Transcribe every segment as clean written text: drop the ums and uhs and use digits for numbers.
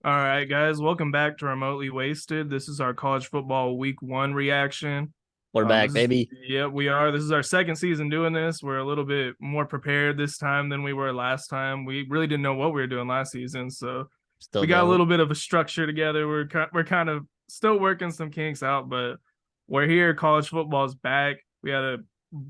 All right, guys, welcome back to Remotely Wasted. This is our college football week one reaction. We're This back, is, baby. yeah, we are. This is our second season doing this. We're a little bit more prepared this time than we were last time. We really didn't know what we were doing last season, so Still we got a don't. little bit of a structure together. We're kind of still working some kinks out, but we're here. College football's back. We had a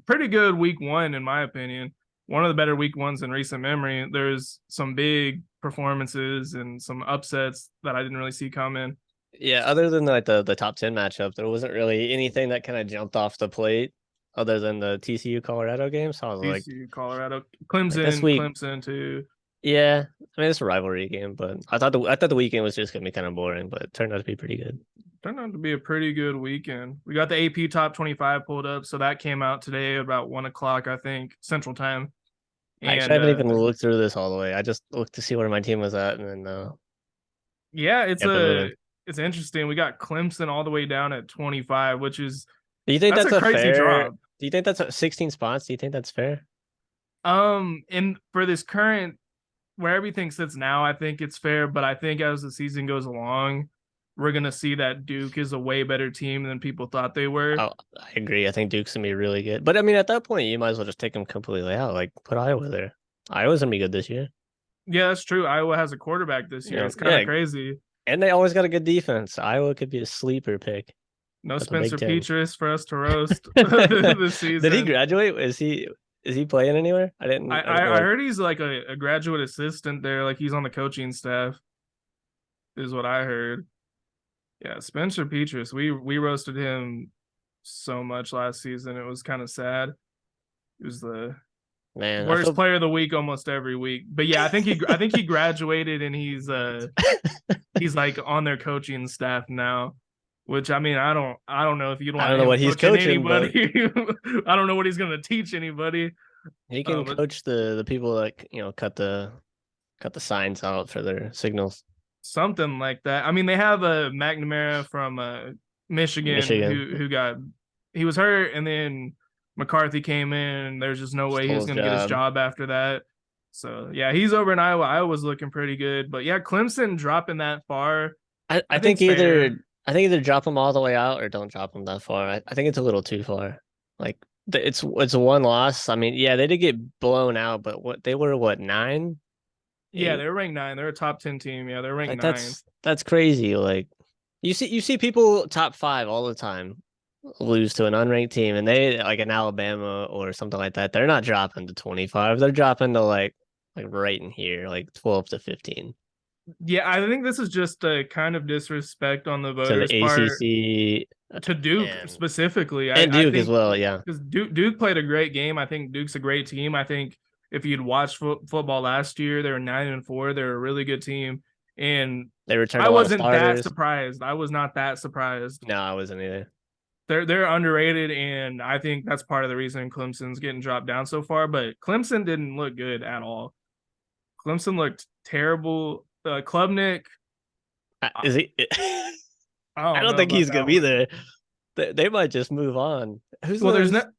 pretty good week one, in my opinion. One of the better week ones in recent memory. There's some big performances and some upsets that I didn't really see coming. Yeah, other than like the top 10 matchup, there wasn't really anything that kind of jumped off the plate other than the TCU Colorado game. So I was TCU, Colorado, like this Clemson, week, Clemson too. yeah, I mean it's a rivalry game, but I thought the weekend was just gonna be kind of boring, but it turned out to be pretty good. Turned out to be a pretty good weekend. We got the AP top 25 pulled up, so that came out today about 1 o'clock, I think, Central Time. I actually And haven't even looked through this all the way. I just looked to see where my team was at and then yeah, kept it moving. it's interesting. We got Clemson all the way down at 25, which is Do you think that's that's a a crazy fair? drop. Do you think that's 16 spots? Do you think that's fair? And for this current where everything sits now, I think it's fair, but I think as the season goes along, we're gonna see that Duke is a way better team than people thought they were. I agree. I think Duke's gonna be really good. But I mean, at that point, you might as well just take them completely out. Like put Iowa there. Iowa's gonna be good this year. Yeah, that's true. Iowa has a quarterback this You year. know, It's kind of yeah, crazy. and they always got a good defense. Iowa could be a sleeper pick No at the Big Spencer Ten. Petras for us to roast this Did he season. graduate? Is he playing anywhere? I I, didn't. I didn't I, I like. heard he's like a graduate assistant there, like he's on the coaching staff, is what I heard. Yeah, Spencer Petras. We roasted him so much last season. It was kind of sad. He was the Man, I worst feel. player of the week almost every week. But yeah, I think he graduated and he's like on their coaching staff now. Which I mean, I don't know if you'd I want don't know him what he's coaching coaching, but anybody. I don't know what he's gonna teach anybody. he can But coach the people that cut the signs out for their signals. something like that. I mean, they have a McNamara from Michigan Michigan who he was hurt, and then McCarthy came in. There's just no way he stole was his going to get his job. job after that. So yeah, he's over in Iowa. Iowa's looking pretty good, but yeah, Clemson dropping that far, I, I I think think's fair. either I think either drop them all the way out or don't drop them that far. I think it's a little too far. Like it's a one loss. I mean, yeah, they did get blown out, but what they were what nine, Yeah, eight? they're ranked nine. They're a top 10 team. Yeah, they're ranked Like nine. that's crazy. Like you see people top five all the time lose to an unranked team, and they like an Alabama or something like that. They're not dropping to 25. They're dropping to like right in here, like 12 to 15 Yeah, I think this is just a kind of disrespect on the to the voters' part ACC to Duke and specifically. and I Duke as think well. Yeah. because Duke played a great game. I think Duke's a great team. I think if you'd watched football last year, they were 9-4. They're a really good team, and They returned I a lot of wasn't that starters. surprised. I was not that surprised. No, I wasn't either. They're underrated, and I think that's part of the reason Clemson's getting dropped down so far. But Clemson didn't look good at all. Clemson looked terrible. Klubnik, I, Is he? I I don't don't know think about he's that gonna be one. there. They might just move on. Who's Well, there's no. those?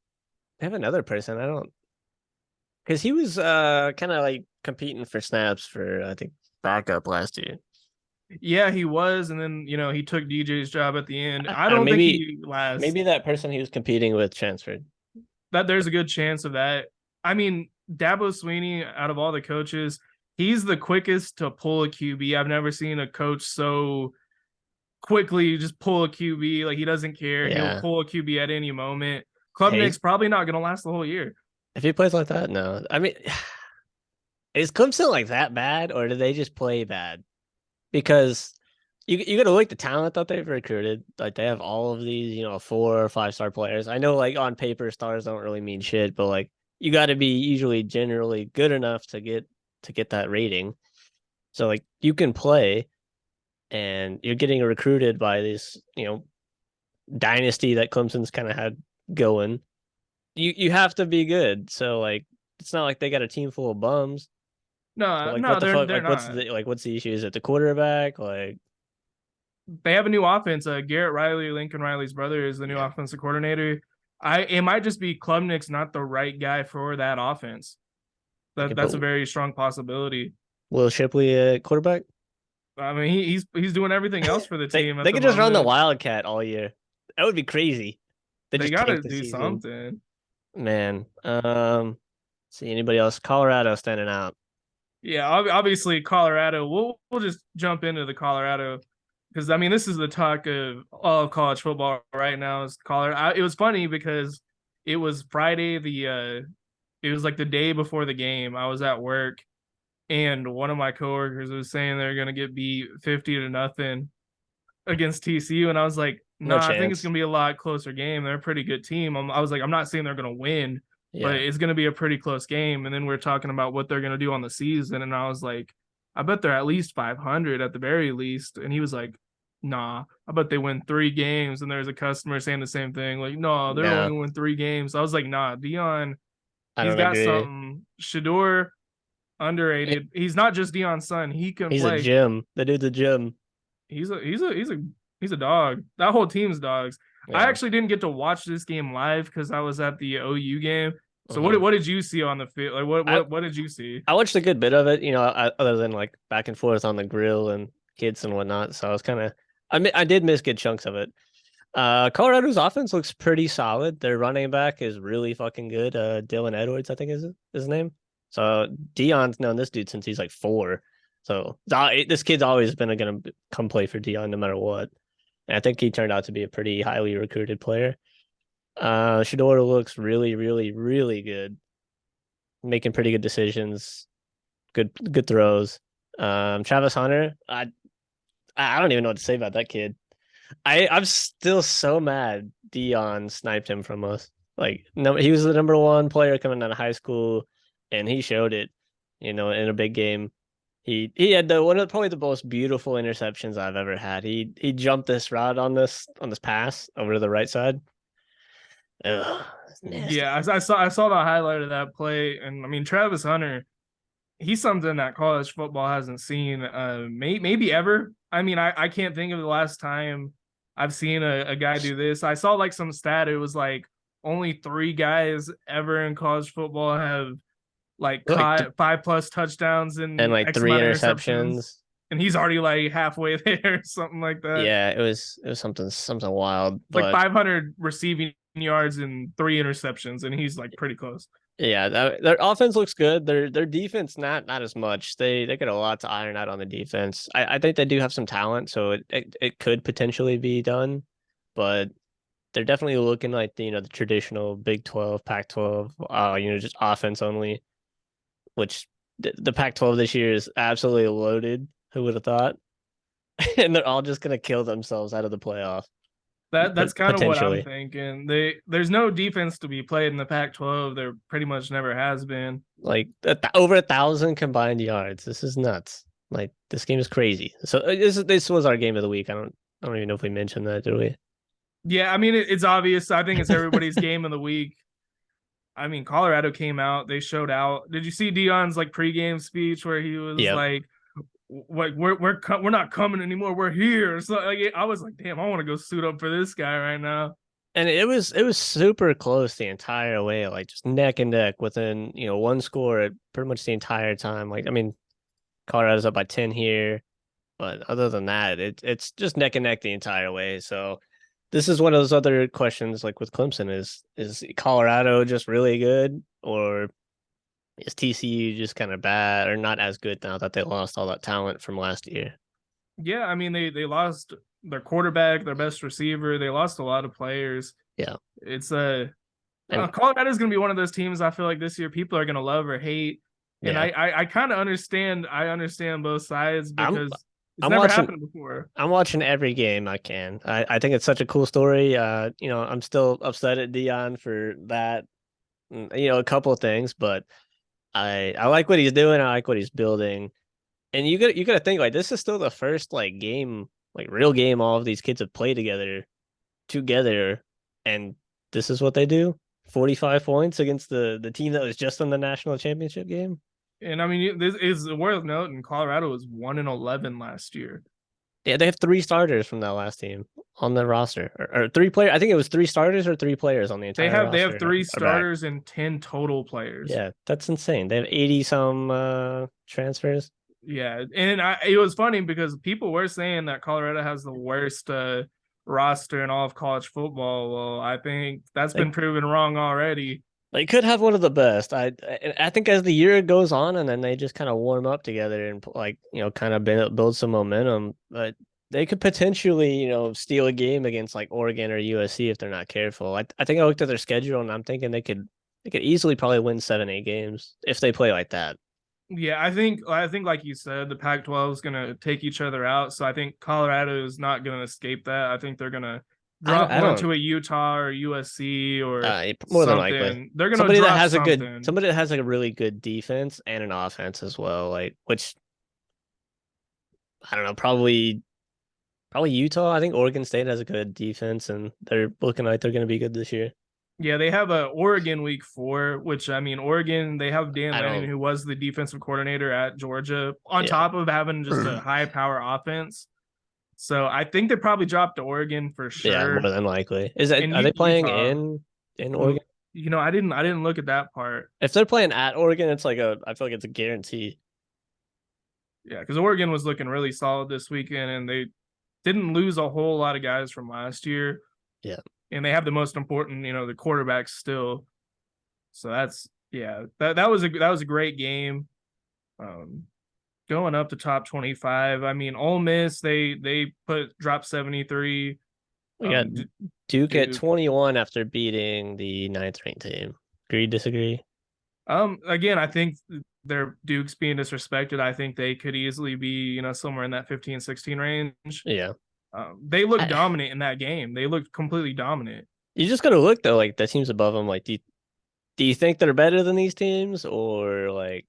They have another person. I don't because he was kind of like competing for snaps for I think backup last year. Yeah, he was, and then he took DJ's job at the end. I I don't think maybe he lasts. maybe that person he was competing with transferred. That there's a good chance of that. I mean, Dabo Sweeney, out of all the coaches, he's the quickest to pull a QB. I've never seen a coach so quickly just pull a QB. Like he doesn't care. He'll Yeah. pull a QB at any moment. Hey, Klubnik's probably not going to last the whole year. if he plays like that, no. I mean, is Clemson like that bad, or do they just play bad? Because you got to look at the talent that they've recruited. Like they have all of these, 4 or 5 star players. I know, like on paper, stars don't really mean shit, but like you got to be usually generally good enough to get that rating. So like you can play, and you're getting recruited by this, dynasty that Clemson's kind of had going. You have to be good. So like it's not like they got a team full of bums. So No, like no, what the fuck? they're Like not. what's the issue? Is it the quarterback? Like They have a new offense. Garrett Riley, Lincoln Riley's brother, is the new yeah. offensive coordinator. It might just be Klubnik's not the right guy for that offense. They That's could a put very strong possibility. Will Shipley at quarterback. I mean, he's doing everything else for the They team at they the could just run the moment. Wildcat all year. That would be crazy. They They just got tank to the do season. something. Man. See anybody else? Colorado standing out. Yeah, obviously Colorado. We'll just jump into the Colorado because I mean this is the talk of all of college football right now. Is Colorado? It was funny because it was Friday. It was like the day before the game. I was at work and one of my coworkers was saying they're gonna get beat 50-0 against TCU, and I was like, No nah, I think it's chance. gonna be a lot closer game. They're a pretty good team. I was like, I'm not saying they're gonna win, but Yeah. it's gonna be a pretty close game. And then we're talking about what they're gonna do on the season, and I was like, I bet they're at least 500 at the very least. And he was like, nah, I bet they win 3 games. And there's a customer saying the same thing, like, no, they're only No, gonna win 3 games. I was like, nah, Dion, I he's don't got agree. something. Shador underrated. He's not just Dion's son. He can He's a play. gym. The dude's a gym. He's a dog. That whole team's dogs. I Yeah. actually didn't get to watch this game live because I was at the OU game. So Mhm. what did you see on the field? Like I what did you see? I watched a good bit of it, other than like back and forth on the grill and kids and whatnot. So I was kind of, I did miss good chunks of it. Colorado's offense looks pretty solid. Their running back is really fucking good. Dylan Edwards, I think is his name. So Dion's known this dude since he's like 4. So this kid's always been gonna come play for Dion no matter what. And I think he turned out to be a pretty highly recruited player. Shador looks really, really, really good, making pretty good decisions, good throws. Travis Hunter, I don't even know what to say about that kid. I'm still so mad Dion sniped him from us. Like, no, he was the number 1 player coming out of high school, and he showed it. In a big game. He had the one of probably the most beautiful interceptions I've ever had. He jumped this route on this pass over to the right side. Ugh, that's Yeah, nasty. I saw the highlight of that play, and I mean Travis Hunter, he's something that college football hasn't seen, maybe ever. I mean, I can't think of the last time I've seen a guy do this. I saw like some stat. It was like only 3 guys ever in college football have like Like caught 5+ touchdowns and and like X three amount of interceptions, interceptions. and he's already like halfway there, something like that. Yeah, it was something wild, It's like but 500 receiving yards and 3 interceptions, and he's like pretty close. yeah, their offense looks good. Their defense not as much. They got a lot to iron out on the defense. I think they do have some talent, so it could potentially be done, but they're definitely looking like the traditional Big 12, Pac-12, just offense only, which the Pac-12 this year is absolutely loaded. Who would have thought? And they're all just gonna kill themselves out of the playoff, That's kind of what I'm potentially. thinking. There's no defense to be played in the Pac-12. There pretty much never has been. Like over 1,000 combined yards. This is nuts. Like this game is crazy. So this was our game of the week. I don't even know if we mentioned that, did we? Yeah, I mean it's obvious. I think it's everybody's game of the week. I mean, Colorado came out. They showed out. Did you see Dion's like pregame speech where he was Yep. like, we're not coming anymore. We're here." So like, I was like, damn, I want to go suit up for this guy right now. And it was super close the entire way, like just neck and neck within 1 score at pretty much the entire time. Like I mean, Colorado's up by 10 here, but other than that, it's just neck and neck the entire way. So this is one of those other questions like with Clemson is Colorado just really good, or is TCU just kind of bad or not as good now that they lost all that talent from last year? Yeah, I mean they lost their quarterback, their best receiver. They lost a lot of players. Yeah. It's a And Colorado is going to be one of those teams I feel like this year people are going to love or hate, and yeah, I kind of understand. I understand both sides I'm because it's I'm never watching happened before. I'm watching every game I can. I think it's such a cool story. I'm still upset at Dion for that, a couple of things, but I like what he's doing. I like what he's building. And you gotta think like this is still the first like game, like real game all of these kids have played together, and this is what they do. 45 points against the team that was just in the national championship game. And I mean, this is worth noting. Colorado was 1-11 last year. Yeah, they have 3 starters from that last team on the roster, or 3 players. I think it was 3 starters or 3 players on the entire They have roster three are back. starters and 10 total players. Yeah, that's insane. They have 80 some transfers. Yeah, and it was funny because people were saying that Colorado has the worst roster in all of college football. Well, I think that's They been proven wrong already. they could have one of the best. I think as the year goes on, and then they just kind of warm up together and like kind of build some momentum. But they could potentially steal a game against like Oregon or USC if they're not careful. I think I looked at their schedule and I'm thinking they could easily probably win 7-8 games if they play like that. Yeah, I think like you said, the Pac-12 is gonna take each other out. So I think Colorado is not gonna escape that. I think they're gonna drop I one don't to a Utah or USC or more than likely something. They're gonna drop something. somebody that has like a really good defense and an offense as well. Like which I don't know, probably Utah. I think Oregon State has a good defense and they're looking like they're going to be good this year. Yeah, they have a Oregon week 4, which I mean, Oregon, they have Dan I Lanning, don't. who was the defensive coordinator at Georgia, on Yeah. top of having just a high power offense. So I think they probably dropped to Oregon for Yeah, more sure. than likely. Is that And are they playing Utah, in Oregon? I didn't look at that part. If they're playing at Oregon, it's like a I feel like it's a guarantee. Yeah, because Oregon was looking really solid this weekend, and they didn't lose a whole lot of guys from last year, Yeah. and they have the most important, the quarterbacks still. So that's yeah, that was a great game. Um, Going up to top 25. I mean, Ole Miss they put drop 73. We got Duke at Duke. 21 after beating the ninth ranked team. Agree, disagree? Again, I think their Duke's being disrespected. I think they could easily be, somewhere in that 15, 16 range. Yeah. They looked I, dominant in that game. They looked completely dominant. you just gotta look though, like the teams above them. Like, do you think they're better than these teams, or like,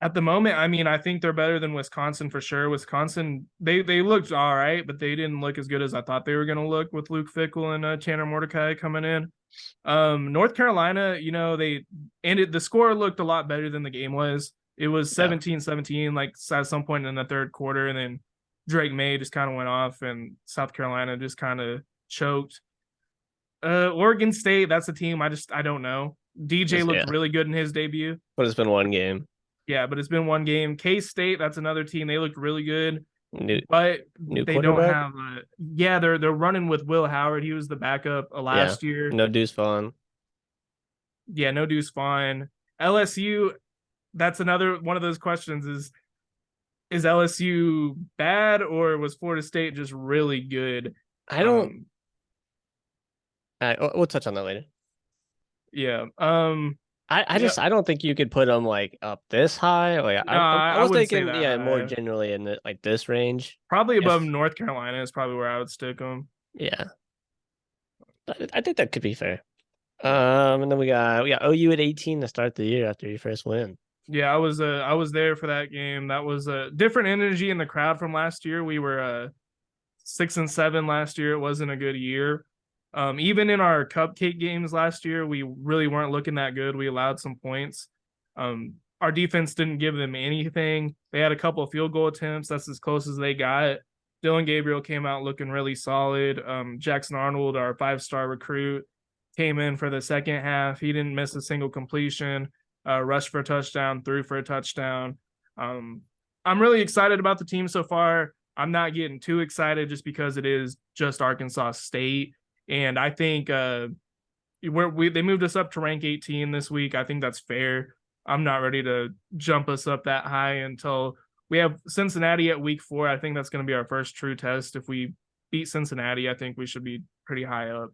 At the moment, I mean, I think they're better than Wisconsin for sure. Wisconsin, they looked all right, but they didn't look as good as I thought they were going to look with Luke Fickle and Tanner Mordecai coming in. North Carolina, they ended the score looked a lot better than the game was. It was yeah, 17-17, like at some point in the third quarter, and then Drake May just kind of went off, and South Carolina just kind of choked. Oregon State, that's a team I don't know. DJ looked yeah. really good in his debut. But it's been one game. Yeah, but it's been one game. K-State, that's another team. They looked really good, New but new they don't quarterback. have yeah, they're running with Will Howard. He was the backup Yeah, last year. no Deuce Vaughn. Yeah, no Deuce Vaughn. LSU, that's another one of those questions is LSU bad or was Florida State just really good? I don't. Um We'll touch on that later. yeah. Yeah, I don't think you could put them like up this high. Like no, I I was wouldn't say thinking, that yeah, more high. generally in like this range. Probably above If North Carolina is probably where I would stick them. yeah, I think that could be fair. And then we got OU at 18 to start the year after your first win. Yeah, I was there for that game. That was a different energy in the crowd from last year. We were 6-7 last year. It wasn't a good year. Even in our cupcake games last year, we really weren't looking that good. We allowed some points. Our defense didn't give them anything. They had a couple of field goal attempts. That's as close as they got. Dylan Gabriel came out looking really solid. Jackson Arnold, our 5-star recruit, came in for the second half. He didn't miss a single completion. Rushed for a touchdown, threw for a touchdown. I'm really excited about the team so far. I'm not getting too excited just because it is just Arkansas State, and I think they moved us up to rank 18 this week. I think that's fair. I'm not ready to jump us up that high until we have Cincinnati at week 4. I think that's going to be our first true test. If we beat Cincinnati, I think we should be pretty high up.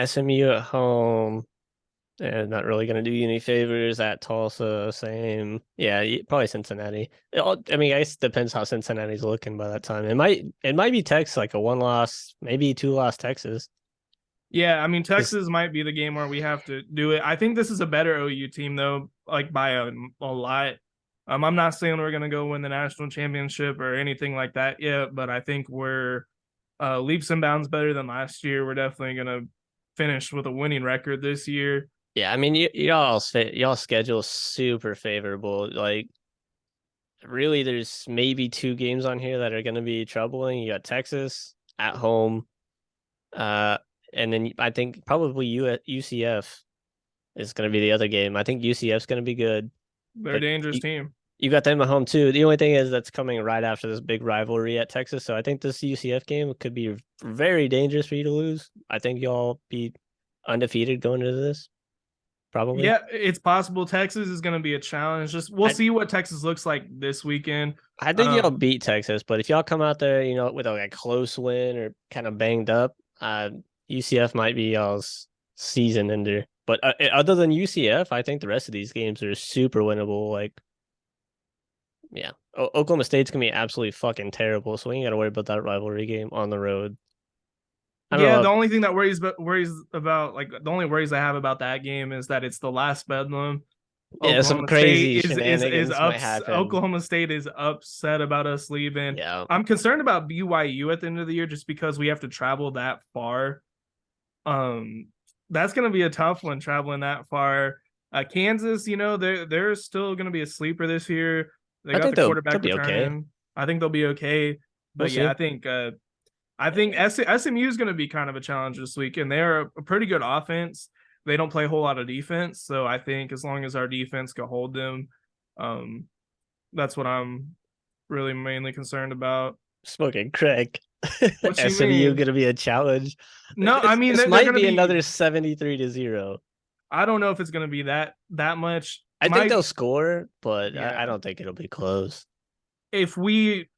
SMU at home. They're not really going to do you any favors at Tulsa. Same. Yeah, probably Cincinnati. I mean, I guess it depends how Cincinnati's looking by that time. It might be Texas, like a 1-loss, maybe 2-loss Texas. Yeah, I mean, Texas might be the game where we have to do it. I think this is a better OU team, though, like by a lot. I'm not saying we're going to go win the national championship or anything like that yet, but I think we're leaps and bounds better than last year. We're definitely going to finish with a winning record this year. Yeah, I mean, y'all schedule super favorable. Like, really, there's maybe 2 games on here that are going to be troubling. You got Texas at home, and then I think probably UCF is going to be the other game. I think UCF's going to be good. They're a but dangerous team. you got them at home too. The only thing is that's coming right after this big rivalry at Texas. So I think this UCF game could be very dangerous for you to lose. I think y'all be undefeated going into this, probably. Yeah, it's possible. Texas is going to be a challenge. Just we'll I see what Texas looks like this weekend. I think y'all Um, beat Texas, but if y'all come out there, with a close win or kind of banged up, UCF might be y'all's season ender. But other than UCF, I think the rest of these games are super winnable. Like, yeah, Oklahoma State's gonna be absolutely fucking terrible, so we ain't gotta worry about that rivalry game on the road. I don't yeah, know. the only thing that worries about like the only worries I have about that game is that it's the last Bedlam. Yeah, some Oklahoma State crazy is shenanigans might ups. happen. Oklahoma State is upset about us leaving. Yeah, I'm concerned about BYU at the end of the year just because we have to travel that far. Um, that's gonna be a tough one traveling that far. Kansas, they're still gonna be a sleeper this year. They I got think the they'll quarterback be okay. returning. I think they'll be okay. We'll But yeah, see. I think SMU is going to be kind of a challenge this week, and they're a pretty good offense. They don't play a whole lot of defense, so I think as long as our defense can hold them, um, that's what I'm really mainly concerned about. Smoking crack. What you SMU mean? gonna be a challenge. No, I mean This they're might going to be be. another 73-0. I don't know if it's going to be that much. I think they'll score, but I Yeah, don't think it'll be close. if we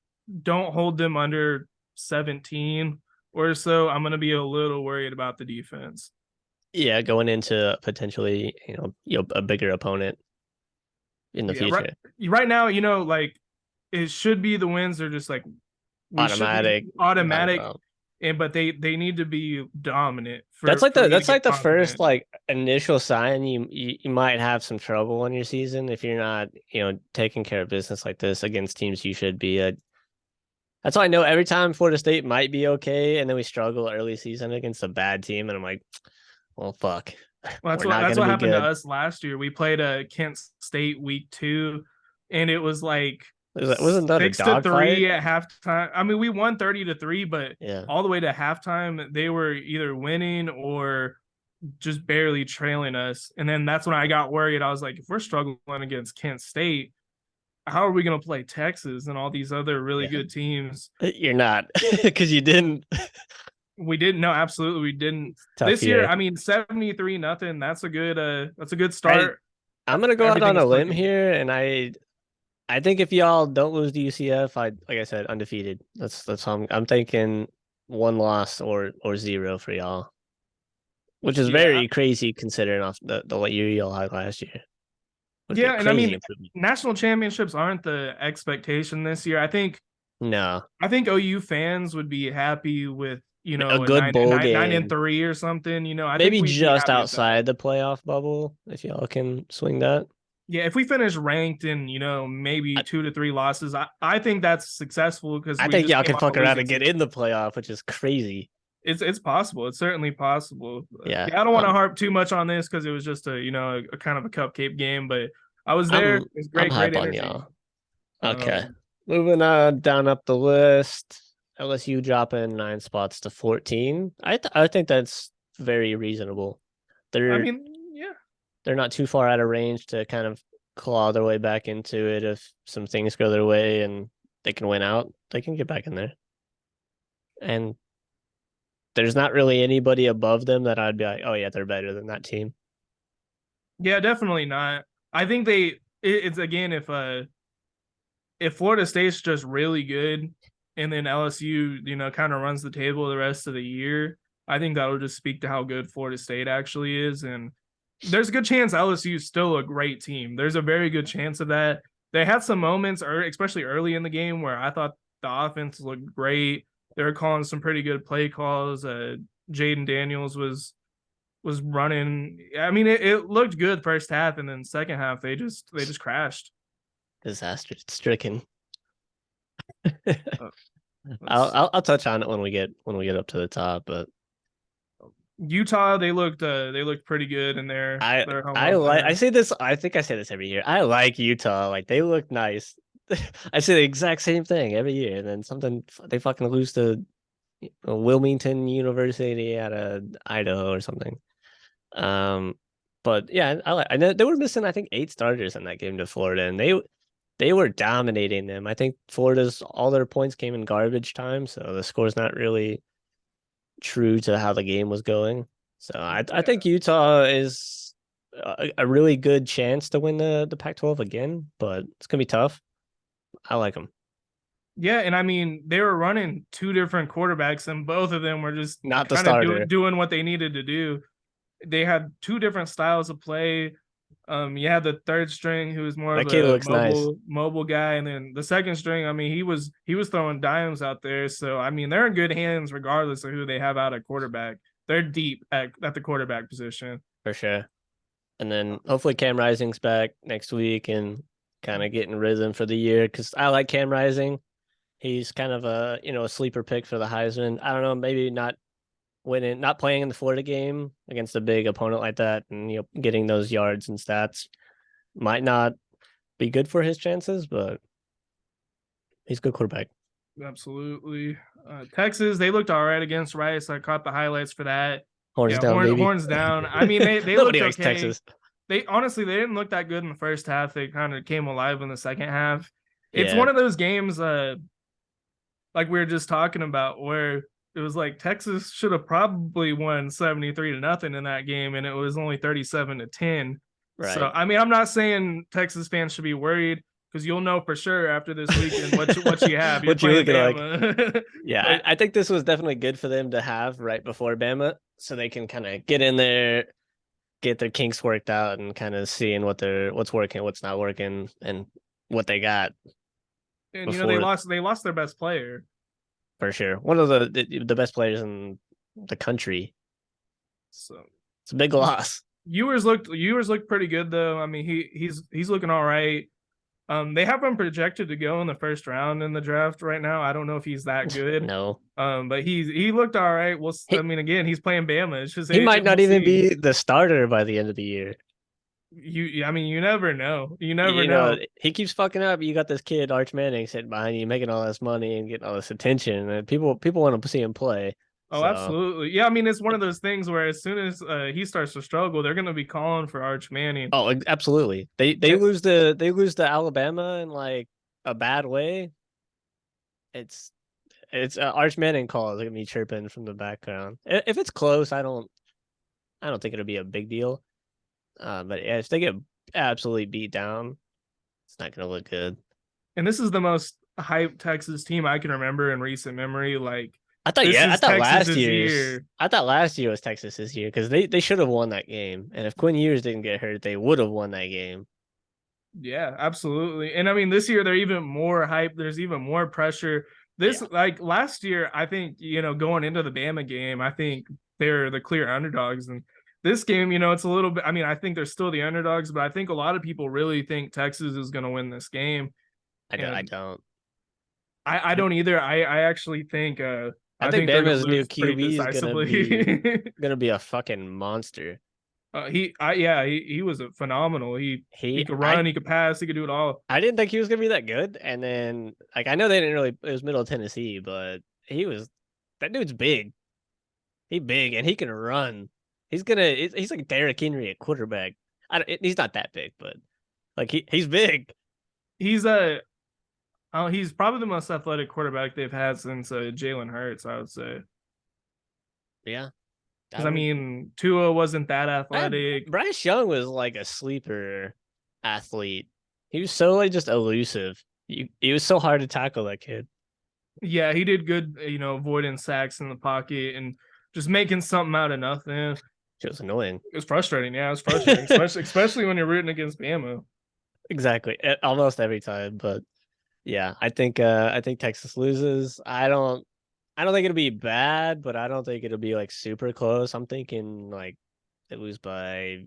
don't hold them under 17 or so, I'm going to be a little worried about the defense. Yeah, going into potentially, a bigger opponent in the Yeah, right. future. Right now, like it should be the wins are just like we should be Automatic, not a automatic, problem. and but they need to be dominant for me to That's get like the first confident. initial sign you might have some trouble in your season if you're not, taking care of business like this against teams you should be. That's why I know every time Florida State might be okay, and then we struggle early season against a bad team, and I'm like, well, fuck, Well, we're not that's gonna what be happened to good. us last year. We played a Kent State week 2, and it was like Wasn't that a 6-3 dogfight? at halftime. I mean, we won 30-3, but Yeah. all the way to halftime, they were either winning or just barely trailing us. And then that's when I got worried. I was like, if we're struggling against Kent State, how are we going to play Texas and all these other really Yeah. good teams? You're not because you didn't. We didn't. No, absolutely, we didn't. Tough This year, year. I mean, 73-0. That's a good I start. I'm gonna go out Everything on is a limb clicking. here, and I think if y'all don't lose to UCF, like I said, undefeated. That's how I'm thinking one loss or zero for y'all, which is Yeah, very crazy considering off the year y'all had last year. Would be a yeah, and I crazy mean, improvement. national championships aren't the expectation this year. No, I think OU fans would be happy with a a good bowl nine and game, 3 or something. I think maybe we'd be just happy with that. outside the playoff bubble if y'all can swing that. Yeah, if we finish ranked in maybe I, 2 to 3 losses, I think that's successful because I we think just y'all came can off a fuck around losing and get season. in the playoff, which is crazy. It's possible. It's certainly possible. But Yeah, yeah, I don't want to harp too much on this because it was just a kind of a cupcake game, but I was there. It was I'm great hype on energy. y'all. Okay. Um, Moving on down up the list. LSU dropping 9 spots to 14. I think that's very reasonable. I They're mean, yeah, they're not too far out of range to kind of claw their way back into it if some things go their way and they can win out. They can get back in there. And there's not really anybody above them that I'd be like, oh yeah, they're better than that team. yeah, definitely not. I think it's again if Florida State's just really good and then LSU, kind of runs the table the rest of the year, I think that'll just speak to how good Florida State actually is. And there's a good chance LSU is still a great team. There's a very good chance of that. They had some moments, especially early in the game, where I thought the offense looked great. They were calling some pretty good play calls. Jaden Daniels was running. I mean, it looked good first half, and then second half they just crashed. Disaster stricken. Uh, I'll touch on it when we get up to the top, but Utah, they looked pretty good in their home I opener. say this, I think I say this every year. I like Utah. Like they look nice. I say the exact same thing every year, and then something they fucking lose to Wilmington University out of Idaho or something. Um But yeah, I know they were missing I think 8 starters in that game to Florida, and they were dominating them. I think Florida's all their points came in garbage time, so the score's not really true to how the game was going. So I Yeah. think Utah is a really good chance to win the Pac-12 again, but it's gonna be tough. I like them. Yeah, and I mean they were running two different quarterbacks, and both of them were just Not the kind of starter. doing what they needed to do. They had two different styles of play. You had the third string who was more of That kid a looks nice mobile guy, and then the second string. I mean, he was throwing dimes out there. So I mean, they're in good hands regardless of who they have out at quarterback. They're deep at the quarterback position. for sure. And then hopefully Cam Rising's back next week and kind of getting rhythm for the year because I like Cam Rising. He's kind of a a sleeper pick for the Heisman. I don't know, maybe not winning, not playing in the Florida game against a big opponent like that, and getting those yards and stats might not be good for his chances, but he's a good quarterback. Absolutely. Texas, they looked all right against Rice. I caught the highlights for that. Horns Yeah, down, baby. horns down. I mean, they Nobody looked likes okay. Texas. They honestly they didn't look that good in the first half. They kind of came alive in the second half. It's Yeah, one of those games, like we were just talking about, where it was like Texas should have probably won 73-0 in that game, and it was only 37-10. So right. I mean, I'm not saying Texas fans should be worried because you'll know for sure after this weekend what you have. You're What you playing looking like? Bama. Yeah, But I think this was definitely good for them to have right before Bama, so they can kind of get in there, get their kinks worked out, and kind of seeing what's working, what's not working, and what they got and they before lost their best player. for sure. One of the best players in the country. So It's a big loss. Ewers looked pretty good though. I mean he's looking all right. They have him projected to go in the first round in the draft right now. I don't know if he's that good. No, But he looked all right. I he mean, again, he's playing Bama. It's just he might we'll not even see. be the starter by the end of the year. I mean, you never know. You never You know, know. he keeps fucking up. You got this kid Arch Manning sitting behind you, making all this money and getting all this attention, and people want to see him play. Oh, So, absolutely. Yeah, I mean, it's one of those things where as soon as he starts to struggle, they're going to be calling for Arch Manning. oh, absolutely. They lose to Alabama in like a bad way. It's it's Arch Manning calls gonna be chirping from the background. If it's close, I don't think it'll be a big deal. But yeah, if they get absolutely beat down, it's not gonna look good. And this is the most hyped Texas team I can remember in recent memory. Like, this I is thought last Texas's year's year. I thought last year was Texas's year because they should have won that game. And if Quinn Ewers didn't get hurt, they would have won that game. Yeah, absolutely. And I mean, this year they're even more hype. There's even more pressure. This, Yeah, like last year, I think, going into the Bama game, I think they're the clear underdogs. And this game, it's a little bit, I mean, I think they're still the underdogs, but I think a lot of people really think Texas is going to win this game. I And don't. I don't either. I actually think, I I think think they're going Bama's to new lose pretty QB is gonna be decisively. gonna be a fucking monster. He was a phenomenal. He He could I run, he could pass, he could do it all. I didn't think he was gonna be that good. And then like I know they didn't really it was Middle Tennessee, but he was that dude's big. He big and he can run. He's like Derrick Henry at quarterback. He's not that big, but like he's big. He's a he's probably the most athletic quarterback they've had since Jalen Hurts, I would say. Yeah. Because I I would mean, Tua wasn't that athletic. Bryce Young was like a sleeper athlete. He was so like just elusive. He was so hard to tackle that kid. Yeah, he did good, avoiding sacks in the pocket and just making something out of nothing. It was annoying. It was frustrating. Yeah, it was frustrating, especially when you're rooting against Bama. Exactly. Almost every time, but yeah, I think Texas loses. I don't think it'll be bad, but I don't think it'll be like super close. I'm thinking like they lose by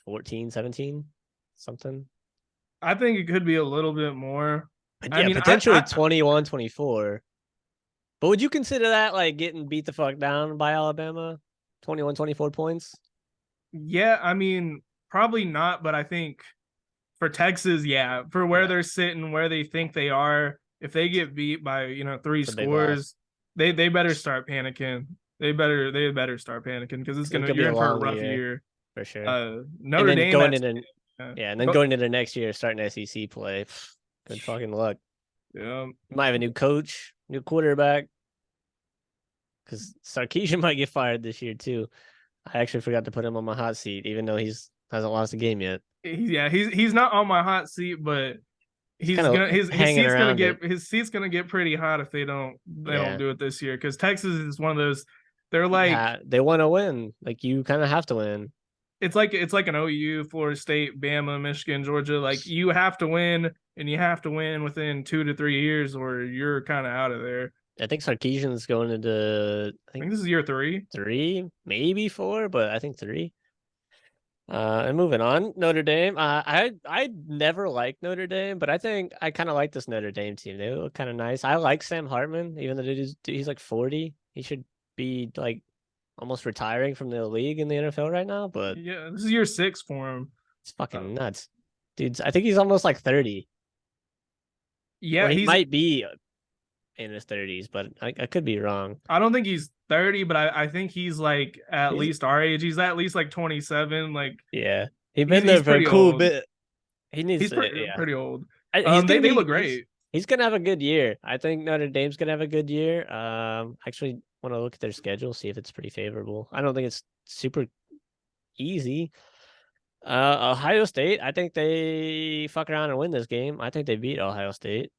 14, 17, something. I think it could be a little bit more. But I yeah, mean, potentially 21, 24. But would you consider that like getting beat the fuck down by Alabama? 21, 24 points? yeah, I mean, probably not, but I think for Texas, yeah, for where Yeah, they're sitting, where they think they are, if they get beat by three it's a big loss. scores, they better start panicking. They better start panicking because It could be you're a in for a long rough year. year. for sure. And Notre then Dame going at into yeah, and then go, going into next year, starting SEC play. Good fucking luck. yeah. You might have a new coach, new quarterback, because Sarkisian might get fired this year too. I actually forgot to put him on my hot seat, even though he's hasn't lost a game yet. He's not on my hot seat, but He's kind of his hanging around it. his seat's gonna get pretty hot if they don't Yeah, do it this year, because Texas is one of those. They're like they want to win. Like you kind of have to win. it's like an OU, Florida State, Bama, Michigan, Georgia. Like you have to win, and you have to win within 2 to 3 years, or you're kind of out of there. I think Sarkisian's going into I I think think this is year three. three, maybe four, but I think three. And moving on, Notre Dame. I never liked Notre Dame, but I think I kind of like this Notre Dame team. They look kind of nice. I like Sam Hartman, even though he's like 40. He should be like almost retiring from the league in the NFL right now, but Yeah, this is year six for him. it's Uh, fucking nuts. Dude, I think he's almost like 30. Or yeah, he he's. might be in his 30s, but I could be wrong. I don't think he's 30, but I think he's like at He's least our age. He's at least like 27. Like yeah. He's been he's there for a pretty cool old. bit. He needs He's to yeah. pretty old. He's gonna They be look great. he's gonna have a good year. I think Notre Dame's gonna have a good year. Actually want to look at their schedule, see if it's pretty favorable. I don't think it's super easy. Ohio State, I think they fuck around and win this game. I think they beat Ohio State.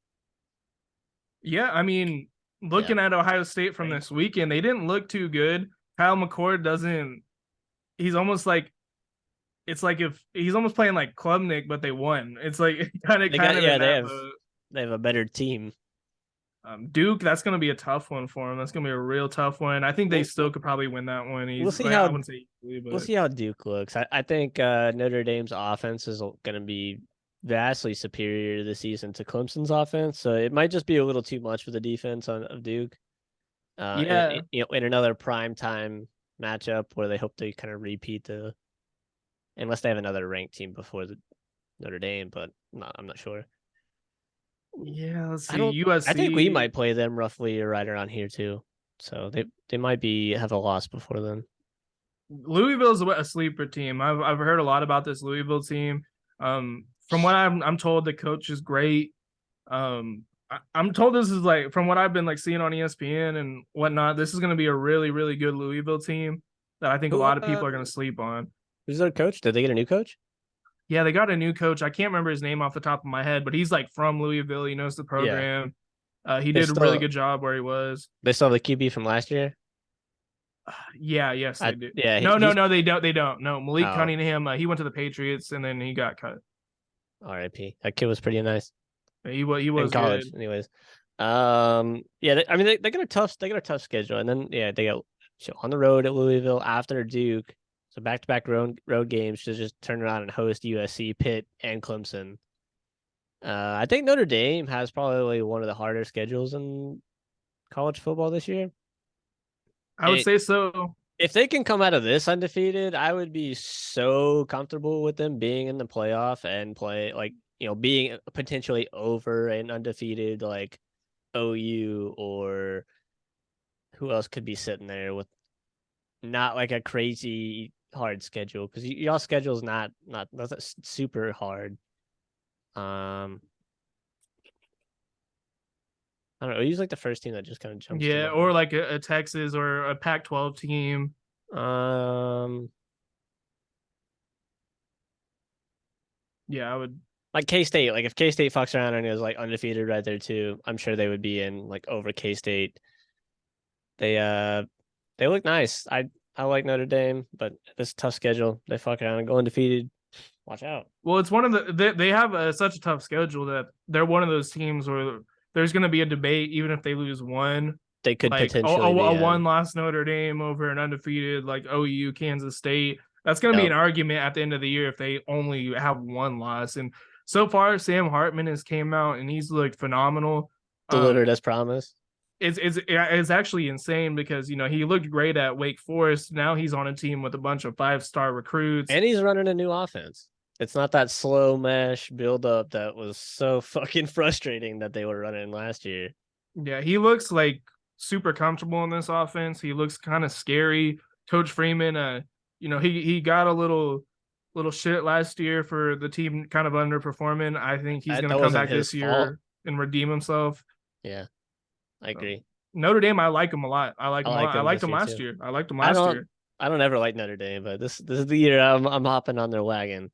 Yeah, I mean, Yeah. looking at Ohio State from this weekend, they didn't look too good. Kyle McCord doesn't. He's almost like it's like if he's almost playing like Klubnik, but they won. It's like They kind got of yeah, in that mode. they have a better team. Duke, that's going to be a tough one for him. That's going to be a real tough one. I think they We'll, still could probably win that one. we'll He's see like, I how wouldn't say easily, we'll but see how Duke looks. I think Notre Dame's offense is going to be vastly superior this season to Clemson's offense, so it might just be a little too much for the defense of Duke. yeah, In another prime time matchup where they hope to kind of repeat unless they have another ranked team before the Notre Dame, but I'm not sure. yeah. Let's I see, don't. I think we USC. might play them roughly right around here too. So they might be have a loss before then. Louisville's a sleeper team. I've heard a lot about this Louisville team. From what I'm told, the coach is great. I'm told this is like from what I've been like seeing on ESPN and whatnot. This is going to be a really good Louisville team that I think a Who lot of people are going to sleep on. who's their coach? Did they get a new coach? Yeah, they got a new coach. I can't remember his name off the top of my head, but he's like from Louisville. He knows the Yeah, program. He they did a really still good job where he was. they still have the QB from last year. Yeah, yes, they do. Yeah, he's No, they don't. They don't. No, Malik oh Cunningham. He went to the Patriots and then he got cut. RIP. That kid was pretty nice He in was college. good. Anyways, yeah, I mean they got a tough schedule, and then yeah they got on the road at Louisville after Duke. So back-to-back road games to just turn around and host USC, Pitt, and Clemson. I think Notre Dame has probably one of the harder schedules in college football this year. I would It, say so. if they can come out of this undefeated, I would be so comfortable with them being in the playoff and play like being potentially over an undefeated like OU or who else could be sitting there with not like a crazy hard schedule because y'all schedule's not super hard. Um, I don't know. He's like the first team that just kind of jumps to Yeah, or mind. like a Texas or a Pac-12 team. Um, Yeah, I would. like K State. Like if K State fucks around and is like undefeated right there too, I'm sure they would be in like over K State. They they look nice. I like Notre Dame, but this tough schedule, they fuck around and go undefeated. Watch out. Well, it's one of they have such a tough schedule that they're one of those teams where there's going to be a debate even if they lose one. They could Like potentially a be one loss Notre Dame over an undefeated like OU Kansas State. That's going to be yep, an argument at the end of the year if they only have one loss. And so far, Sam Hartman has came out and he's looked phenomenal. delivered as promised. It's actually insane because he looked great at Wake Forest. Now he's on a team with a bunch of 5-star recruits. And he's running a new offense. It's not that slow mesh build up that was so fucking frustrating that they were running last year. Yeah, he looks like super comfortable in this offense. He looks kind of scary. Coach Freeman, he got a little shit last year for the team kind of underperforming. I think he's That going to that come wasn't back his this fault. year and redeem himself. Yeah, I So, agree. Notre Dame, I like him a lot. I like I him a like lot. I him liked this him year last too. year. I liked him I last don't year. I don't ever like Notre Dame, but this is the year I'm hopping on their wagon.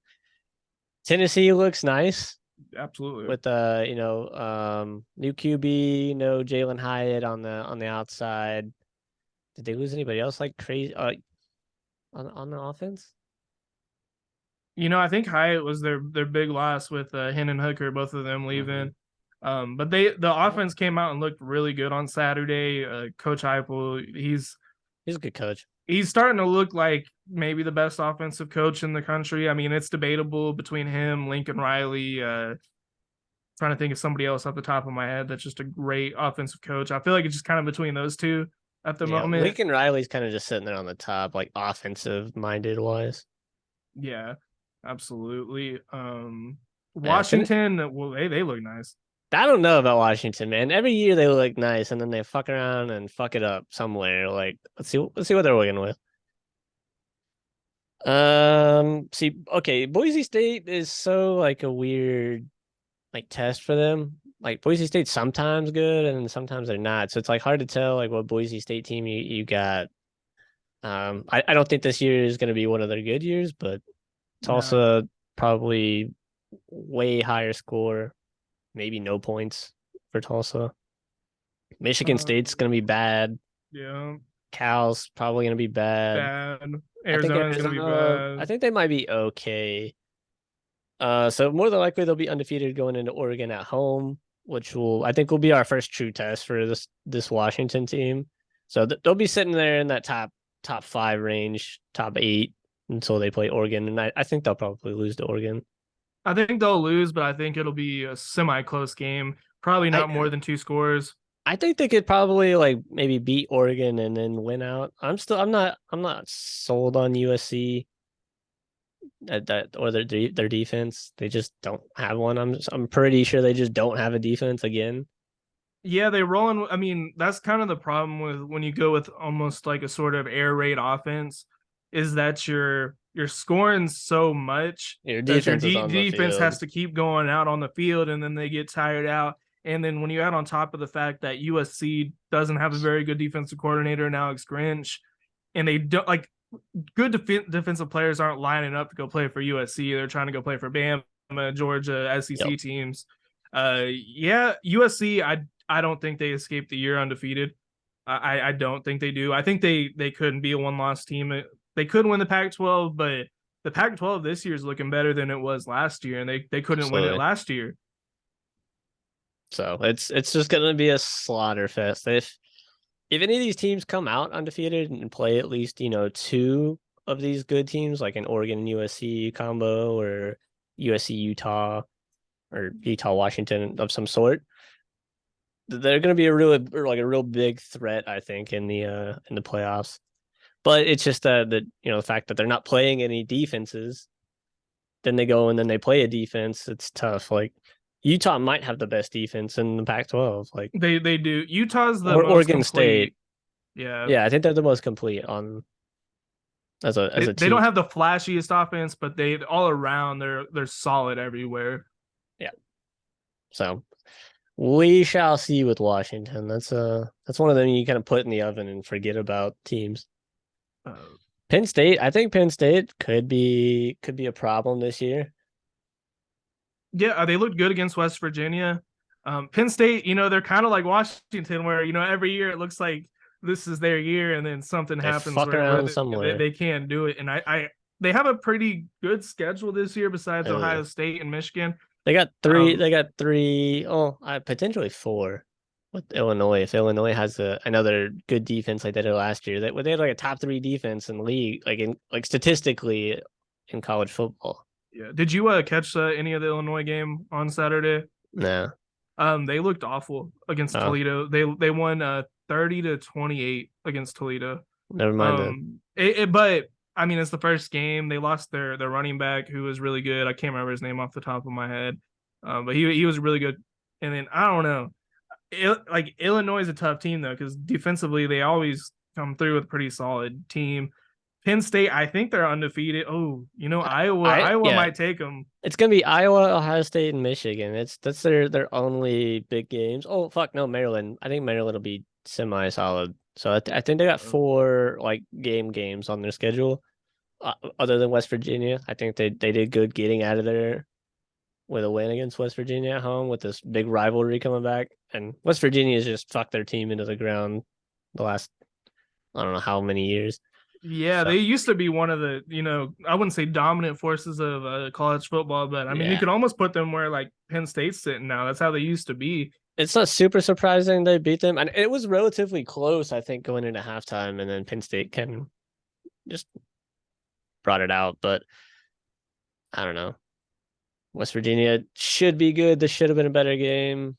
Tennessee looks nice Absolutely. with new QB, no Jalen Hyatt on the outside. Did they lose anybody else like crazy on the offense? I think Hyatt was their big loss with Hendon Hooker, both of them Mm-hmm. leaving. But the offense came out and looked really good on Saturday. Coach Heupel, He's a good coach. he's starting to look like maybe the best offensive coach in the country. I mean, it's debatable between him, Lincoln Riley. Trying to think of somebody else off the top of my head that's just a great offensive coach. I feel like it's just kind of between those two at the Yeah, moment. Lincoln Riley's kind of just sitting there on the top, like offensive minded wise. Yeah, absolutely. Yeah, Washington, well, they look nice. I don't know about Washington, man. Every year they look nice, and then they fuck around and fuck it up somewhere. Like, let's see what they're working with. See, okay, Boise State is so like a weird like test for them. Like Boise State's sometimes good, and sometimes they're not. So it's like hard to tell like what Boise State team you got. I don't think this year is going to be one of their good years, but No, Tulsa probably way higher score, maybe no points for Tulsa. Michigan State's um, going to be bad. yeah, Cal's probably going to be bad. bad. I think Arizona's gonna be I bad. think they might be okay. So more than likely they'll be undefeated going into Oregon at home, which I think will be our first true test for this Washington team. So they'll be sitting there in that top five range, top eight until they play Oregon, and I think they'll probably lose to Oregon. I think they'll lose, but I think it'll be a semi-close game. Probably I not more than two scores. I think they could probably like maybe beat Oregon and then win out. I'm not sold on USC at that or their defense. They just don't have one. I'm pretty sure they just don't have a defense again. Yeah, they rolling. I mean, that's kind of the problem with when you go with almost like a sort of air raid offense, is that you're scoring so much Your that your defense is on the defense has field. to keep going out on the field, and then they get tired out. And then when you add on top of the fact that USC doesn't have a very good defensive coordinator in Alex Grinch, and they don't like good defensive players aren't lining up to go play for USC. They're trying to go play for Bama, Georgia, Yep, SEC teams. Yeah, USC. I don't think they escaped the year undefeated. I don't think they do. I think they couldn't be a one loss team. They could win the Pac-12, but the Pac-12 this year is looking better than it was last year, and they couldn't win it absolutely. last year. So it's just gonna be a slaughter fest. If any of these teams come out undefeated and play at least, two of these good teams, like an Oregon USC combo or USC Utah or Utah Washington of some sort, they're going to be a real big threat, I think, in the playoffs. But it's just the fact that they're not playing any defenses, then they go and then they play a defense. It's tough. Like Utah might have the best defense in the Pac-12, like They do. Utah's the or most Oregon State. complete. Yeah, Yeah, I think they're the most complete on as a they don't team. have the flashiest offense, but they all around they're solid everywhere. Yeah. So we shall see with Washington. That's one of them you kind of put in the oven and forget about teams. Uh, Penn State, I think Penn State could be a problem this year. yeah, they looked good against West Virginia. Penn State, they're kind of like Washington, where every year it looks like this is their year, and then something They happens fuck where around somewhere. they can't do it. And they have a pretty good schedule this year besides Uh, Ohio State and Michigan. they Um, got three, oh, potentially four with Illinois. If Illinois has another good defense like they did last year, they had like a top three defense in the league, like statistically in college football. yeah. Did you catch any of the Illinois game on Saturday? Nah. They looked awful against Oh, Toledo. They won 30-28 against Toledo. never mind then. But I mean, it's the first game. They lost their running back, who was really good. I can't remember his name off the top of my head, but he was really good. And then I don't know, like Illinois is a tough team though, because defensively they always come through with a pretty solid team. Penn State, I think they're undefeated. Oh, Iowa. I Iowa yeah, might take them. it's gonna be Iowa, Ohio State, and Michigan. That's their only big games. Oh fuck, no, Maryland. I think Maryland will be semi-solid. So I think they got four like games on their schedule. Other than West Virginia, I think they did good getting out of there with a win against West Virginia at home with this big rivalry coming back. And West Virginia has just fucked their team into the ground the last I don't know how many years. Yeah, So they used to be one of the, I wouldn't say dominant forces of college football, but I mean, you yeah, could almost put them where like Penn State's sitting now. That's how they used to be. it's not super surprising they beat them, and it was relatively close, I think, going into halftime, and then Penn State can just brought it out. But I don't know. West Virginia should be good. This should have been a better game.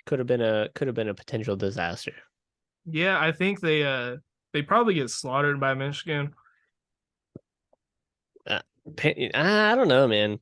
Could have been a potential disaster. Yeah, I think they probably get slaughtered by Michigan. Uh, I don't know, man.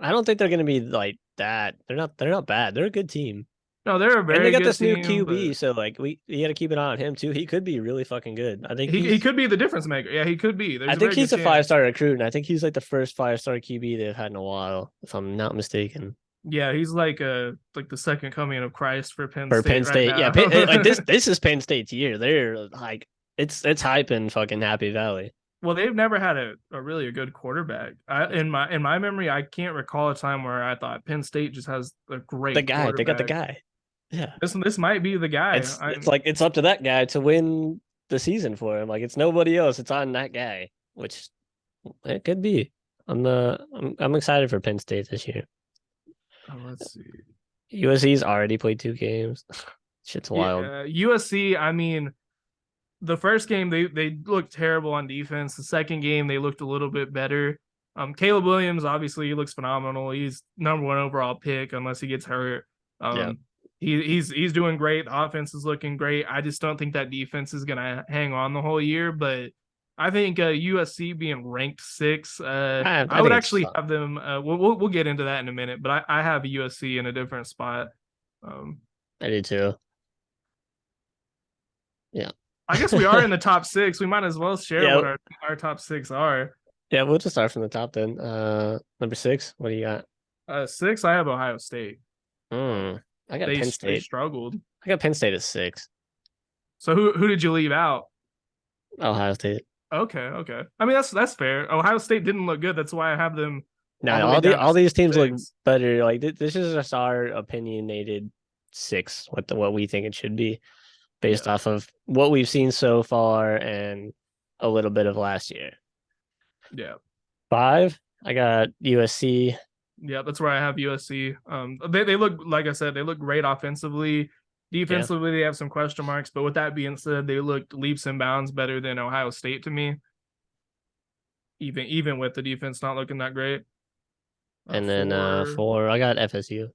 I don't think they're gonna be like that. They're not bad. They're a good team. No, they're a And they very got good this new team, but QB, so like we got to keep an eye on him too. He could be really fucking good. he could be the difference maker. Yeah, he could be. I There's a think very good he's a five chance. star recruit, and I think he's like the first 5-star QB they've had in a while, if I'm not mistaken. Yeah, he's like the second coming of Christ for Penn For State Penn right State, yeah, now. like this is Penn State's year. They're like it's hype in fucking Happy Valley. Well, they've never had a really a good quarterback. In my memory, I can't recall a time where I thought Penn State just has a The great guy, they got the quarterback. guy. Yeah, This might be the guy. it's like it's up to that guy to win the season for him. Like it's nobody else. It's on that guy, which it could be. I'm excited for Penn State this year. Let's see. USC's already played 2 games. Shit's wild. Yeah, USC. I mean, the first game they looked terrible on defense. The second game they looked a little bit better. Caleb Williams obviously he looks phenomenal. He's number one overall pick unless he gets hurt. Yeah. Um, he's doing great. The offense is looking great. I just don't think that defense is gonna hang on the whole year. But I think USC being ranked 6, I I would think it's actually fun. have them. We'll get into that in a minute. But I have USC in a different spot. I do too. Yeah. I guess we are in the top 6. We might as well share Yeah. what our top 6 are. Yeah, we'll just start from the top then. Number 6, what do you got? 6, I have Ohio State. I got They Penn they State. struggled. I got Penn State at 6. So who did you leave out? Ohio State. Okay. I mean that's fair. Ohio State didn't look good. That's why I have them all Now the way down all to these teams look 6. better. Like this is just our opinionated 6, what we think it should be, based Yeah. off of what we've seen so far and a little bit of last year. Yeah. 5, I got USC. Yeah, that's where I have USC. They look like I said, they look great offensively. Defensively, they have some question marks, but with that being said, they looked leaps and bounds better than Ohio State to me. Even with the defense not looking that great. And then 4, I got FSU.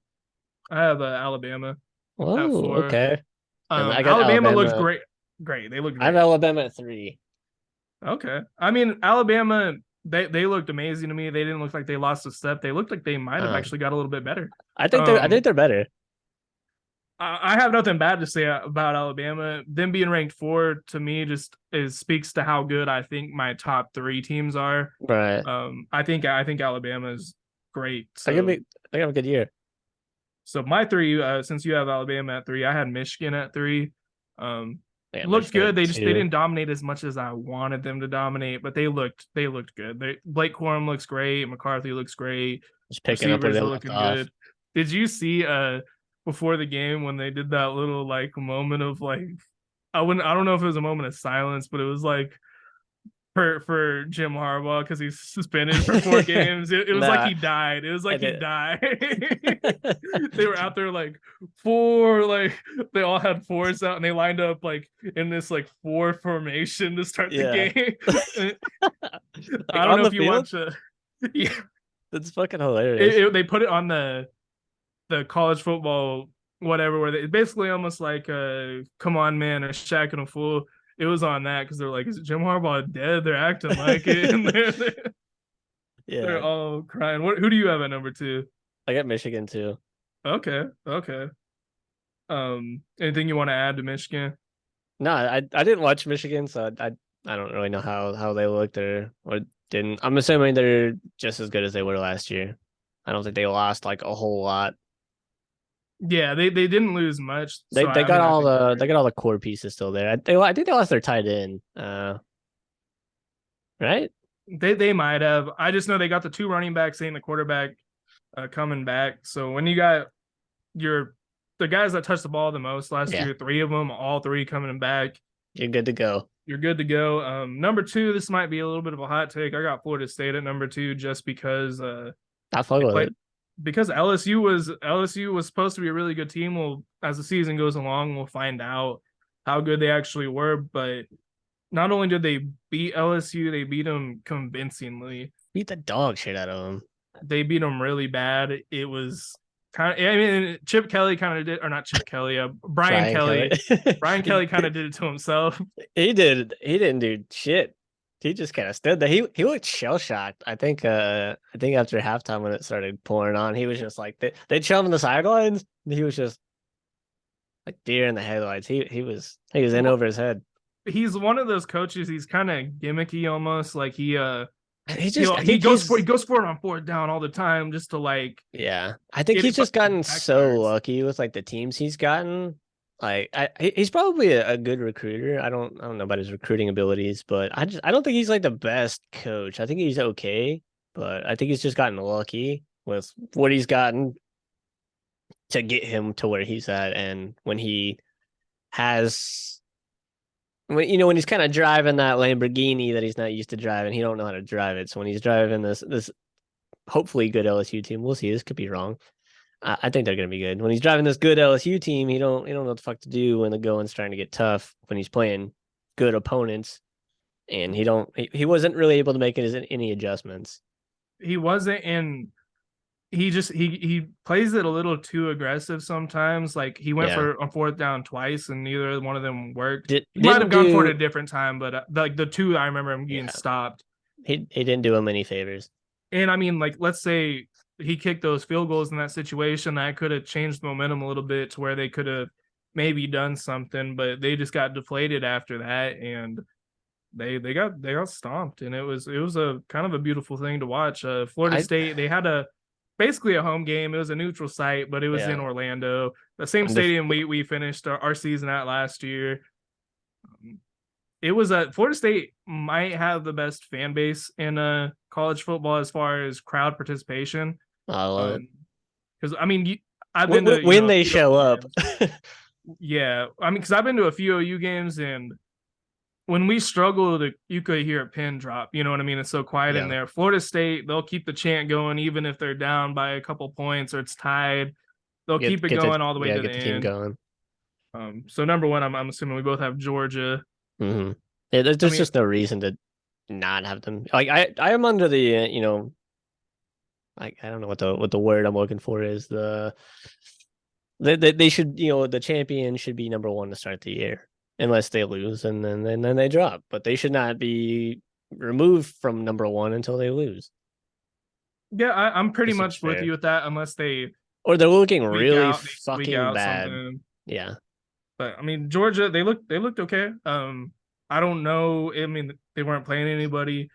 I have Alabama at Whoa, 4. okay. And I got Alabama looks Alabama. great. Great, they look I have great. Alabama at 3. Okay, I mean Alabama. They looked amazing to me. They didn't look like they lost a step. They looked like they might have actually got a little bit better. I think they're better. I have nothing bad to say about Alabama. Them being ranked 4 to me just speaks to how good I think my top 3 teams are. Right. I think Alabama is great. So, I got a good year. so my 3, since you have Alabama at 3, I had Michigan at 3. Looked good. They didn't dominate as much as I wanted them to dominate, but they looked good. Blake Corum looks great. McCarthy looks great. Just picking up where Receivers they are left looking off. good. Did you see before the game when they did that little like moment of like I don't know if it was a moment of silence, but it was like for Jim Harbaugh because he's suspended for 4 games. It was like he died. It was like he died. They were out there like 4, like they all had 4s out and they lined up like in this like 4 formation to start the game. I don't know if you watch yeah. That's fucking hilarious. They put it on the college football whatever where they basically almost like come on man or Shaq and a Fool. It was on that because they're like, is Jim Harbaugh dead? They're acting like it, and they're all crying. Who do you have at number 2? I got Michigan too. Okay. Anything you want to add to Michigan? No, I didn't watch Michigan, so I don't really know how they looked or didn't. I'm assuming they're just as good as they were last year. I don't think they lost like a whole lot. Yeah, they didn't lose much, They so they I got mean I all think they're the they good. got all the core pieces still there. I think they lost their tight end. Right? They might have. I just know they got the two running backs and the quarterback coming back. So when you got your the guys that touched the ball the most last Yeah, year, three of them, all three coming back, you're good to go. you're good to go. Number two, this might be a little bit of a hot take. I got Florida State at number two just because I fuck they with played it. because LSU was supposed to be a really good team. Well, as the season goes along, we'll find out how good they actually were. But not only did they beat LSU, they beat them convincingly. Beat the dog shit out of them. They beat them really bad. It was kind of, I mean, Chip Kelly kind of did, or not Chip Kelly, Brian Brian Kelly. Kelly. Brian he, Kelly kind of did it to himself. he didn't do shit. He just kind of stood there. He looked shell shocked. I think after halftime when it started pouring on, he was just like they'd show him on the sidelines. And he was just like deer in the headlights. He was in Well, over his head. he's one of those coaches. He's kind of gimmicky almost. Like I he think goes for it on fourth down all the time just to like yeah. I think get he's it, but just gotten it so backfires. lucky with like the teams he's gotten. Like he's probably a good recruiter. I don't know about his recruiting abilities, but I don't think he's like the best coach. I think he's okay, but I think he's just gotten lucky with what he's gotten to get him to where he's at. And when he has when he's kind of driving that Lamborghini that he's not used to driving, he don't know how to drive it. So when he's driving this hopefully good LSU team, we'll see. This could be wrong. I think they're gonna be good. When he's driving this good LSU team, he don't know what the fuck to do when the going's trying to get tough. When he's playing good opponents, and he wasn't really able to make any adjustments. He wasn't in. He just he plays it a little too aggressive sometimes. Like he went Yeah, for a fourth down twice, and neither one of them worked. He might didn't have gone for it do a different time, but like the two I remember him getting yeah stopped. he didn't do him any favors. And I mean, like let's say he kicked those field goals in that situation, that could have changed the momentum a little bit to where they could have maybe done something, but they just got deflated after that, and they got stomped, and it was a kind of a beautiful thing to watch. Florida I State, they had a basically a home game. It was a neutral site, but it was in yeah Orlando, the same I'm def- stadium we finished our season at last year. It was a Florida State might have the best fan base in college football as far as crowd participation. I love it Because I mean, I've been to when a they few show OU up. games. Yeah, I mean, because I've been to a few OU games, and when we struggle, you could hear a pin drop. You know what I mean? It's so quiet in Yeah, there. Florida State, they'll keep the chant going even if they're down by a couple points or it's tied. They'll keep it going all the way to the get the team end. going. So number one, I'm assuming we both have Georgia. Hmm. Yeah, I there's mean, just no reason to not have them. Like I am under the like I don't know what the word I'm looking for is they should the champion should be number one to start the year unless they lose and then they drop, but they should not be removed from number one until they lose. yeah, I'm pretty Just seems much with fair. you with that, unless they Or they're looking squeak really out, they squeak fucking out bad. something. Yeah, But I mean, Georgia, they looked okay. I don't know. I mean, they weren't playing anybody.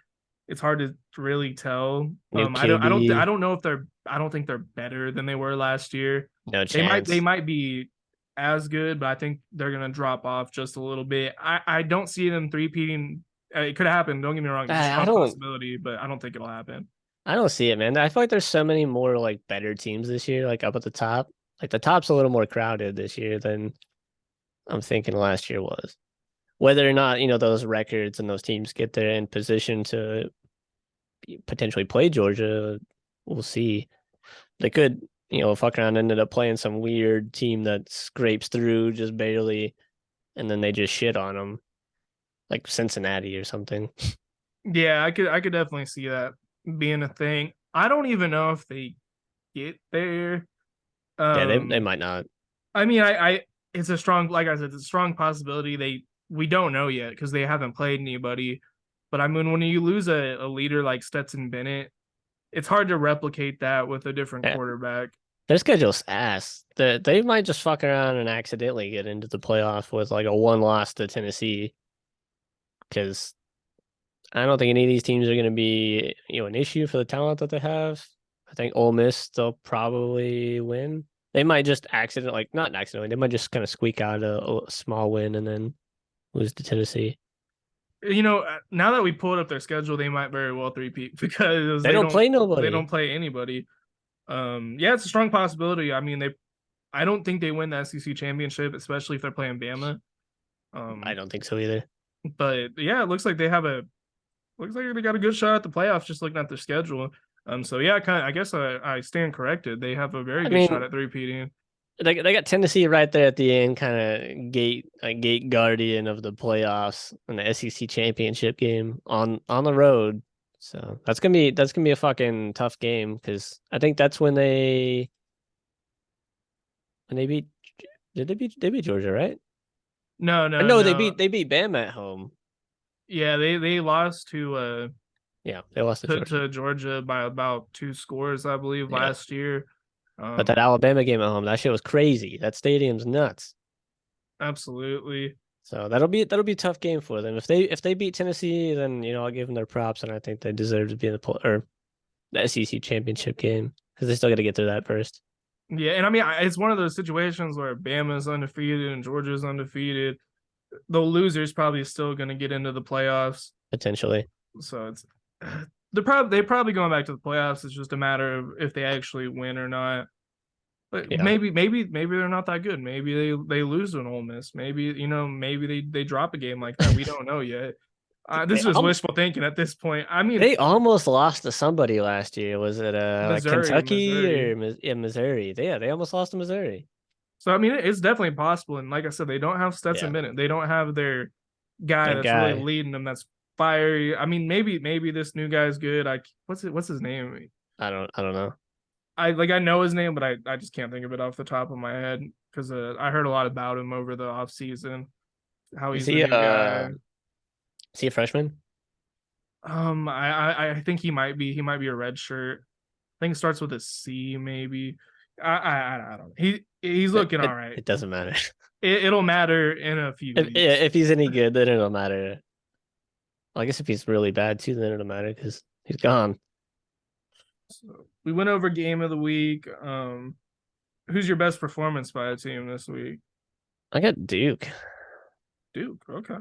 It's hard to really tell. new I QB, don't know if I don't think they're better than they were last year. no They chance. might be as good, but I think they're gonna drop off just a little bit. I don't see them three-peating. It could happen. Don't get me wrong. It's a I strong don't possibility, but I don't think it'll happen. I don't see it, man. I feel like there's so many more like better teams this year, like up at the top. Like the top's a little more crowded this year than I'm thinking last year was. Whether or not, those records and those teams get there in position to potentially play Georgia, we'll see. They could, fuck around, ended up playing some weird team that scrapes through just barely, and then they just shit on them, like Cincinnati or something. Yeah, I could definitely see that being a thing. I don't even know if they get there. Yeah, they Um, might not. I mean, I it's a strong, like I said, it's a strong possibility. We don't know yet because they haven't played anybody. But I mean, when you lose a leader like Stetson Bennett, it's hard to replicate that with a different Yeah, quarterback. their schedule's ass. They might just fuck around and accidentally get into the playoff with like a one loss to Tennessee because I don't think any of these teams are going to be, an issue for the talent that they have. I think Ole Miss they'll probably win. They might just not accidentally, they might just kind of squeak out a small win and then lose to Tennessee. Now that we pulled up their schedule, they might very well three-peat because They they don't don't play they nobody. don't play anybody. Yeah, it's a strong possibility. I mean, I don't think they win the SEC championship, especially if they're playing Bama. I Um, don't think so either. but yeah, it looks like they got a good shot at the playoffs just looking at their schedule. So yeah, I guess I stand corrected. They have a very I good shot mean, at three-peating. they got Tennessee right there at the end, kind of gate guardian of the playoffs and the SEC championship game on the road. So that's gonna be a fucking tough game because I think that's when they beat they beat Georgia, right? No, Or no, no, they no. beat Bama at home. Yeah, they lost Yeah, they lost to Georgia. to Georgia by about two scores, I believe, Yeah, last year. but that Um, Alabama game at home, that shit was crazy. That stadium's nuts. Absolutely. So that'll be a tough game for them. If they beat Tennessee, then I'll give them their props, and I think they deserve to be in or the SEC championship game because they still got to get through that first Yeah, and I mean, it's one of those situations where Bama's undefeated and Georgia's undefeated. The loser's probably still going to get into the playoffs. potentially. So it's they probably going back to the playoffs. It's just a matter of if they actually win or not. But Yeah, maybe they're not that good. Maybe they lose to an Ole Miss. Maybe maybe they drop a game like that. We don't know yet. This they is just almost wishful thinking at this point. I mean, they almost lost to somebody last year. Was it like Kentucky Missouri. or Missouri? They almost lost to Missouri. So I mean, it's definitely possible. And like I said, they don't have Stetson Yeah, Bennett. They don't have their guy that that's really guy. leading them. That's fiery. I mean, maybe this new guy's good. What's his name? I don't know. I know his name, but I just can't think of it off the top of my head because I heard a lot about him over the off season. How Is he's the he new guy. is he a freshman? I think he might be a red shirt. I think it starts with a C, maybe. I don't know. He's It, looking all it, right. it doesn't matter. It'll matter in a few If yeah, weeks. if he's any good, then it'll matter. Well, I guess if he's really bad too, then it'll matter because he's gone. So we went over game of the week. Who's your best performance by a team this week? I got Duke. Duke. Okay.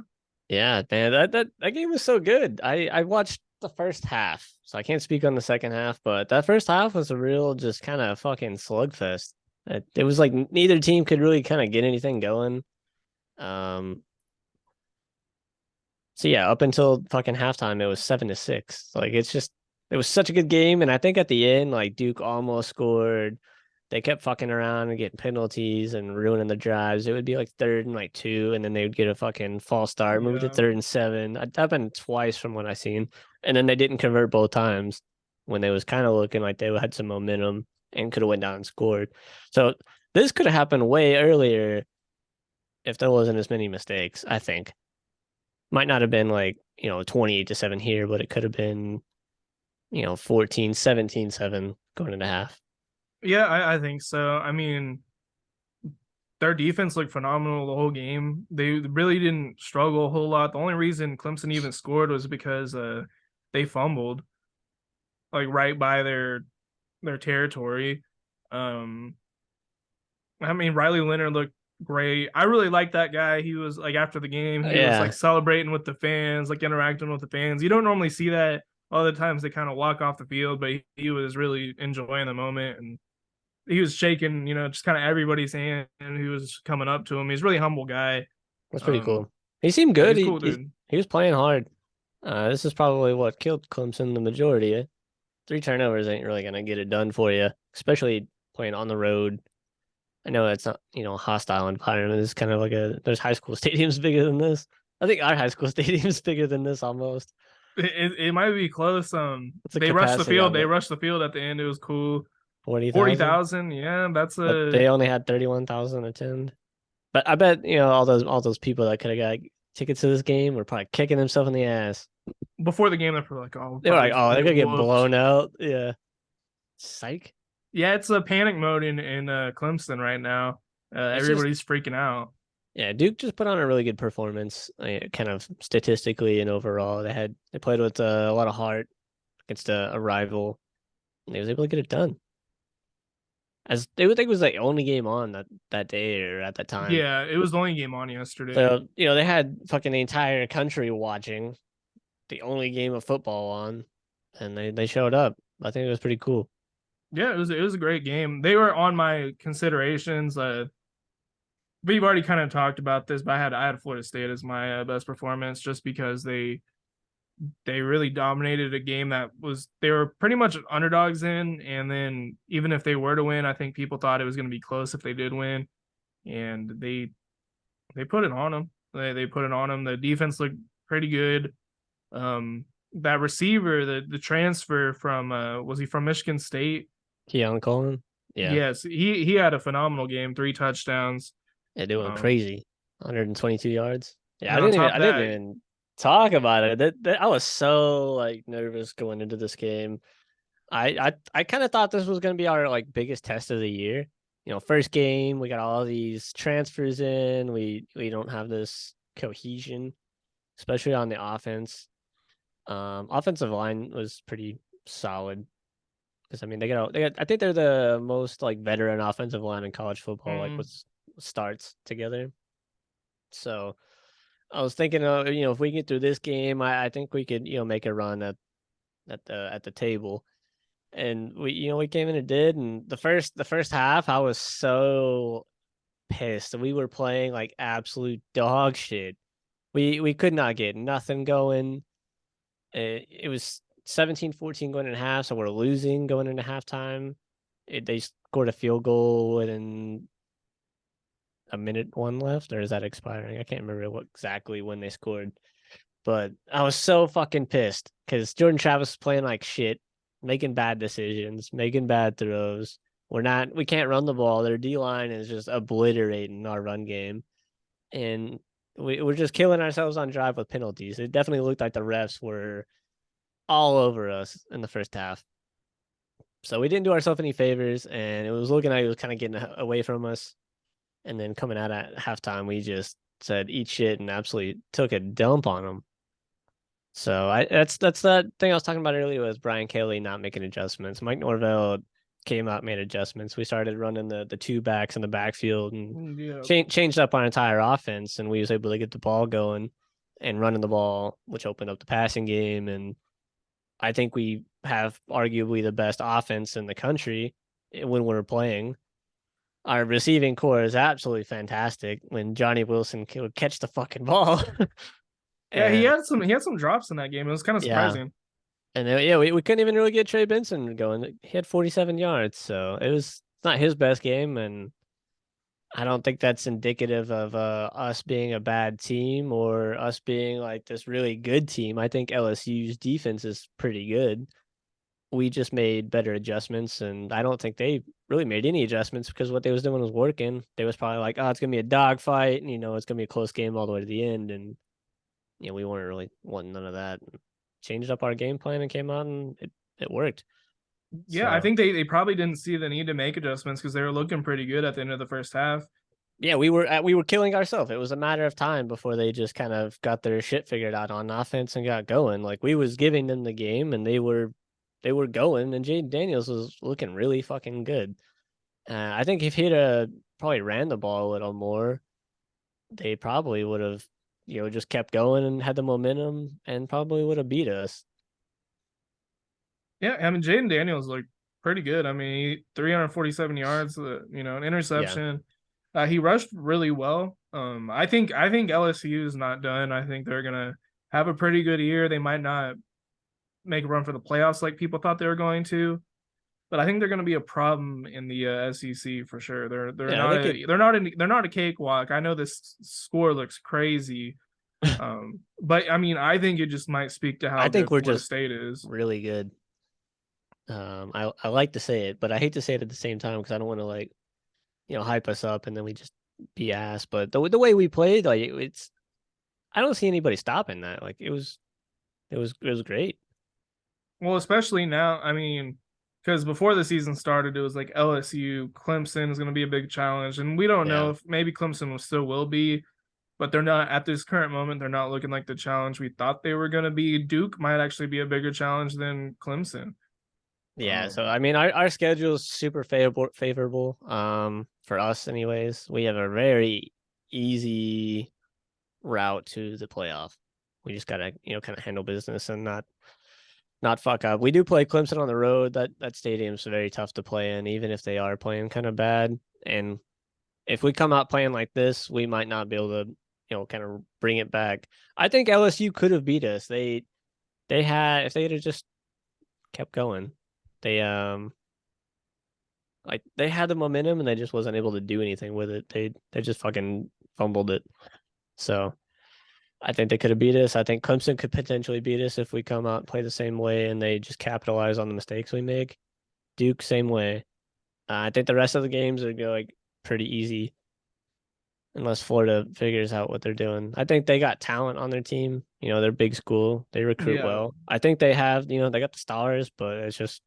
Yeah, man, that game was so good. I watched the first half, so I can't speak on the second half, but that first half was a real just kind of fucking slugfest. It was like neither team could really kind of get anything going. Um, so yeah, up until fucking halftime, it was 7-6. Like it was such a good game, and I think at the end, like Duke almost scored. They kept fucking around and getting penalties and ruining the drives. It would be like third and like two, and then they would get a fucking false start, move it to Yeah. third and seven. That happened twice from what I seen, and then they didn't convert both times when they was kind of looking like they had some momentum and could have went down and scored. So this could have happened way earlier if there wasn't as many mistakes. I think might not have been like 28-7 here, but it could have been 14, 17-7 going into half. Yeah, I think so. I mean, their defense looked phenomenal the whole game. They really didn't struggle a whole lot. The only reason Clemson even scored was because they fumbled like right by their territory. Um, I mean, Riley Leonard looked great. I really liked that guy. He was like after the game, he was like Yeah, celebrating with the fans, like interacting with the fans. You don't normally see that. All the times they kind of walk off the field, but he was really enjoying the moment and he was shaking, just kind of everybody's hand and he was coming up to him. He's a really humble guy. that's pretty Um, cool. He seemed yeah, good. he's He cool, he dude. he was playing hard. This is probably what killed Clemson the majority. Three turnovers ain't really gonna get it done for you, especially playing on the road. I know it's not a hostile environment. It's kind of like there's high school stadiums bigger than this. I think our high school stadium is bigger than this almost. It might be close. What's the capacity They on it? rushed the field at the end. It was cool. Forty Forty thousand, thousand. Yeah, that's but a they only had 31,000 attend. But I bet all those people that could have got tickets to this game were probably kicking themselves in the ass. before the game. They're probably like, oh, we'll They were like, probably "Oh, they're get gonna get whooped. blown out." Yeah, psych. Yeah, it's a panic mode in Clemson right now. It's just Everybody's freaking out. Yeah, Duke just put on a really good performance, kind of statistically and overall. They played with a lot of heart against a rival, and they was able to get it done. As they would think it was the only game on that day or at that time. Yeah, it was the only game on yesterday. So, they had fucking the entire country watching the only game of football on, and they showed up. I think it was pretty cool. Yeah, it was a great game. They were on my considerations. We've already kind of talked about this, but I had Florida State as my best performance just because they really dominated a game that was they were pretty much underdogs in, and then even if they were to win, I think people thought it was going to be close if they did win, and they put it on them. They put it on them. The defense looked pretty good. That receiver, the transfer from was he from Michigan State? Keon Coleman, yeah, Yes, he had a phenomenal game, 3 touchdowns. yeah, doing Um, crazy, 122 yards. Yeah, and on top I of didn't that, even talk about it. I was so like nervous going into this game. I kind of thought this was gonna be our like biggest test of the year. First game, we got all these transfers in. We don't have this cohesion, especially on the offense. Offensive line was pretty solid because I mean they got I think they're the most like veteran offensive line in college football, like mm, with starts together. So I was thinking, if we get through this game, I think we could make a run at the table. And we came in and did. And the first half, I was so pissed. We were playing like absolute dog shit. We could not get nothing going. It was 17-14 going in half, so we're losing going into halftime. They scored a field goal within a minute one left, or is that expiring? I can't remember exactly when they scored. But I was so fucking pissed because Jordan Travis was playing like shit, making bad decisions, making bad throws. We can't run the ball. Their D line is just obliterating our run game. And we're just killing ourselves on drive with penalties. It definitely looked like the refs were all over us in the first half. So we didn't do ourselves any favors, and it was looking like it was kind of getting away from us. And then coming out at halftime, we just said eat shit and absolutely took a dump on them. So that's that thing I was talking about earlier was Brian Kelly not making adjustments. Mike Norvell came out, made adjustments. We started running the two backs in the backfield and yeah, changed up our entire offense, and we was able to get the ball going and running the ball, which opened up the passing game. And I think we have arguably the best offense in the country when we're playing. Our receiving core is absolutely fantastic when Johnny Wilson would catch the fucking ball. yeah. He And had some he had some drops in that game. It was kind of yeah, surprising. and then, yeah, we couldn't even really get Trey Benson going. He had 47 yards, so it's not his best game, and I don't think that's indicative of us being a bad team or us being like this really good team. I think LSU's defense is pretty good. We just made better adjustments, and I don't think they really made any adjustments because what they was doing was working. They was probably like, oh, it's gonna be a dogfight, and it's gonna be a close game all the way to the end, and we weren't really wanting none of that. Changed up our game plan and came out, and it worked. Yeah, I So think they probably didn't see the need to make adjustments because they were looking pretty good at the end of the first half. yeah, we were killing ourselves. It was a matter of time before they just kind of got their shit figured out on offense and got going. Like we was giving them the game, and they were going, and Jaden Daniels was looking really fucking good. I think if he'd probably ran the ball a little more, they probably would have, just kept going and had the momentum, and probably would have beat us. Yeah, I mean Jaden Daniels looked pretty good. I mean, 347 yards, an Yeah, interception. He rushed really well. I think LSU is not done. I think they're gonna have a pretty good year. They might not make a run for the playoffs like people thought they were going to, but I think they're going to be a problem in the SEC for sure. They're yeah, not they could. they're not a cakewalk. I know this score looks crazy, but I mean I think it just might speak to how I think good we're Florida just State is. really good. I like to say it, but I hate to say it at the same time because I don't want to like hype us up and then we just be ass. But the way we played, like it's I don't see anybody stopping that. Like it was great. Well, especially now. I mean, because before the season started, it was like LSU, Clemson is going to be a big challenge, and we don't know Yeah. if maybe Clemson will still will be, but they're not at this current moment. They're not looking like the challenge we thought they were going to be. Duke might actually be a bigger challenge than Clemson. Yeah, so Um, I mean our schedule is super favorable for us anyways. We have a very easy route to the playoff. We just gotta, kind of handle business and not fuck up. We do play Clemson on the road. That stadium's very tough to play in, even if they are playing kind of bad. And if we come out playing like this, we might not be able to, kind of bring it back. I think LSU could have beat us. They had if they had just kept going, they like they had the momentum and they just wasn't able to do anything with it. They just fucking fumbled it. So I think they could have beat us. I think Clemson could potentially beat us if we come out and play the same way and they just capitalize on the mistakes we make. Duke, same way. I think the rest of the games are going pretty easy unless Florida figures out what they're doing. I think they got talent on their team. They're big school. They recruit yeah, well. I think they have, they got the stars, but it's just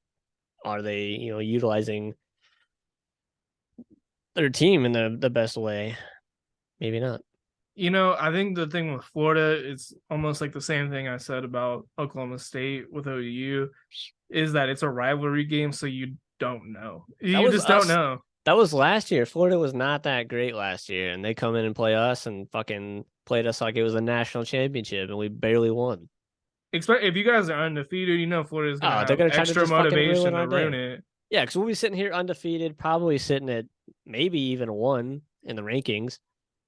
are they, utilizing their team in the best way? Maybe not. I think the thing with Florida is almost like the same thing I said about Oklahoma State with OU is that it's a rivalry game, so you don't know. That You was just don't us. know. That was last year. Florida was not that great last year, and they come in and play us and fucking played us like it was a national championship, and we barely won. Expect if you guys are undefeated, Florida's gonna Oh, they're have gonna try to extra just fucking ruin motivation to our ruin day. it. Yeah, because we'll be sitting here undefeated, probably sitting at maybe even one in the rankings,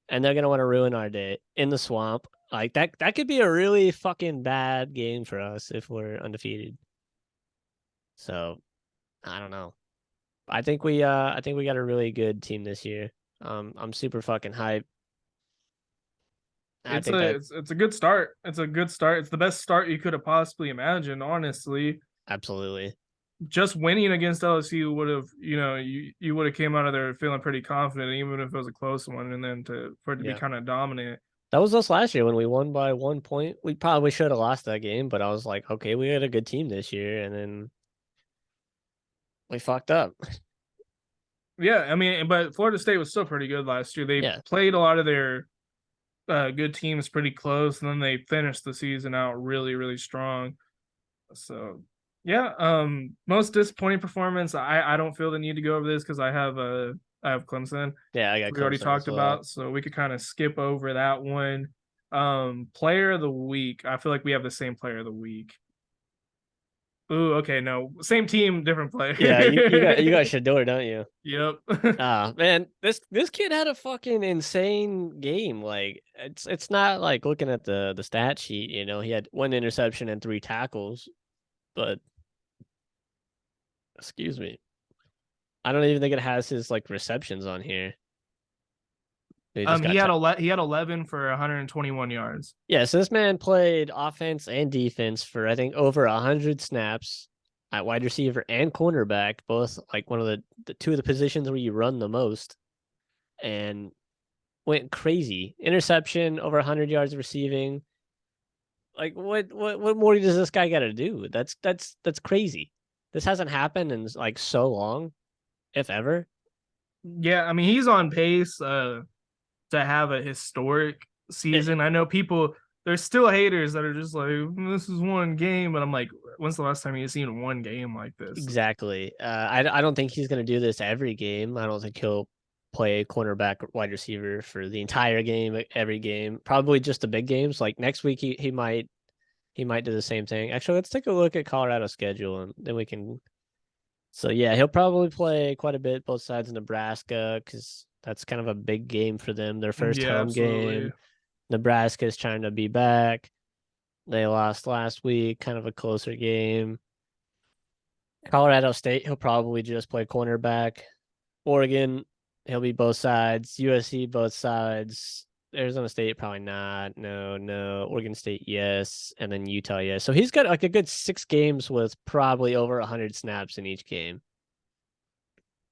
and they're gonna want to ruin our day in the swamp. Like that could be a really fucking bad game for us if we're undefeated. So I don't know. I think we got a really good team this year. I'm super fucking hyped. I It's think a that it's a good start. It's a good start. It's the best start you could have possibly imagined, honestly. absolutely. Just winning against LSU would have, you would have came out of there feeling pretty confident, even if it was a close one, and then for it to be Yeah. kind of dominant. That was us last year when we won by 1 point. We probably should have lost that game, but I was like, okay, we had a good team this year, and then we fucked up. Yeah, I mean, but Florida State was still pretty good last year. They Yeah. played a lot of their good teams pretty close, and then they finished the season out really, really strong. So, yeah, most disappointing performance. I don't feel the need to go over this because I have Clemson. Yeah, I got We already Clemson as talked well. about, so we could kind of skip over that one. Player of the week. I feel like we have the same player of the week. Ooh, okay, no, same team, different Yeah, you got player. Shador, don't you? Yep. Ah, man, this kid had a fucking insane game. Like it's not like looking at the stat sheet, he had one interception and three tackles, but excuse me. I don't even think it has his like receptions on here. He just got He had 11 for 121 yards. Yeah, so this man played offense and defense for I think over 100 snaps at wide receiver and cornerback, both like one of the two of the positions where you run the most, and went crazy. Interception, over 100 yards receiving. Like what more does this guy got to do? That's crazy. This hasn't happened in like so long, if ever. Yeah, I mean he's on pace to have a historic It, season. I know there's still haters that are just like, this is one game, but I'm like, when's the last time you've seen one game like this? exactly. I don't think he's gonna do this every game. I don't think he'll play cornerback, wide receiver for the entire game, every game. Probably just the big games. Like next week, he might do the same thing. Actually, let's take a look at Colorado's schedule, and then we can. So yeah, he'll probably play quite a bit both sides of Nebraska because that's kind of a big game for them. Their first Yeah, home absolutely. game. Nebraska's trying to be back. They lost last week, kind of a closer game. Colorado State, he'll probably just play cornerback. Oregon, he'll be both sides. USC, both sides. Arizona State, probably not. No, no. Oregon State, yes. And then Utah, yes. So he's got like a good 6 games with probably over 100 snaps in each game.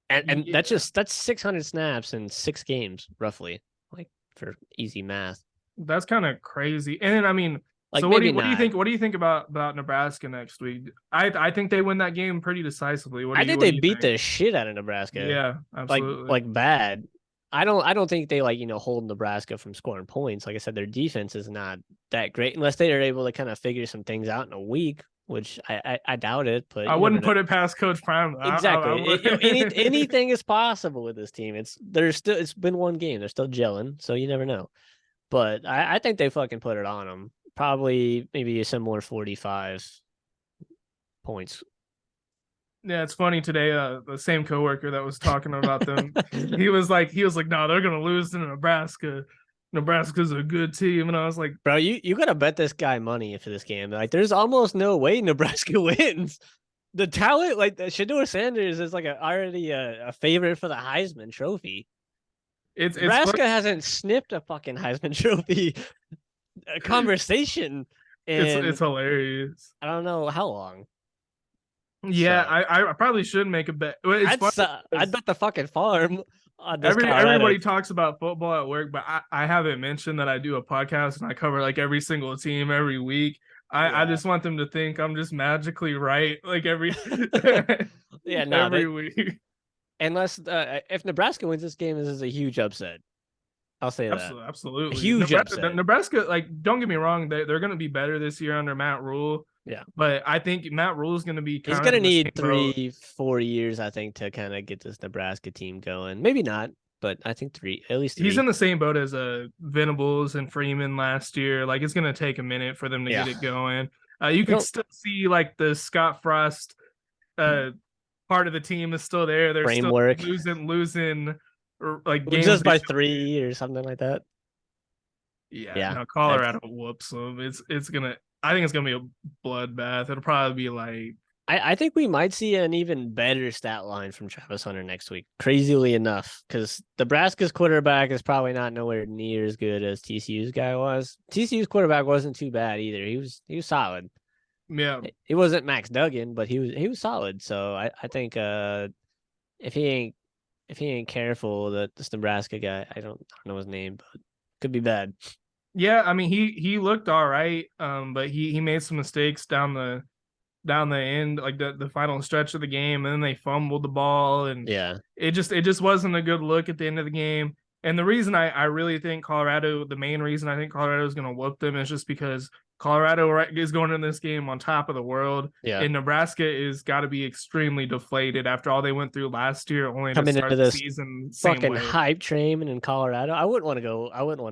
And Yeah, that's 600 snaps in 6 games, roughly, like for easy math. that's kind of crazy. And then I mean, Like So maybe what do you not. think? What do you think about Nebraska next week? I think they win that game pretty decisively. I think What they do you beat think? the shit out of Nebraska. Yeah, absolutely. Like bad. I don't think they like, hold Nebraska from scoring points. Like I said, their defense is not that great unless they are able to kind of figure some things out in a week, which I doubt it, but I you never wouldn't know. put it past Coach Prime. I Exactly. would. Anything is possible with this team. It's been one game. They're still gelling, so you never know. But I think they fucking put it on them. Probably maybe a similar 45 points. Yeah, it's funny today. The same coworker that was talking about them, he was like, no, they're gonna lose to Nebraska. Nebraska's a good team, and I was like, Bro, you gotta bet this guy money for this game. Like, there's almost no way Nebraska wins. The talent, like Shador Sanders, is like already a favorite for the Heisman Trophy. it's funny. Nebraska hasn't snipped a fucking Heisman Trophy conversation It's in hilarious. I don't know how long. Yeah, So I probably should make a bet. Well, it's funny I'd because bet the fucking farm on this Colorado. everybody talks about football at work, but I haven't mentioned that I do a podcast and I cover like every single team every week. I Yeah, just want them to think I'm just magically right like every yeah, no, every they week. unless if Nebraska wins this game, this is a huge upset. I'll say that. Absolutely, A absolutely. huge upset. Nebraska, like, don't get me wrong, they're going to be better this year under Matt Rule, Yeah. but I think Matt Rule is going to be He's kind of gonna in the need same boat. 3, 4 years, I think, to kind of get this Nebraska team going. Maybe not, but I think three, at least He's three. in the same boat as Venables and Freeman last year. Like, it's going to take a minute for them to Yeah. get it going. You I could don't still see like the Scott Frost uh, part of the team is still there. They're still framework losing like games just they by should lose. 3 or something like that. Yeah, Yeah. no, That's Colorado whoops them. It's gonna. I think it's gonna be a bloodbath. It'll probably be like I think we might see an even better stat line from Travis Hunter next week. Crazily enough, because Nebraska's quarterback is probably not nowhere near as good as TCU's guy was. TCU's quarterback wasn't too bad either. He was solid. yeah. He wasn't Max Duggan, but he was solid. So I think if he ain't if he ain't careful, that this Nebraska guy, I don't know his name, but could be bad. Yeah, I mean he looked all right, but he made some mistakes down the end, like the final stretch of the game, and then they fumbled the ball, and Yeah. it just wasn't a good look at the end of the game. And the reason I really think Colorado, the main reason I think Colorado is going to whoop them is just because Colorado is going in this game on top of the world, Yeah. and Nebraska is got to be extremely deflated after all they went through last year, only to Coming into start the this season same fucking way. hype train in Colorado. I wouldn't want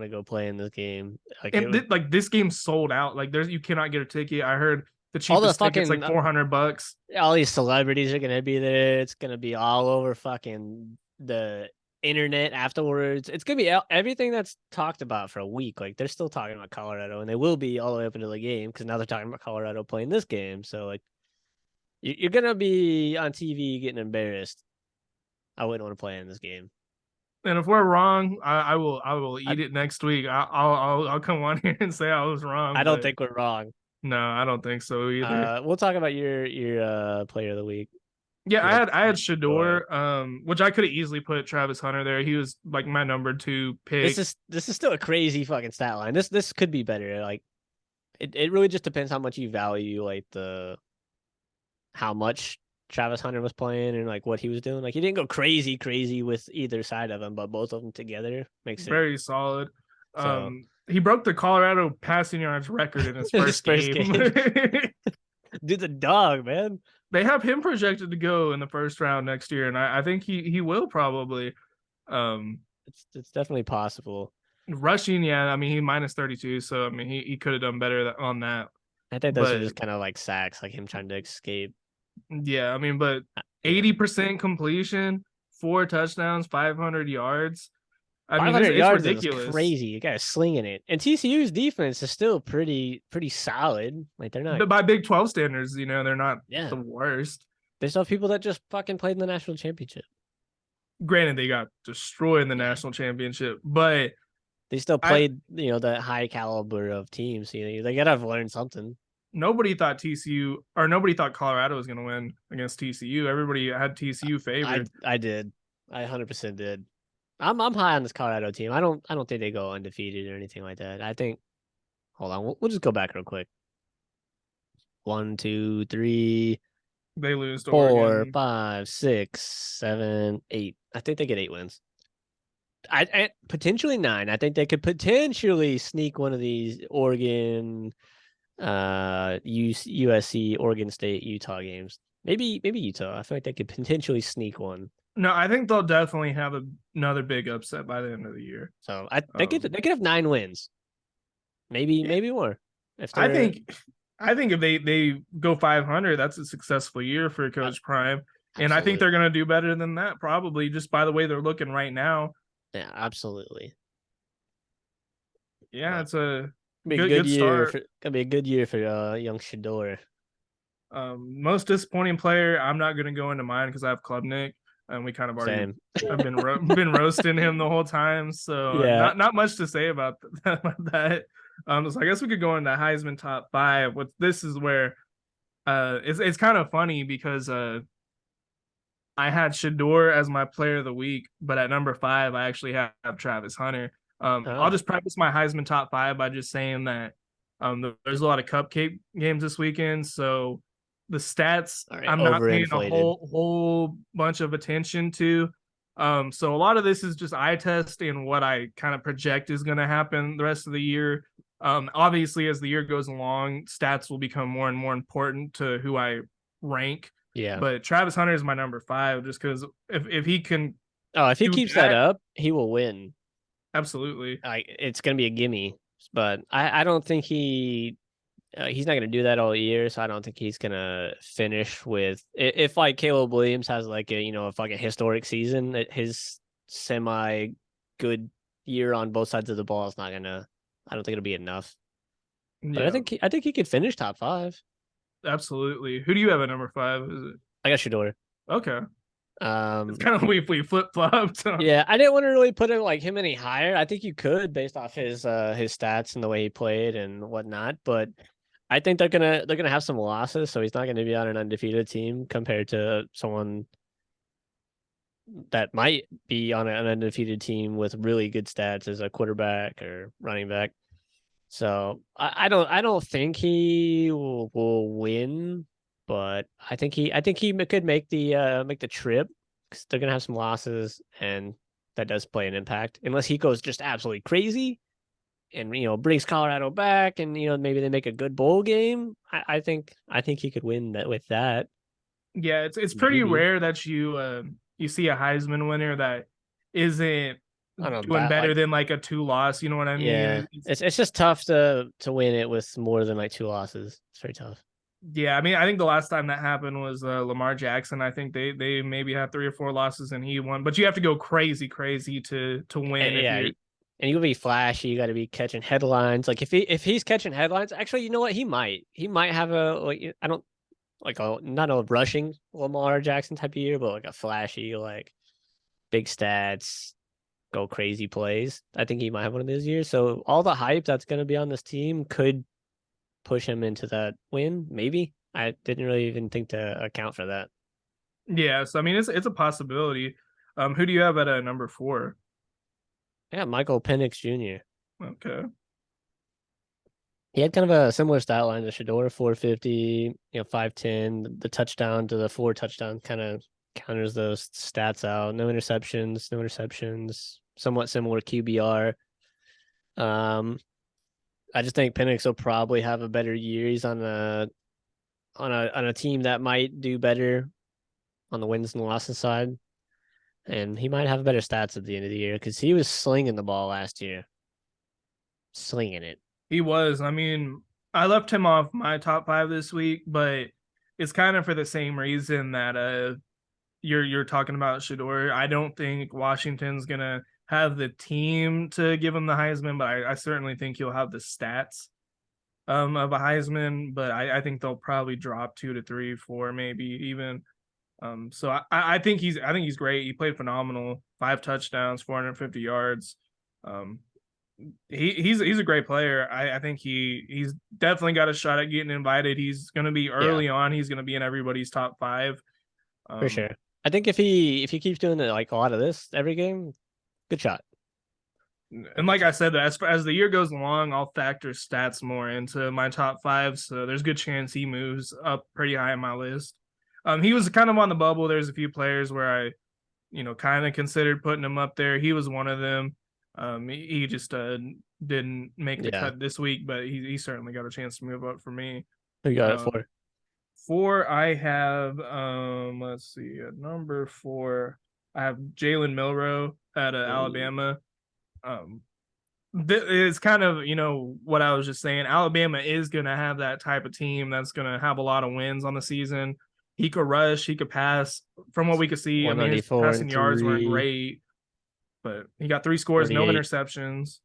to go play in this game. Like it And would like this game sold out. Like there's you cannot get a ticket. I heard the all the cheapest ticket's fucking like $400. all these celebrities are gonna be there. It's gonna be all over fucking the internet afterwards. It's gonna be everything that's talked about for a week. Like they're still talking about Colorado, and they will be all the way up into the game because now they're talking about Colorado playing this game. So like you're gonna be on TV getting embarrassed. I wouldn't want to play in this game. And if we're wrong, I will I eat it next week. I'll come on here and say I was I wrong, don't but think we're wrong. no, I don't think so either. We'll talk about your player of the week. Yeah, You had I had Shador. Shador, which I could have easily put Travis Hunter there. He was like my number two This pick. is this is still a crazy fucking stat line. This could be better. Like it really just depends how much you value like the how much Travis Hunter was playing and like what he was doing. Like he didn't go crazy with either side of him, but both of them together makes it Very solid. so. He broke the Colorado passing yards record in his This first first game. game, dude, the dog man. They have him projected to go in the first round next year, and I think he will probably. Um, It's definitely possible. Rushing, yeah, I mean he minus 32, so I mean he could have done better on that. I think those are But just kind of like sacks, like him trying to escape. yeah, I mean, but Yeah, 80% completion, 4 touchdowns, 500 yards. I mean, 500 it's yards is ridiculous. crazy. You guys slinging it, and TCU's defense is still pretty solid. Like they're not. But by Big 12 standards, they're not Yeah, the worst. there's still people that just fucking played in the national championship. Granted, they got destroyed in the Yeah, national championship, but they still I played. That high caliber of teams. They gotta have learned something. nobody thought TCU or nobody thought Colorado was going to win against TCU. Everybody had TCU I favored. I did. I 100% did. I'm high on this Colorado team. I don't think they go undefeated or anything like that. I think Hold on, we'll just go back real quick. 1, 2, 3, They lose to 4, Oregon. 5, 6, 7, 8. I think they get 8 wins. I potentially 9. I think they could potentially sneak one of these Oregon, USC, Oregon State, Utah games. Maybe Utah. I feel like they could potentially sneak one. No, I think they'll definitely have another big upset by the end of the year. So Um, they could have 9 wins. Maybe yeah, maybe more. If I they're think I think if they go 500, that's a successful year for uh, Coach Prime, and I think absolutely, they're going to do better than that probably just by the way they're looking right now. yeah, absolutely. Yeah, But it's a be a good good year start. for gonna be a good year for young Shador. Most disappointing player, I'm not going to go into mine because I have Klubnik, and we kind of already Same. have been roasting him the whole time. So Yeah. not much to say about that. So I guess we could go into Heisman top five. What this is where it's kind of funny because I had Shador as my player of the week, but at number five, I actually have Travis Hunter. I'll Oh, just preface my Heisman top five by just saying that there's a lot of cupcake games this weekend, so the stats all right. I'm not paying a Overinflated. whole bunch of attention to. So a lot of this is just eye test and what I kind of project is going to happen the rest of the year. Obviously, as the year goes along, stats will become more and more important to who I rank, Yeah. but Travis Hunter is my number five just because if he can Oh, if he do keeps that that, up, he will win. absolutely. Like it's gonna be a gimme. But I don't think he's not gonna do that all year. So I don't think he's gonna finish with if like Caleb Williams has like a if like a historic season, his semi good year on both sides of the ball is not gonna. I don't think it'll be enough. But Yeah, I think he could finish top 5. absolutely. Who do you have at number five? Is it I got Shador. okay? It's Um, kind of we flip flopped. yeah, I didn't want to really put him like him any higher. I think you could based off his stats and the way he played and whatnot, but I think they're gonna have some losses, so he's not gonna be on an undefeated team compared to someone that might be on an undefeated team with really good stats as a quarterback or running back. So I don't think he will win, but I think he could make the trip because they're gonna have some losses, and that does play an impact. Unless he goes just absolutely crazy and brings Colorado back, and maybe they make a good bowl game. I think he could win that with that. Yeah, it's pretty Maybe rare that you see a Heisman winner that isn't I don't know doing bad better like than like a two loss. You know what I yeah. mean? It's It's just tough to win it with more than like 2 losses. It's very tough. Yeah, I mean, I think the last time that happened was Lamar Jackson. I think they maybe have three or four losses and he won, but you have to go crazy to win if Yeah, you're. and you gotta be flashy. You got to be catching headlines. Like if he's catching headlines, actually, you know what? He might have a like I don't like a not a rushing Lamar Jackson type of year, but like a flashy like big stats, go crazy plays. I think he might have one of those years. So all the hype that's gonna be on this team could push him into that win. Maybe I didn't really even think to account for that. Yes, I mean it's a possibility. Who do you have at a number four? Yeah, Michael Penix Jr. Okay, He had kind of a similar stat line to Shador, 450, 510. The touchdown to the 4 touchdown kind of counters those stats out. No interceptions, no interceptions, somewhat similar QBR. Um, I just think Penix will probably have a better year. He's on a team that might do better on the wins and losses side. And he might have better stats at the end of the year because he was slinging the ball last year, slinging it. he was. I mean, I left him off my top five this week, but it's kind of for the same reason that you're talking about Shador. I don't think Washington's gonna have the team to give him the Heisman, but I certainly think he'll have the stats of a Heisman. But I think they'll probably drop two to three, four, maybe even. So I think he's great. He played phenomenal. 5 touchdowns, 450 yards. Um, he's a great player. I think he's definitely got a shot at getting invited. He's going to be Yeah, early on. He's going to be in everybody's top five. for Um, sure. I think if he keeps doing it like a lot of this every game, good shot. And like I said, as the year goes along, I'll factor stats more into my top five. So there's a good chance he moves up pretty high on my list. He was kind of on the bubble. There's a few players where I, kind of considered putting him up there. He was one of them. He just didn't make the Yeah. cut this week, but he certainly got a chance to move up for me. Who you got it Um, for? Four, I have let's see, at number four, I have Jalen Milroe at Ooh. Alabama. Um, it's kind of what I was just saying. Alabama is going to have that type of team that's going to have a lot of wins on the season. He could rush, he could pass. From what we could see, I mean, his 194 passing and yards weren't 3, great, but he got 3 scores, no 48, interceptions.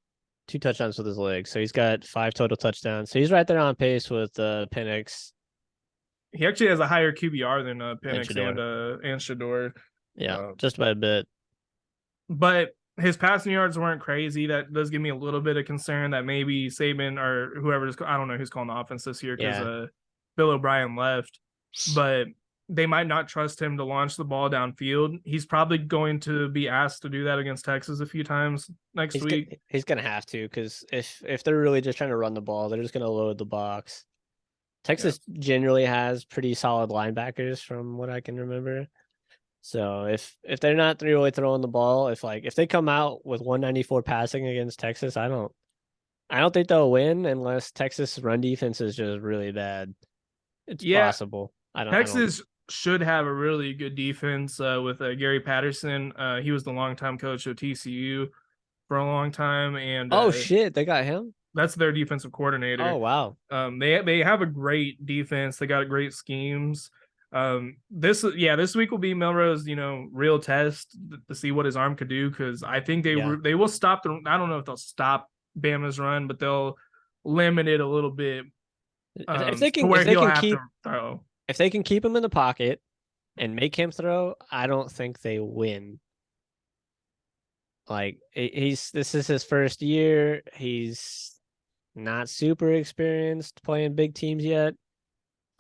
2 touchdowns with his legs. So he's got 5 total touchdowns. So he's right there on pace with Penix He actually has a higher QBR than and Penix Shador. and Shador. Yeah, Uh, just by a bit. but his passing yards weren't crazy. That does give me a little bit of concern that maybe Saban or whoever is, I don't know who's calling the offense this year because Yeah. Bill O'Brien left, but they might not trust him to launch the ball downfield. He's probably going to be asked to do that against Texas a few times next week. He's gonna have to, because if they're really just trying to run the ball, they're just gonna load the box. Yeah. Texas generally has pretty solid linebackers from what I can remember. So if they're not really throwing the ball, if they come out with 194 passing against Texas, I don't think they'll win unless Texas run defense is just really bad. It's Yeah, possible. I don't. Texas should have a really good defense with Gary Patterson. He was the longtime coach of TCU for a long time, and Oh shit, they got him. that's their defensive Oh coordinator. wow. They have a great defense. They got great schemes. This week will be Melrose, real test to see what his arm could do because I think Yeah. they will stop the. I don't know if they'll stop Bama's run, but they'll limit it a little bit If they to can if where they he'll can have to keep throw. if they can keep him in the pocket and make him throw, I don't think they win. Like this is his first year. He's not super experienced playing big teams yet.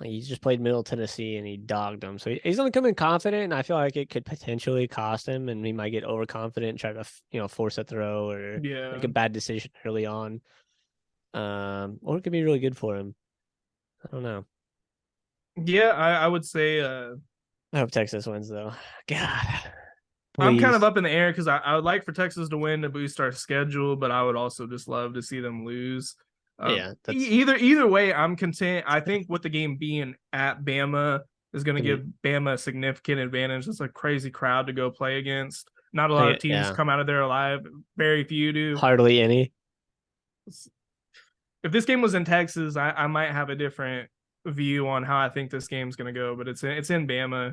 Like he just played Middle Tennessee and he dogged them. So he's gonna come in confident, and I feel like it could potentially cost him, and he might get overconfident and try to force a throw or make Yeah, a bad decision early on. Or it could be really good for him. I don't know. yeah, I would say I hope Texas wins though. God, I'm kind of please. up in the air because I would like for Texas to win to boost our schedule, but I would also just love to see them lose. Yeah, that's Either way, I'm content. I think with the game being at Bama is going to gonna give be. Bama a significant advantage. It's a crazy crowd to go play against. Not a lot of teams Yeah, come out of there alive. Very few do. hardly any. If this game was in Texas, I might have a different view on how I think this game's going to go. But it's in Bama.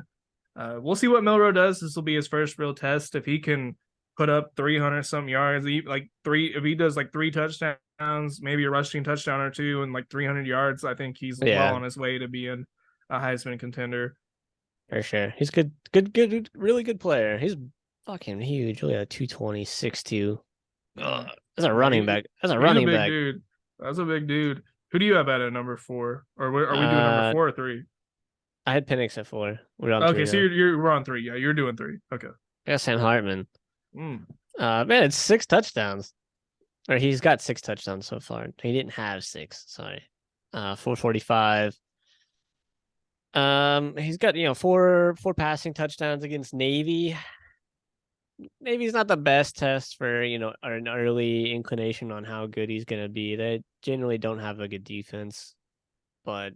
We'll see what Milroe does. This will be his first real test. If he can put up 300 some yards, if he does like 3 touchdowns, maybe a rushing touchdown or two, and like 300 yards, I think he's well Yeah, on his way to being a Heisman contender. for sure. He's good, really good player. He's fucking huge. Look at that 220, 6'2". Mm. That's a Yeah, running back. That's a he's a running big back. dude. That's a big dude. Who do you have at number four? Or are we doing number Uh, 4 or 3? I had Penix at 4. We're on Okay, 3 so now. we're on 3. Yeah, you're doing 3. Okay. Yeah, Sam Hartman. Mm. Man, it's 6 touchdowns. Or he's got 6 touchdowns so far. He didn't have 6. Sorry. 445. He's got four passing touchdowns against Navy. Navy's not the best test for an early inclination on how good he's gonna be. They generally don't have a good defense, but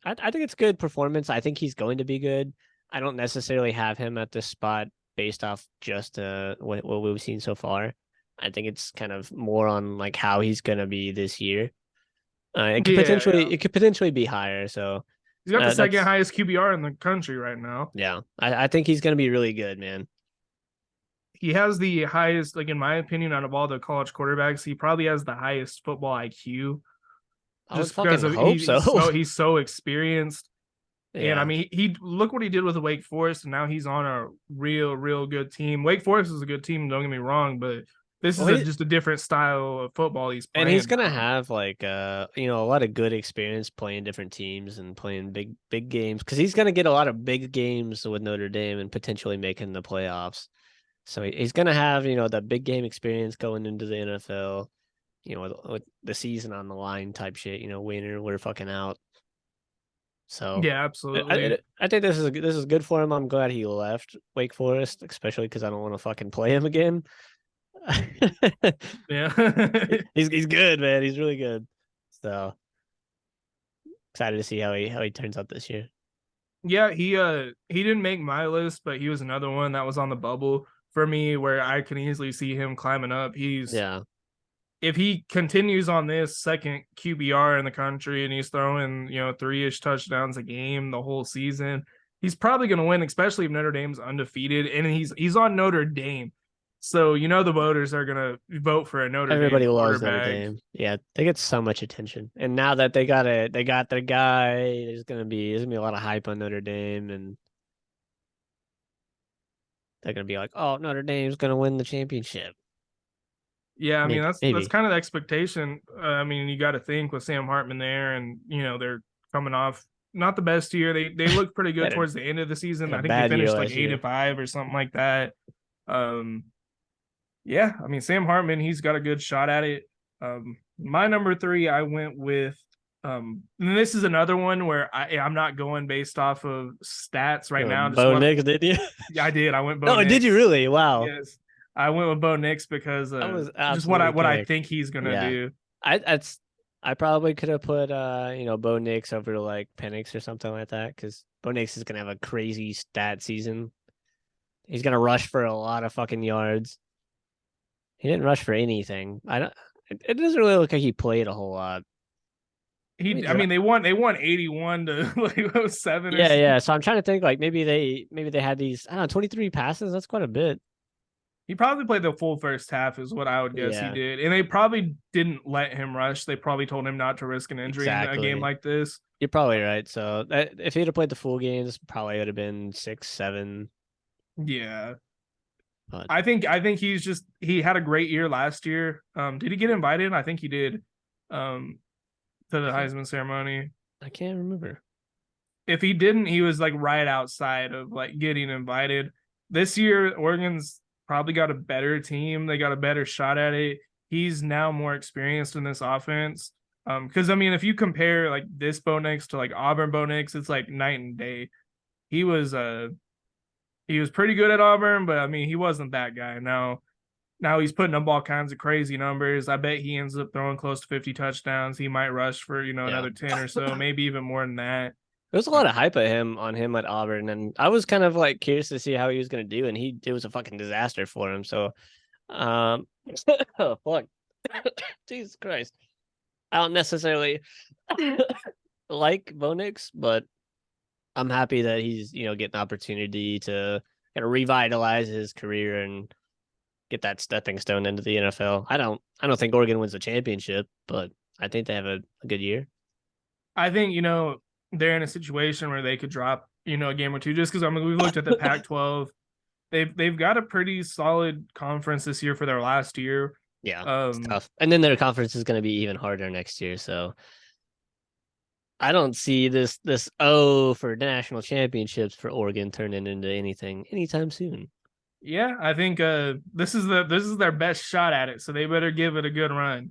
I think it's good performance. I think he's going to be good. I don't necessarily have him at this spot based off just what we've seen so far. I think it's kind of more on like how he's gonna be this year. It could Yeah, potentially yeah. it could potentially be higher. So He's got the second that's highest QBR in the country right now. yeah. I think he's gonna be really good, man. He has the highest, like in my opinion, out of all the college quarterbacks, he probably has the highest football IQ I would just because fucking of hope so. he's so experienced. And I Yeah. mean, he look what he did with Wake Forest, and now he's on a real good team. Wake Forest is a good team, don't get me wrong, but this is Well, just a different style of football he's and he's playing gonna now. have like a lot of good experience playing different teams and playing big games, because he's gonna get a lot of big games with Notre Dame and potentially making the playoffs. So he's gonna have, the big game experience going into the NFL, with the season on the line type shit, winner, we're fucking out. So Yeah, absolutely. I think this is good for him. I'm glad he left Wake Forest, especially because I don't want to fucking play him again. Yeah. He's good, man. He's really good. So excited to see how he turns out this year. Yeah, he didn't make my list, but he was another one that was on the bubble for me where I can easily see him climbing up. He's Yeah, if he continues on this second QBR in the country and he's throwing, 3-ish touchdowns a game the whole season, he's probably going to win, especially if Notre Dame's undefeated and he's on Notre Dame. So, the voters are going to vote for a Notre Dame everybody loves Notre quarterback. Dame. Yeah, they get so much attention, and now that they got their guy. There's gonna be a lot of hype on Notre Dame, and they're gonna be like, "Oh, Notre Dame's gonna win the championship." Yeah, I mean that's Maybe. kind of the expectation. I mean, you got to think with Sam Hartman there, and they're coming off not the best year. They looked pretty They good had a, towards the end of the season. had a I think they bad year finished like last eight year. and five or something like that. Um, yeah, I mean Sam Hartman, he's got a good shot at it. My number three, I went with. And this is another one where I'm not going based off of stats right now. Just Bo what Nix, did you? I did. I went Bo No, did you Nix. really? Wow. Yes, I went with Bo Nix because I was just what I absolutely what I kidding. think he's gonna Yeah. do. That's I probably could have put Bo Nix over like Penix or something like that, because Bo Nix is gonna have a crazy stat season. He's gonna rush for a lot of fucking yards. He didn't rush for anything. I don't it doesn't really look like he played a whole lot. Let me I dra- mean, they won 81 to like 07 or Yeah, something. yeah. So I'm trying to think, like, maybe they had these, I don't know, 23 passes. That's quite a bit. He probably played the full first half, is what I would guess he Yeah, did. And they probably didn't let him rush. They probably told him not to risk an injury in a game exactly. like this. You're probably right. So if he'd have played the full games, probably would have been 6, 7. Yeah. But I think he had a great year last year. Did he get invited? I think he did. To I the can't Heisman ceremony. I can't remember. If he didn't, he was like right outside of like getting invited. This year, Oregon's probably got a better team. They got a better shot at it. He's now more experienced in this offense. Because I mean, if you compare like this Bo Nix to like Auburn Bo Nix, it's like night and day. He was he was pretty good at Auburn, but I mean, he wasn't that guy. Now he's putting up all kinds of crazy numbers. I bet he ends up throwing close to 50 touchdowns. He might rush for Yeah. another 10 or so, maybe even more than that. There was a lot of hype at him on him at Auburn, and I was kind of like curious to see how he was gonna do, and it was a fucking disaster for him. So um oh fuck. Jesus Christ. I don't necessarily like Bo Nix, but I'm happy that he's, getting an opportunity to kind of revitalize his career and get that stepping stone into the NFL. I don't think Oregon wins the championship, but I think they have a good year. I think they're in a situation where they could drop a game or two just because I mean we've looked at the Pac-12. They've got a pretty solid conference this year for their last year. Yeah, it's Um, tough. And then their conference is going to be even harder next year. So I don't see this for national championships for Oregon turning into anything anytime soon. yeah, I think this is their best shot at it, so they better give it a good run.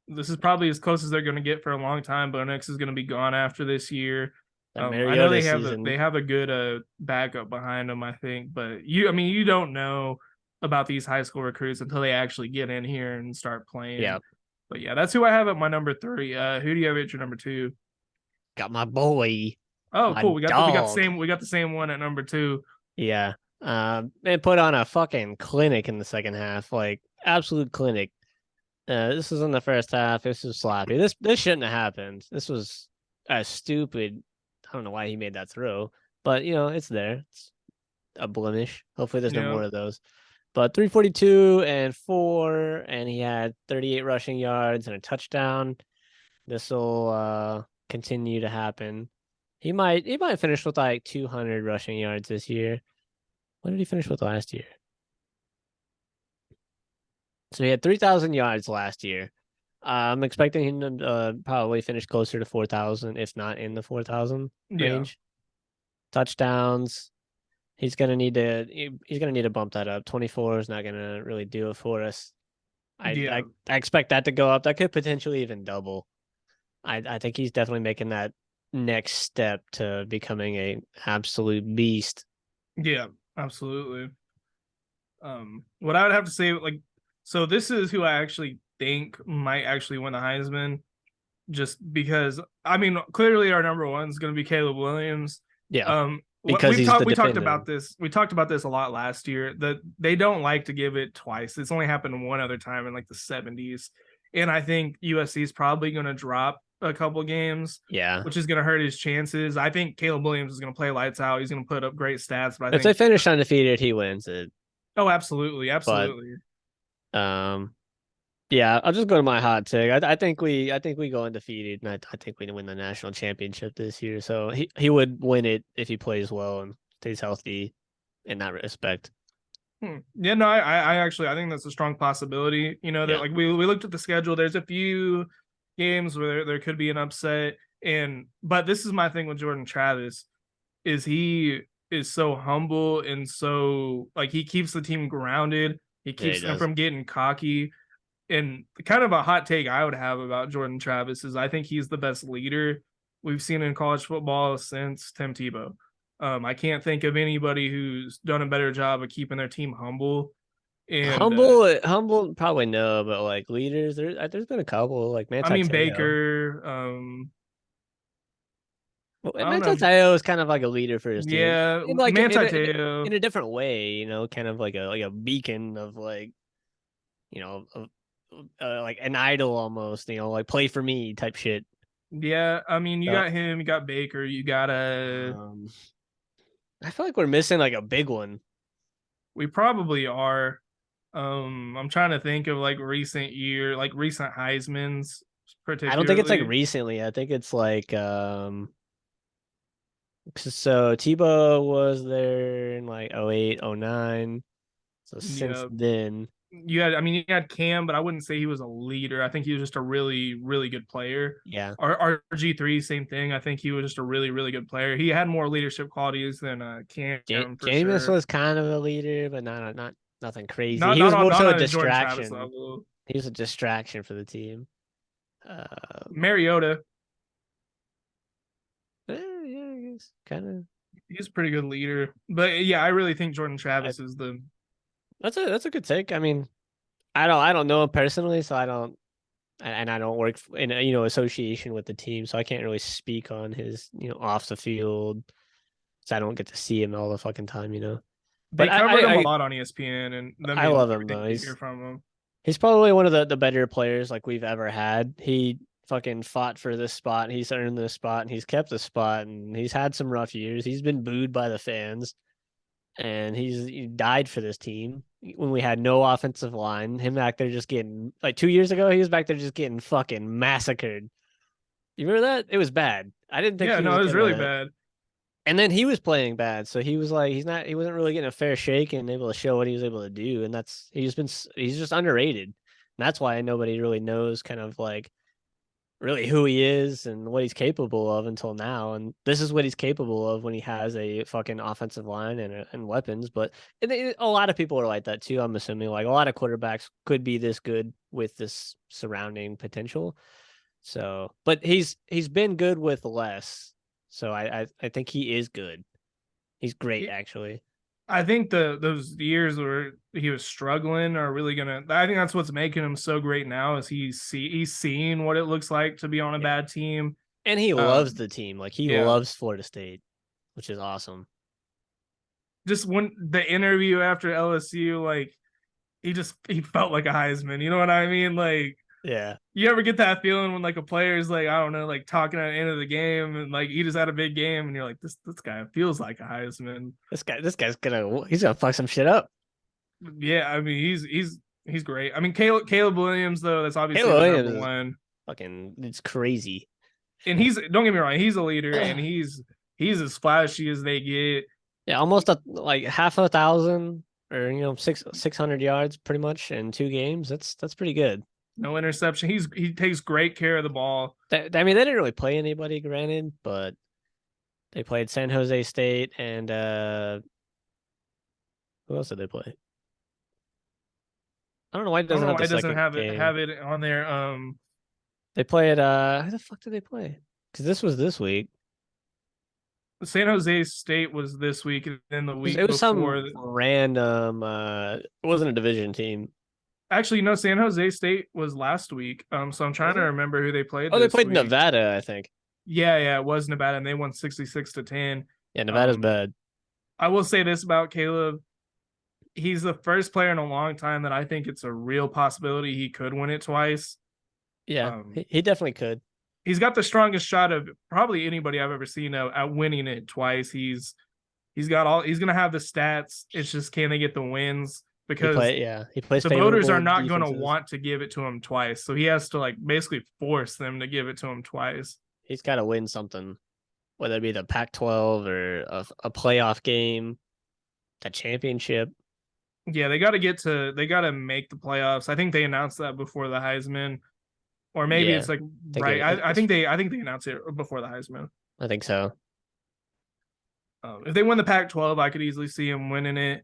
This is probably as close as they're going to get for a long time. Bo Nix is going to be gone after this year. That I know Mariota season, they have a good backup behind them, I think, but I mean, you don't know about these high school recruits until they actually get in here and start playing. yeah, But yeah, that's who I have at my number three. Who do you have at your number two? got my boy, Oh, my cool. dog. We got the same one at number two. Yeah. They put on a fucking clinic in the second half, like absolute clinic. This was in the first half. This was sloppy. This shouldn't have happened. This was a stupid. I don't know why he made that throw, but it's there. It's a blemish. Hopefully, there's no Yeah, more of those. But 342 and 4, and he had 38 rushing yards and a touchdown. This will continue to happen. He might finish with like 200 rushing yards this year. What did he finish with last year? So he had 3,000 yards last year. I'm expecting him to probably finish closer to 4,000, if not in the 4,000 yeah. range. Touchdowns. He's gonna need to he's gonna need to bump that up. 24 is not gonna really do it for us. Yeah, I expect that to go up. That could potentially even double. I think he's definitely making that next step to becoming a absolute beast. yeah, absolutely. What I would have to say, like, so this is who I actually think might actually win the Heisman, just because I mean, clearly our number one is going to be Caleb Williams. Yeah, What because we've he's talked the we talked defender. about this we talked about this a lot last year that they don't like to give it twice. It's only happened one other time in like the 70s, and I think USC is probably going to drop a couple games, Yeah. which is going to hurt his chances. I think Caleb Williams is going to play lights out. He's going to put up great stats, but I If they think finish undefeated, he wins it. oh, absolutely, But absolutely. um yeah, I'll just go to my hot take. I think we go undefeated, and I think we win the national championship this year. So he would win it if he plays well and stays healthy in that respect. Yeah, no, I actually I think that's a strong possibility. You know that Yeah. like we looked at the schedule. There's a few games where there could be an upset, and but this is my thing with Jordan Travis is he is so humble and so like he keeps the team grounded. He Yeah, he keeps them does. from getting cocky. And kind of a hot take I would have about Jordan Travis is I think he's the best leader we've seen in college football since Tim Tebow. I can't think of anybody who's done a better job of keeping their team humble. And Humble, probably no, but like leaders, there's been a couple like I Manti mean Te'o. Baker, Well, I don't Manti know, Te'o is kind of like a leader for his team, yeah, in like Manti in Te'o, a different way, kind of like a beacon of like you know, like an idol almost, like play for me type shit. yeah. I mean, you So, got him, you got Baker, you got a. um, I feel like we're missing like a big one. We probably are. I'm trying to think of like like recent Heisman's I don't think it's like particularly. recently. I think it's like so Tebow was there in like 08, 09. So since Yeah, then, I mean, you had Cam, but I wouldn't say he was a leader. I think he was just a really, really good player. yeah. RG3, same thing. I think he was just a really, really good player. He had more leadership qualities than Cam for Jameis sure. was kind of a leader, but not nothing crazy. Not He was more not so a on a Jordan Travis distraction. level. He was a distraction for the team. Um, Mariota, yeah, I guess kind of. he's a pretty good leader. But yeah, I really think Jordan I, Travis is the. that's a good take. I mean, I don't know him personally, so I don't, and I don't work in association with the team, so I can't really speak on his off the field. So I don't get to see him all the fucking time. But They covered him a lot on ESPN, and that I made love him everything though. that you hear from him. He's probably one of the better players like we've ever had. He fucking fought for this spot. He's earned this spot, and he's kept the spot. And he's had some rough years. He's been booed by the fans, and he died for this team when we had no offensive line. Him back there just getting like 2 years ago, he was back there just getting fucking massacred. You remember that? It was bad. I didn't think Yeah, he no, was it was really gonna. bad. And then he was playing bad, so he was like, he wasn't really getting a fair shake and able to show what he was able to do. And he's just underrated. And that's why nobody really knows kind of like really who he is and what he's capable of until now. And this is what he's capable of when he has a fucking offensive line and weapons. But a lot of people are like that too. I'm assuming like a lot of quarterbacks could be this good with this surrounding potential. So, but he's been good with less. So I think he is good. He's great actually. I think those years where he was struggling are really gonna. I think that's what's making him so great now is he's seeing what it looks like to be on a Yeah. bad team. And he loves Um, the team. Like he yeah, loves Florida State, which is awesome. just when the interview after LSU, like he felt like a Heisman. You know what I mean? Like Yeah. you ever get that feeling when like a player's like I don't know, like talking at the end of the game and like he just had a big game and you're like this guy feels like a Heisman. This guy's he's gonna fuck some shit up. Yeah, I mean he's great. I mean Caleb Williams though, that's obviously Caleb the Williams number is one. fucking it's crazy. And he's don't get me wrong, he's a leader and he's as flashy as they get. Yeah, almost like half a thousand or 600 yards pretty much in 2 games. That's pretty good. No interception. He takes great care of the ball. I mean, they didn't really play anybody, granted, but they played San Jose State and Who else did they play? I don't know why it I don't doesn't know have why the it doesn't second game. have it on there. They played who the fuck did they play? Because this was this week. San Jose State was this week, and then the It week was some before. random it wasn't a division team. Actually, no, San Jose State was last week. So I'm trying Was to it? remember who they played Oh, they this played week. Nevada, I think. Yeah, it was Nevada, and they won 66-10. Yeah, Nevada's Um, bad. I will say this about Caleb: he's the first player in a long time that I think it's a real possibility he could win it twice. Yeah, Um, he definitely could. he's got the strongest shot of probably anybody I've ever seen at winning it twice. He's got all. He's gonna have the stats. It's just can they get the wins? Because He plays the voters are favorable not going to defenses. want to give it to him twice. So he has to like basically force them to give it to him twice. He's got to win something, whether it be the Pac-12 or a playoff game, a championship. Yeah, they got to make the playoffs. I think they announced that before the Heisman, or maybe Yeah, it's like I think right. it, it's. I think they announced it before the Heisman. I think so. If they win the Pac-12, I could easily see him winning it.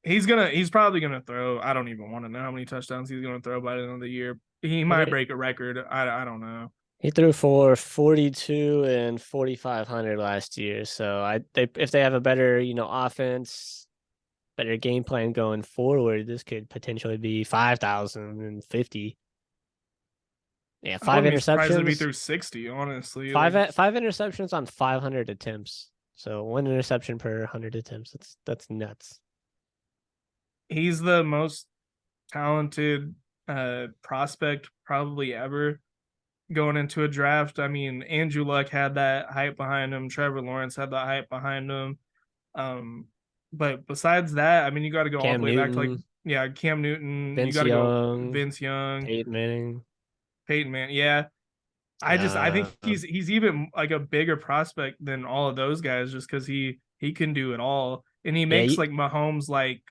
He's probably gonna throw. I don't even want to know how many touchdowns he's gonna throw by the end of the year. He I might mean, break a record. I don't know. he threw for 42 and 4,500 last year. So if they have a better offense, better game plan going forward, this could potentially be 5,050. Yeah, I wouldn't be surprised if he threw 60. Honestly, like five interceptions on 500 attempts. So one interception per 100 attempts. That's nuts. he's the most talented prospect probably ever going into a draft. I mean, Andrew Luck had that hype behind him. Trevor Lawrence had that hype behind him. Um, but besides that, I mean, you got to go all the Cam way back to like Newton, Cam Newton. You Vince got to go Young, Vince Young, Peyton Manning. Peyton Man. Yeah, I think Uh, he's even like a bigger prospect than all of those guys just because he can do it all and he yeah, makes like Mahomes like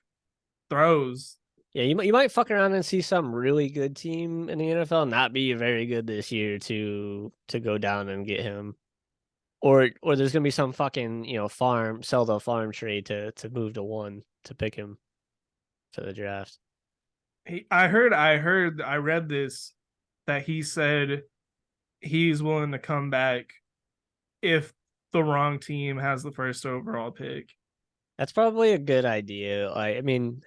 throws. you might fuck around and see some really good team in the NFL not be very good this year to go down and get him. Or there's gonna be some fucking farm sell the farm trade to move to one to pick him for the draft. I read this that he said he's willing to come back if the wrong team has the first overall pick. That's probably a good idea. I mean,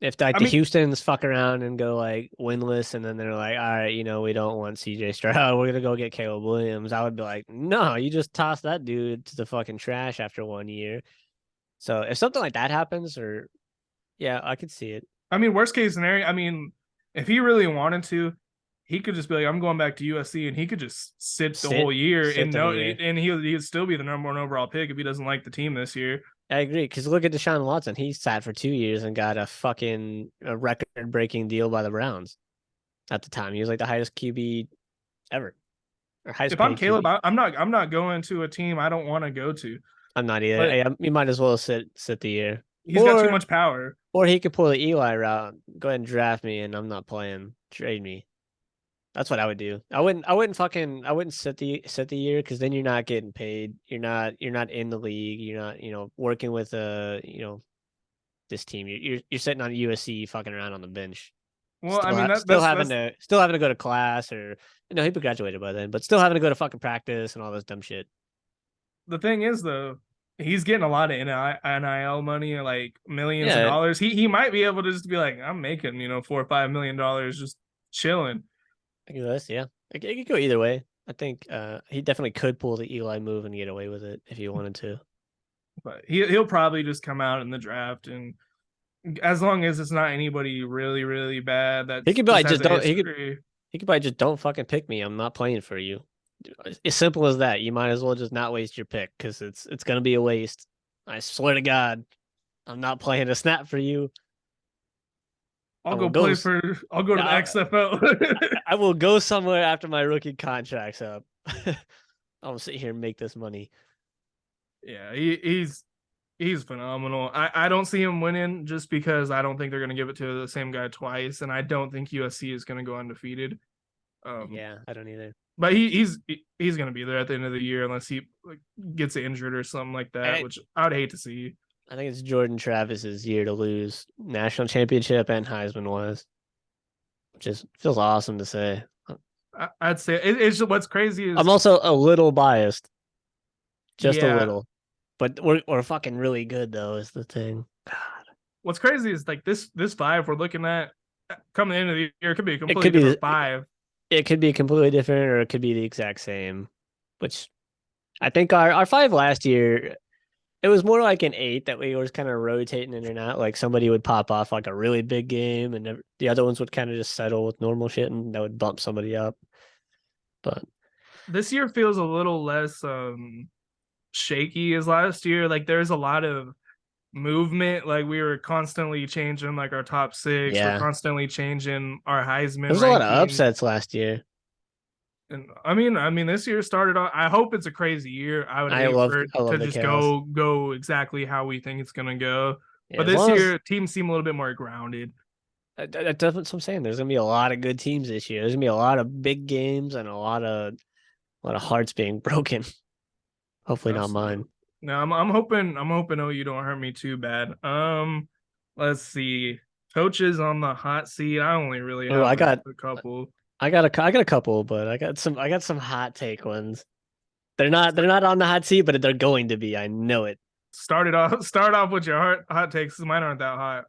if like I the mean, Houston's fuck around and go like winless, and then they're like, all right, we don't want CJ Stroud, we're gonna go get Caleb Williams. I would be like, no, you just toss that dude to the fucking trash after 1 year. So if something like that happens, or yeah, I could see it. worst case scenario. I mean, if he really wanted to, he could just be like, "I'm going back to USC," and he could just sit the whole year Sit and the whole year. he'd still be the number one overall pick if he doesn't like the team this year. I agree. Because look at Deshaun Watson. He sat for 2 years and got a record breaking deal by the Browns at the time. He was like the highest QB ever, or highest If I'm paid Caleb, QB. I'm not going to a team I don't want to go to. I'm not either. But You might as well sit the year. he's got too Or much power. or he could pull the Eli route. Go ahead and draft me, and I'm not playing. Trade me. That's what I would do. I wouldn't sit the year because then you're not getting paid. You're not in the league. You're not working with this team. You're sitting on USC fucking around on the bench. Well, I mean Still having to go to class or no, he graduated by then, but still having to go to fucking practice and all this dumb shit. the thing is though. He's getting a lot of NIL money, like millions of Yeah, dollars. He might be able to just be like, I'm making $4 or $5 million just chilling. I guess yeah. It could go either way. I think he definitely could pull the Eli move and get away with it if he wanted to. But he'll probably just come out in the draft, and as long as it's not anybody really really bad that He could just probably has just a don't. history. He could probably just don't fucking pick me. I'm not playing for you. As simple as that. You might as well just not waste your pick because it's gonna be a waste. I swear to God, I'm not playing a snap for you. I will go. I'll go to the I, XFL. I will go somewhere after my rookie contract's up. I'll sit here and make this money. Yeah, he's phenomenal. I don't see him winning just because I don't think they're gonna give it to the same guy twice, and I don't think USC is gonna go undefeated. Yeah, I don't either. But he's gonna be there at the end of the year unless he like, gets injured or something like that, which I would hate to see. I think it's Jordan Travis's year to lose national championship and Heisman was, which is feels awesome to say. I'd say it's what's crazy I'm is also a little biased, just a yeah. little, but we're fucking really good though. Is the thing. What's crazy is like this five we're looking at coming into the year could be a It completely could be different five. it could be completely different or it could be the exact same. Which I think our five last year, it was more like an eight that we was kind of rotating in and out. Like somebody would pop off like a really big game, and the other ones would kind of just settle with normal shit, and that would bump somebody up. But This year feels a little less shaky as last year. Like there's a lot of movement. Like we were constantly changing like our top six. We're yeah, constantly changing our there Heisman was a lot of rankings. upsets last year. And I mean, this year started off. I hope it's a crazy year. I would hate for it I to love the just chaos. go exactly how we think it's gonna go. Yeah, But as this long as year, teams seem a little bit more grounded. that's what I'm saying. There's gonna be a lot of good teams this year. There's gonna be a lot of big games and a lot of hearts being broken. Hopefully not mine. Absolutely. No, I'm hoping OU don't hurt me too bad. Let's see. Coaches on the hot seat. I only really Oh, have a couple. I got a couple, but I got some hot take ones. They're not on the hot seat, but they're going to be. I know it. Start off with your hot takes. Mine aren't that hot.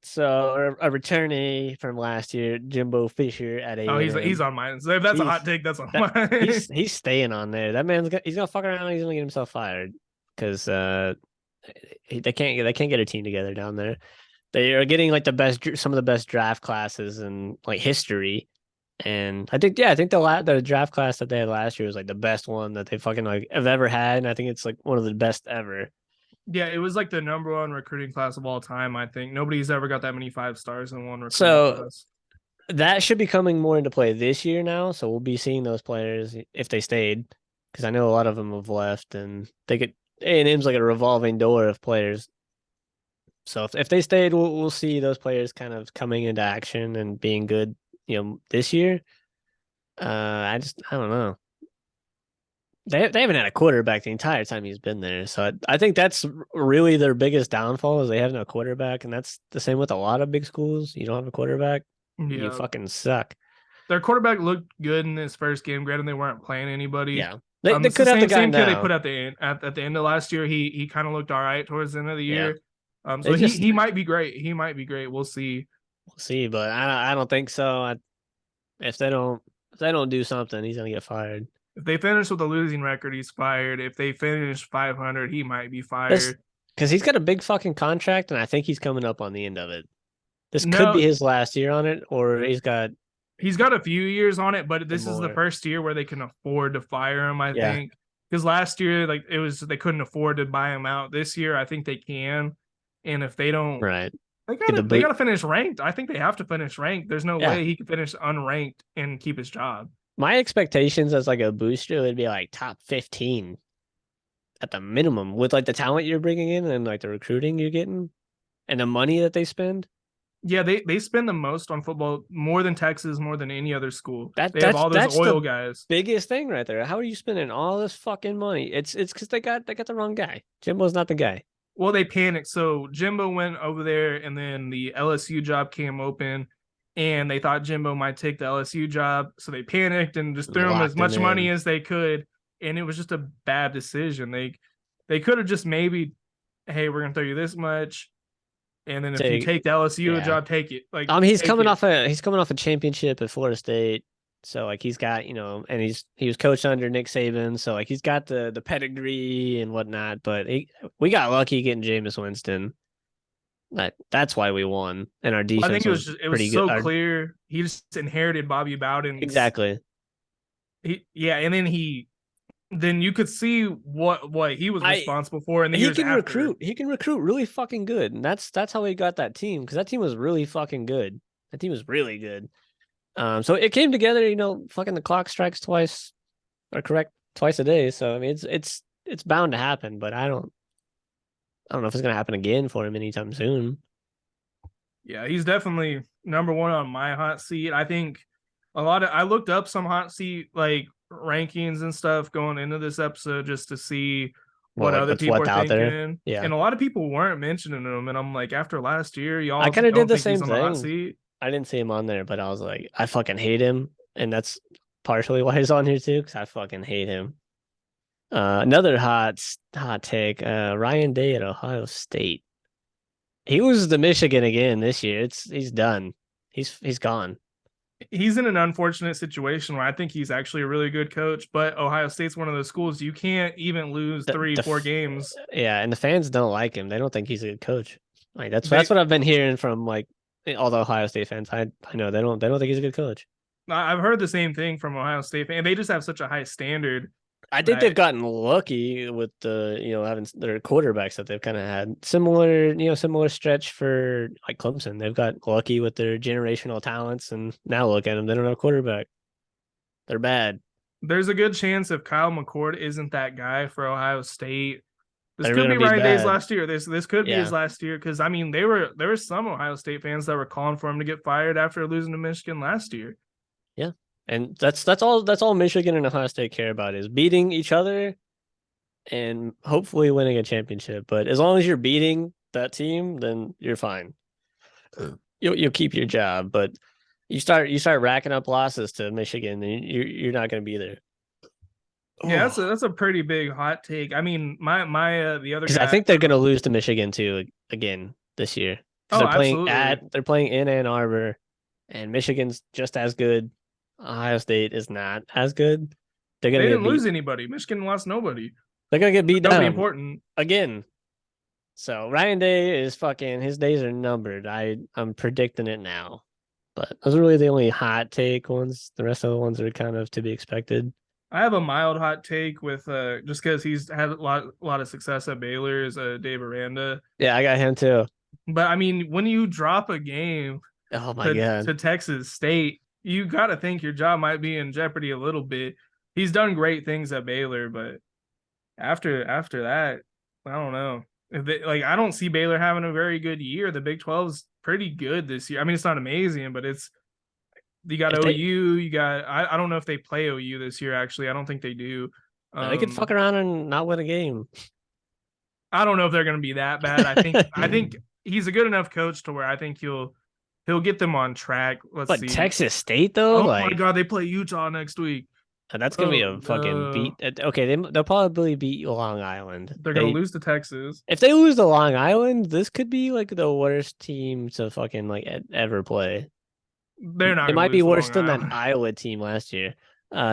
So a returnee from last year, Jimbo Fisher at Oh, he's A&M. on mine. So if that's a hot He's take, that's on that mine. he's staying on there. That man's he's gonna fuck around. He's gonna get himself fired because they can't get a team together down there. They are getting like some of the best draft classes in like history. And I think the draft class that they had last year was like the best one that they fucking like have ever had, and I think it's like one of the best ever. Yeah, it was like the number one recruiting class of all time. I think nobody's ever got that many 5 stars in one recruiting So class. that should be coming more into play this year now. So we'll be seeing those players if they stayed, because I know a lot of them have left, and they could A&M's like a revolving door of players. So if they stayed, we'll see those players kind of coming into action and being good, this year. I don't know. They haven't had a quarterback the entire time he's been there, so I think that's really their biggest downfall is they have no quarterback, and that's the same with a lot of big schools. You don't have a quarterback, you Yeah, fucking suck. their quarterback looked good in his first game. Granted, they weren't playing anybody. Yeah, they It's the could have the guy same kid they now. put at the end at the end of last year. He kind of looked all right towards the end of the Yeah, year. So they just he might be great. He might be great. We'll see. we'll see, but I don't think so. If they don't do something, he's gonna get fired. If they finish with a losing record, he's fired. If they finish 500, he might be This fired. because he's got a big fucking contract, and I think he's coming up on the end of it. This could be No, his last year on it, or he's got a few years on it, but this is the more. first year where they can afford to fire him. I Yeah, think because last year, like it was, they couldn't afford to buy him out. This year, I think they can. And if they don't, right. they Get the gotta they boot. gotta finish ranked. I think they have to finish ranked. There's no Yeah, way he can finish unranked and keep his job. my expectations as like a booster would be like top 15 at the minimum with like the talent you're bringing in and like the recruiting you're getting and the money that they spend. Yeah, they spend the most on football, more than Texas, more than any other school. That They have all those that's oil the guys. biggest thing right there. How are you spending all this fucking money? It's because they got the wrong guy. Jimbo's not the guy. Well, they panicked. So Jimbo went over there, and then the LSU job came open, and they thought Jimbo might take the LSU job. So they panicked and just And they threw him as locked him much money in. as they could, and it was just a bad decision. They could have just maybe, hey, we're gonna throw you this much, and then if you Take take the LSU yeah. job, take it. Like take Coming it. off a championship at Florida State. So like he's got, and he was coached under Nick Saban, so like he's got the pedigree and whatnot, but we got lucky getting Jameis Winston. That's why we won. And our I defense think was it was pretty good. so clear. He just inherited Bobby Bowden's. Exactly. Yeah, and then you could see what he was I responsible for in the years after. He can recruit really fucking good. And that's how he got that team, because that team was really fucking good. That team was really good. So it came together, fucking the clock strikes twice or correct twice a day. So I mean it's bound to happen, but I don't know if it's gonna happen again for him anytime soon. Yeah, he's definitely number one on my hot seat. I think I looked up some hot seat like rankings and stuff going into this episode just to see Well, what like other people what's are out there. thinking. Yeah. And a lot of people weren't mentioning him. And I'm like, after last year, I y'all kind of did don't the think he's same on the hot thing. seat? I didn't see him on there, but I was like, I fucking hate him, and that's partially why he's on here too, because I fucking hate him. Another hot take. Ryan Day at Ohio State. He loses to Michigan again this year. He's done. He's gone. He's in an unfortunate situation where I think he's actually a really good coach, but Ohio State's one of those schools you can't even lose The, three, the four games. yeah, and the fans don't like him. They don't think he's a good coach. Like that's They what I've been hearing from like all the Ohio State fans. I know they don't think he's a good coach. I've heard the same thing from Ohio State, and they just have such a high standard I think they've that gotten lucky with the having their quarterbacks that they've kind of had similar stretch for like Clemson. They've got lucky with their generational talents, and now look at them. They don't have a quarterback. They're bad. there's a good chance if Kyle McCord isn't that guy for Ohio State, this They're could gonna be be Ryan Day's bad. last year. This could be his Yeah, last year because I mean there were some Ohio State fans that were calling for him to get fired after losing to Michigan last year. yeah. And that's all Michigan and Ohio State care about is beating each other and hopefully winning a championship. But as long as you're beating that team, then you're fine. You'll keep your job. But you start racking up losses to Michigan, and you're not going to be there. Yeah, Oh, that's a pretty big hot take. I mean, my the other because I guy. think they're going to lose to Michigan too again this year because Oh, absolutely. they're playing in Ann Arbor, and Michigan's just as good. Ohio State is not as good. They're They gonna get didn't beat. lose anybody. Michigan lost nobody. They're gonna get beat Nobody down important. again. So Ryan Day is fucking his days are numbered. I'm predicting it now. But those are really the only hot take ones. The rest of the ones are kind of to be expected. I have a mild hot take with just because he's had a lot of success at Baylor is Dave Aranda. Yeah, I got him too. But I mean, when you drop a game Oh my to god. Texas State, you got to think your job might be in jeopardy a little bit. He's done great things at Baylor, but after that, I don't know. If they, like, I don't see Baylor having a very good year. The Big 12's pretty good this year. I mean, it's not amazing, but it's you got If they OU, you got I don't know if they play OU this year actually. I don't think they do. they could fuck Um around and not win a game. I don't know if they're going to be that bad. I think he's a good enough coach to where I think he'll get them on track. Let's But see. Texas State though, Oh my like god, they play Utah next week. that's gonna be Oh a fucking beat. no. Okay, they'll probably beat Long Island. They're going to They lose to Texas. If they lose to Long Island, this could be like the worst team to fucking like ever play. They're not It going to might be lose to worse Long than that Island. Iowa team last year.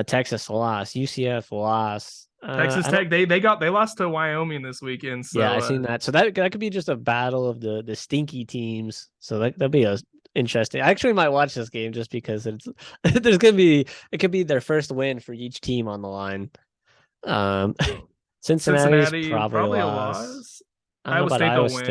Texas lost, UCF lost. Texas I don't. Tech they lost to Wyoming this weekend, Yeah, so I seen that. So that could be just a battle of the stinky teams. So that'll be a interesting. I actually might watch this game just because it's there's gonna be it could be their first win for each team on the line. Um, Cincinnati's Cincinnati probably a probably a loss. loss. I don't know Iowa about State Iowa they'll win.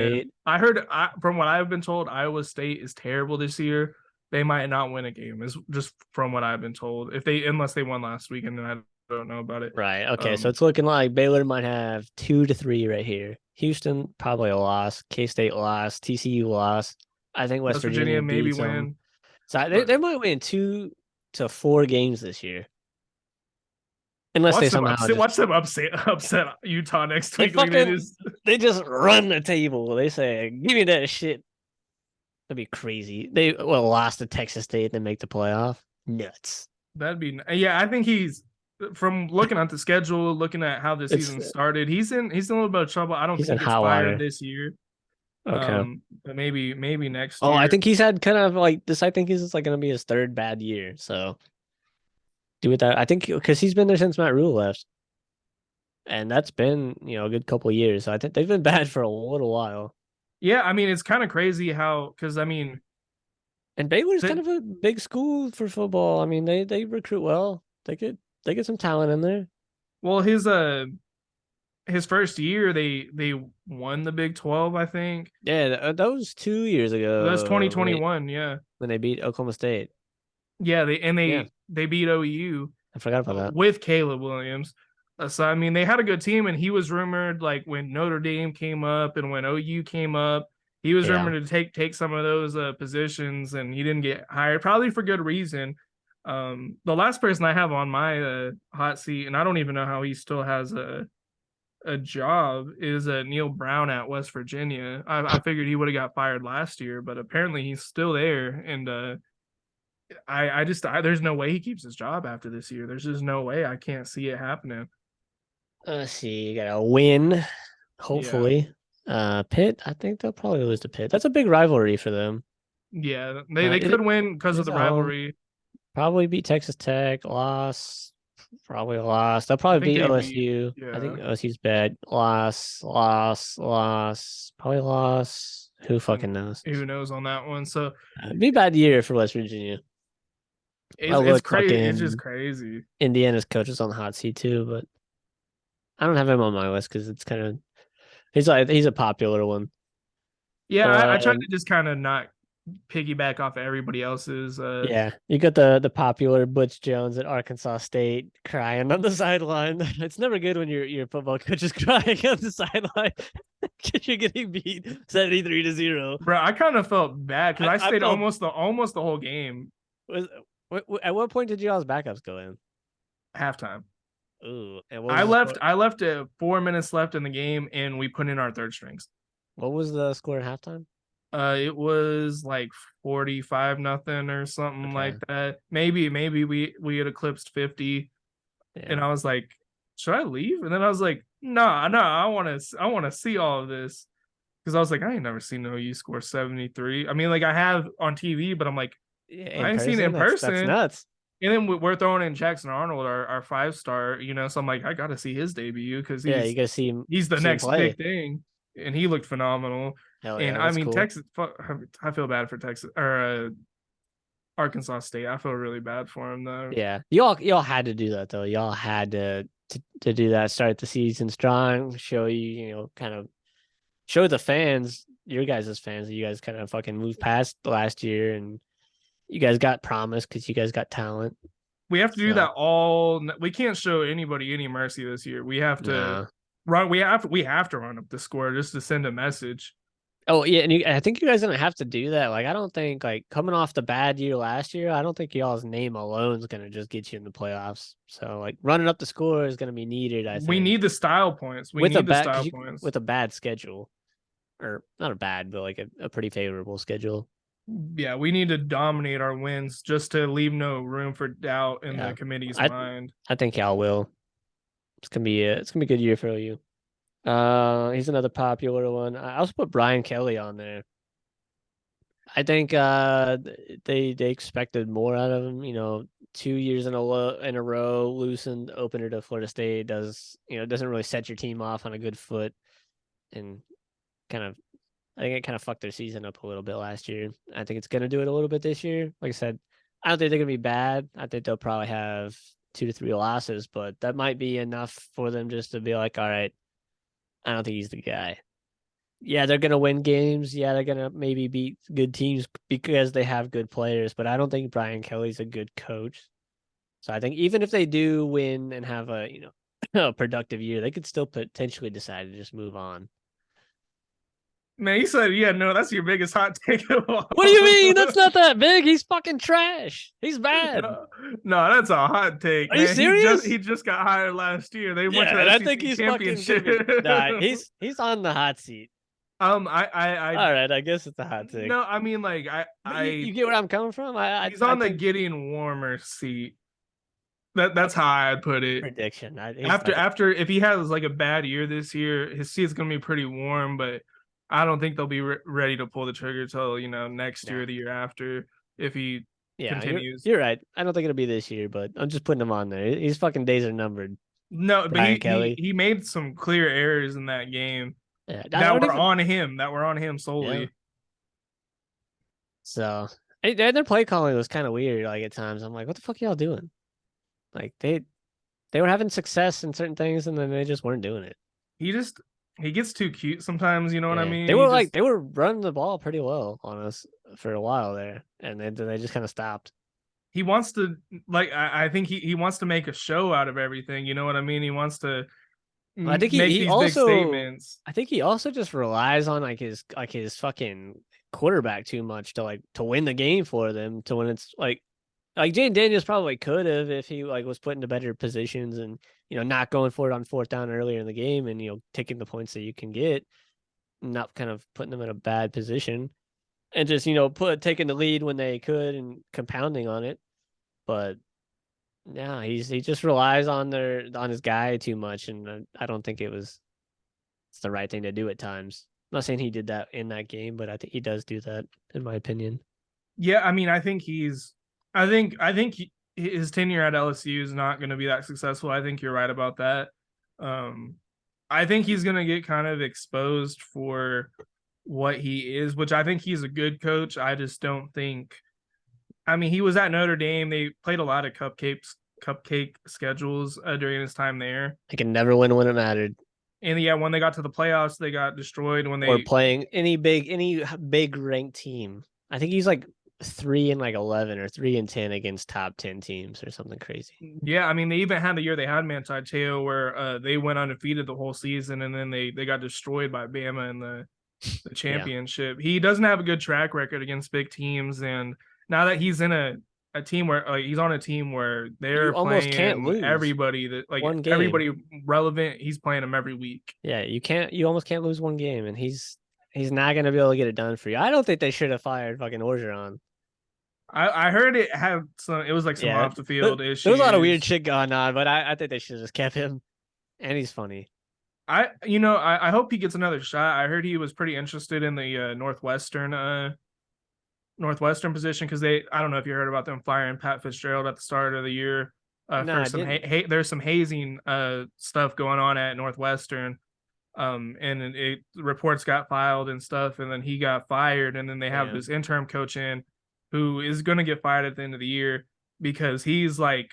State. From what I've been told, Iowa State is terrible this year. They might not win a game. Is just from what I've been told. If they unless they won last weekend, then I don't know about it. Right. Okay. So Um, it's looking like Baylor might have 2 to 3 right here. Houston probably a loss. K State loss. TCU loss. I think West West Virginia Virginia maybe beats them. win, So they, but they might win 2 to 4 games this year, unless they somehow just watch them upset Utah next they week. Like they fucking just they just run the table. They say, "Give me that shit." That'd be crazy. They lost to Texas State and make the playoff. Nuts. that'd be yeah. I think he's from looking at the schedule, looking at how the It's season started. He's in a little bit of trouble. I don't he's think in he gets hot fired water. this year. Okay. But maybe next Oh, I year. think he's had kind of like this. I think he's just like going to be his third bad year. So do with that. I think because he's been there since Matt Rule left, and that's been a good couple of years. So I think they've been bad for a little while. Yeah, I mean it's kind of crazy how because I mean And Baylor's kind that of a big school for football. I mean, they recruit well. They get some talent in there. well his first year they won the Big 12 I think. Yeah, that was 2 years That was ago 2021. Yeah, when they beat Oklahoma State. yeah Yeah, they beat OU I forgot about that. with Caleb Williams. So I mean they had a good team and he was rumored like when Notre Dame came up and when OU came up. He was Yeah, rumored to take some of those positions, and he didn't get hired, probably for good reason. The last person I have on my hot seat, and I don't even know how he still has a job is Neil Brown at West Virginia. I figured he would have got fired last year, but apparently he's still there. And there's no way he keeps his job after this year. There's just no way. I can't see it happening. Let's see. You got a win, Yeah, hopefully. Pitt, I think they'll probably lose to Pitt. That's a big rivalry for them. yeah. They could win because of It's the at home. rivalry. Probably beat Texas Tech. Loss. Probably lost. They'll I probably think beat they beat. OSU. I Yeah, think OSU's bad. Loss. Probably loss. Who fucking knows? who knows on that one? So It'd be a bad year for West Virginia. I it's look crazy. It's just fucking crazy. Indiana's coach is on the hot seat too, but I don't have him on my list because it's kind of he's a popular one. Yeah, I tried Um, to just kind of not piggyback off of everybody else's. yeah, you got the popular Butch Jones at Arkansas State crying on the sideline. It's never good when your football coach is crying on the sideline because you're getting beat 73-0. Bro, I kind of felt bad because I I stayed felt almost the whole game. was at what point did y'all's backups go in? Halftime. Ooh, and what was the score? I left 4 minutes left in the game, and we put in our third strings. What was the score at halftime? It was like 45-0 or something Okay, like that. Maybe we had eclipsed 50, and yeah, I was like, should I leave? And then I was like, nah, I want to see all of this because I was like, I ain't never seen OU score 73. I mean, like I have on TV, but I'm like, yeah, I in ain't seen it person. in That's person. nuts. And then we're throwing in Jackson Arnold, our 5-star, so I'm like, I got to see his debut because Yeah, you gotta he's the see him next play. big thing, and he looked phenomenal. Hell And yeah, I that's mean, cool. Texas, I feel bad for Texas or Arkansas State. I feel really bad for him though. Yeah, y'all had to do that though. Y'all had to do that. Start the season strong. Show kind of show the fans, your guys' fans, that you guys kind of fucking moved past the last year, and you guys got promise because you guys got talent. We have to do So that all. We can't show anybody any mercy this year. We have to no. run. We have to run up the score just to send a message. Oh yeah, and I think you guys gonna have to do that. Like, I don't think like coming off the bad year last year, I don't think y'all's name alone is gonna just get you in the playoffs. So like running up the score is gonna be needed, I We think, need the style points. We with a need the bad style points. with a bad schedule, or not a bad, but like a pretty favorable schedule. Yeah, we need to dominate our wins just to leave no room for doubt in the Yeah, committee's I mind. I think y'all will. It's gonna be a good year for you. He's another popular one. I also put Brian Kelly on there. I think they expected more out of him. 2 years in a row, losing the opener to Florida State doesn't really set your team off on a good foot, and kind of I think it kind of fucked their season up a little bit last year. I think it's gonna do it a little bit this year. Like I said, I don't think they're gonna be bad. I think they'll probably have 2 to 3 losses, but that might be enough for them just to be like, all right, I don't think he's the guy. Yeah, they're gonna win games. Yeah, they're gonna maybe beat good teams because they have good players. But I don't think Brian Kelly's a good coach. So I think even if they do win and have a a productive year, they could still potentially decide to just move on. Man, you said, yeah, no, that's your biggest hot take of all. What do you mean? That's not that big. He's fucking trash. He's bad. No, no, that's a hot take, Are you man. serious? He just got hired last year. They went to Yeah, the and I think SEC he's fucking gonna championship. be. Nah, he's on the hot seat. I All right, I guess it's a hot take. no, I mean like But you get where I'm coming from. he's I on the think getting warmer seat. That's how I'd put it. prediction. He's like After if he has like a bad year this year, his seat's gonna be pretty warm, but I don't think they'll be ready to pull the trigger till next year nah. or the year after if he Yeah, continues. you're right. I don't think it'll be this year, but I'm just putting him on there. His fucking days are numbered. No, but Brian Kelly. he made some clear errors in that game Yeah, I that don't were even. on him, Yeah. solely. So their play calling was kind of weird. Like at times, I'm like, what the fuck y'all doing? Like they were having success in certain things, and then they just weren't doing it. He just he gets too cute sometimes, you know what I Yeah, mean? He just they were running the ball pretty well on us for a while there, and then they just kind of stopped. he wants to like I think he wants to make a show out of everything, you know what I mean? He wants to I think make these big statements. I think he also just relies on like his fucking quarterback too much to win the game for them to when it's like Like Jane Daniels probably could have if he like was put into better positions and not going for it on fourth down earlier in the game and taking the points that you can get, not kind of putting them in a bad position and just put taking the lead when they could and compounding on it. But yeah, he just relies on his guy too much, and I don't think it's the right thing to do at times. I'm not saying he did that in that game, but I think he does do that in my opinion. Yeah, I mean, his tenure at LSU is not going to be that successful. I think you're right about that. Um, I think he's going to get kind of exposed for what he is, which I think he's a good coach. I just don't think. I mean, he was at Notre Dame. They played a lot of cupcake schedules during his time there. He can never win when it mattered. And yeah, when they got to the playoffs, they got destroyed. When Or they playing any big ranked team. I think he's like 3-11 or 3-10 against top 10 teams or something crazy. Yeah, I mean, they even had the year they had Manti Te'o where they went undefeated the whole season, and then they got destroyed by Bama in the Yeah. championship. He doesn't have a good track record against big teams, and now that he's in a team where he's on a team where they're You almost can't playing lose everybody that one game. everybody relevant, he's playing them every week. Yeah, you almost can't lose one game, and he's not gonna be able to get it done for you. I don't think they should have fired fucking Orgeron. I heard it was like some Yeah, off the field there was a lot of weird issues. shit going on, but I think they should have just kept him. And he's funny. I hope he gets another shot. I heard he was pretty interested in the Northwestern position because I don't know if you heard about them firing Pat Fitzgerald at the start of the year No, for I some didn't. there's some hazing stuff going on at Northwestern. And reports got filed and stuff, and then he got fired, and then they have Damn. this interim coach in who is going to get fired at the end of the year because he's like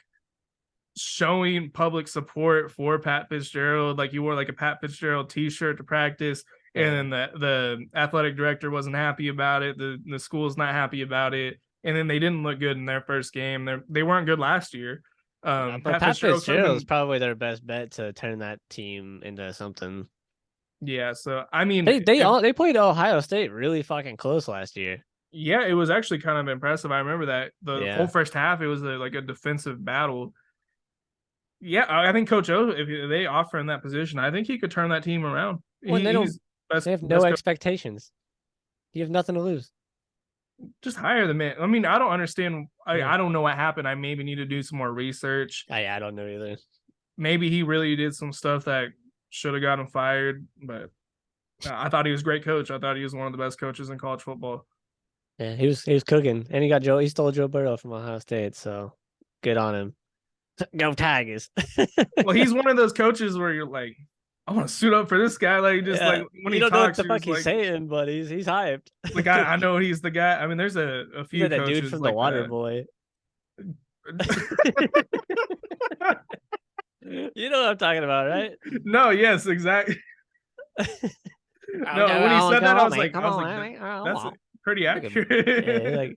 showing public support for Pat Fitzgerald. Like he wore like a Pat Fitzgerald T-shirt to practice, and Damn. then the athletic director wasn't happy about it. The school's not happy about it, and then they didn't look good in their first game. They weren't good last year. But Pat Pat Fitzgerald could have Fitzgerald is been. probably their best bet to turn that team into something. Yeah, so I mean, They played Ohio State really fucking close last year. yeah, it was actually kind of impressive. I remember that the whole Yeah. first half, it was like a defensive battle. Yeah, I think Coach O, if they offer in that position, I think he could turn that team around. When they don't, He's best they have no best coach. expectations. You have nothing to lose. Just hire the man. I mean, I don't understand. Yeah. I don't know what happened. I maybe need to do some more research. I don't know either. Maybe he really did some stuff that should have got him fired. But I thought he was a great coach. I thought he was one of the best coaches in college football. Yeah, he was cooking, and he stole Joe Burrow from Ohio State, so good on him. Go Tigers. Well, he's one of those coaches where you're like, I want to suit up for this guy. Like just Yeah, like when you he don't know what talks, the you're fuck just he's like saying, but he's hyped. I know he's the guy. I mean, there's a He's few like that dude coaches from The like Water that. Boy. You know what I'm talking about, right? No, yes, exactly. No, when he said that, Come I was like, on, man. that's pretty Yeah, accurate. like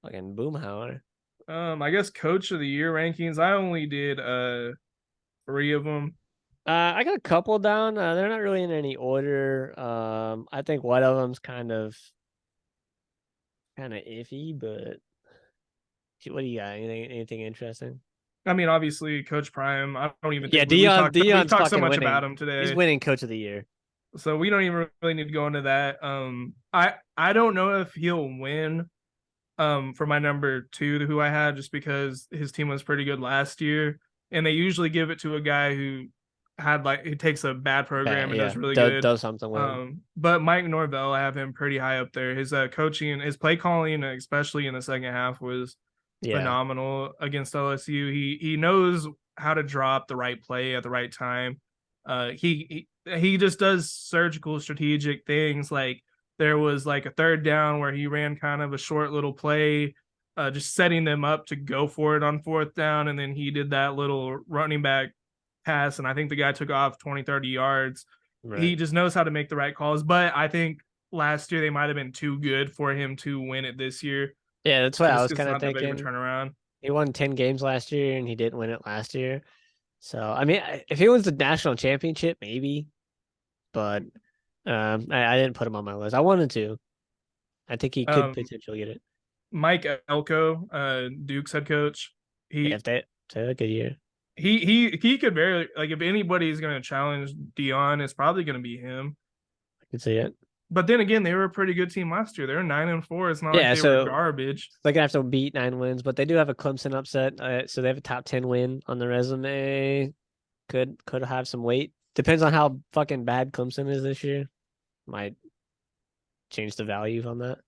fucking Boomhauer. I guess coach of the year rankings. I only did three of them. I got a couple down. They're not really in any order. I think one of them's kind of iffy, but what do you got? Anything interesting? I mean, obviously, Coach Prime. I don't even Yeah, think we've Dion's talked so fucking much about winning. him He's today, winning Coach of the Year. so we don't even really need to go into that. I don't know if he'll win. For my number two, who I had, just because his team was pretty good last year, and they usually give it to a guy who takes a bad program and Yeah, does really good. does something well. But Mike Norvell, I have him pretty high up there. His coaching, his play calling, especially in the second half, was Yeah, phenomenal against LSU. He knows how to drop the right play at the right time. He just does surgical, strategic things. Like there was like a third down where he ran kind of a short little play, just setting them up to go for it on fourth down, and then he did that little running back pass, and I think the guy took off 20, 30 yards. He right. just knows how to make the right calls. But I think last year they might have been too good for him to win it this year, Yeah, that's what I just was because it's kind of not that big of a thinking. turnaround. He won 10 games last year, and he didn't win it last year. So, I mean, if he wins the national championship, maybe. But I didn't put him on my list. I wanted to. I think he could Um, potentially get it. Mike Elko, Duke's head coach. If He they had a good year. he could very like if anybody's going to challenge Dion, it's probably going to be him. I could see it. But then again, they were a pretty good team last year. They were 9-4. It's not like Yeah, they were so garbage. they're gonna have to beat 9 wins, but they do have a Clemson upset. So they have a top 10 win on the resume. Could have some weight. Depends on how fucking bad Clemson is this year. Might change the value on that.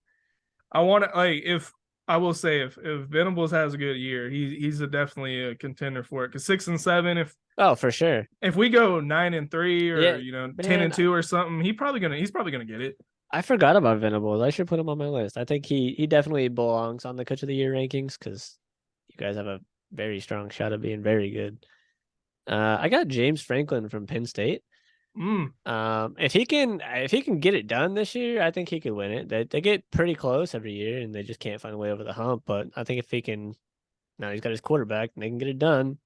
I want to like if I will say if Venables has a good year, he's definitely a contender for it. Because 6-7, Oh, for sure. if we go 9-3 or Yeah, ten man. and two or something, he's probably gonna get it. I forgot about Venables. I should put him on my list. I think he definitely belongs on the Coach of the Year rankings because you guys have a very strong shot of being very good. I got James Franklin from Penn State. Mm. If he can get it done this year, I think he could win it. They get pretty close every year, and they just can't find a way over the hump. But I think if he can, now he's got his quarterback, and they can get it done.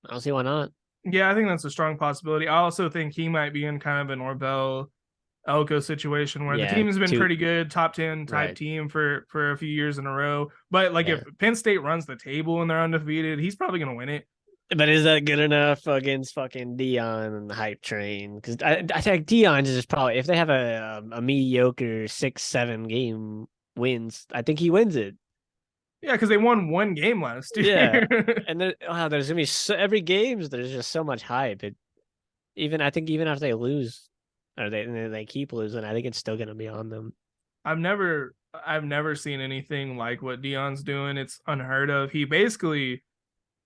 I don't see why not. Yeah, I think that's a strong possibility. I also think he might be in kind of a Norvell Elko situation where the Yeah, team's been two pretty good, top 10 type right. team for a few years in a row. But like if Yeah, Penn State runs the table and they're undefeated, he's probably gonna win it. but is that good enough against fucking Dion and the hype train? Because I think Dion is just probably if they have a mediocre 6-7 game wins, I think he wins it. Yeah, because they won one game last Yeah, year. and there's gonna be every games. There's just so much hype. I think even if they lose or they keep losing, I think it's still gonna be on them. I've never seen anything like what Dion's doing. It's unheard of. He basically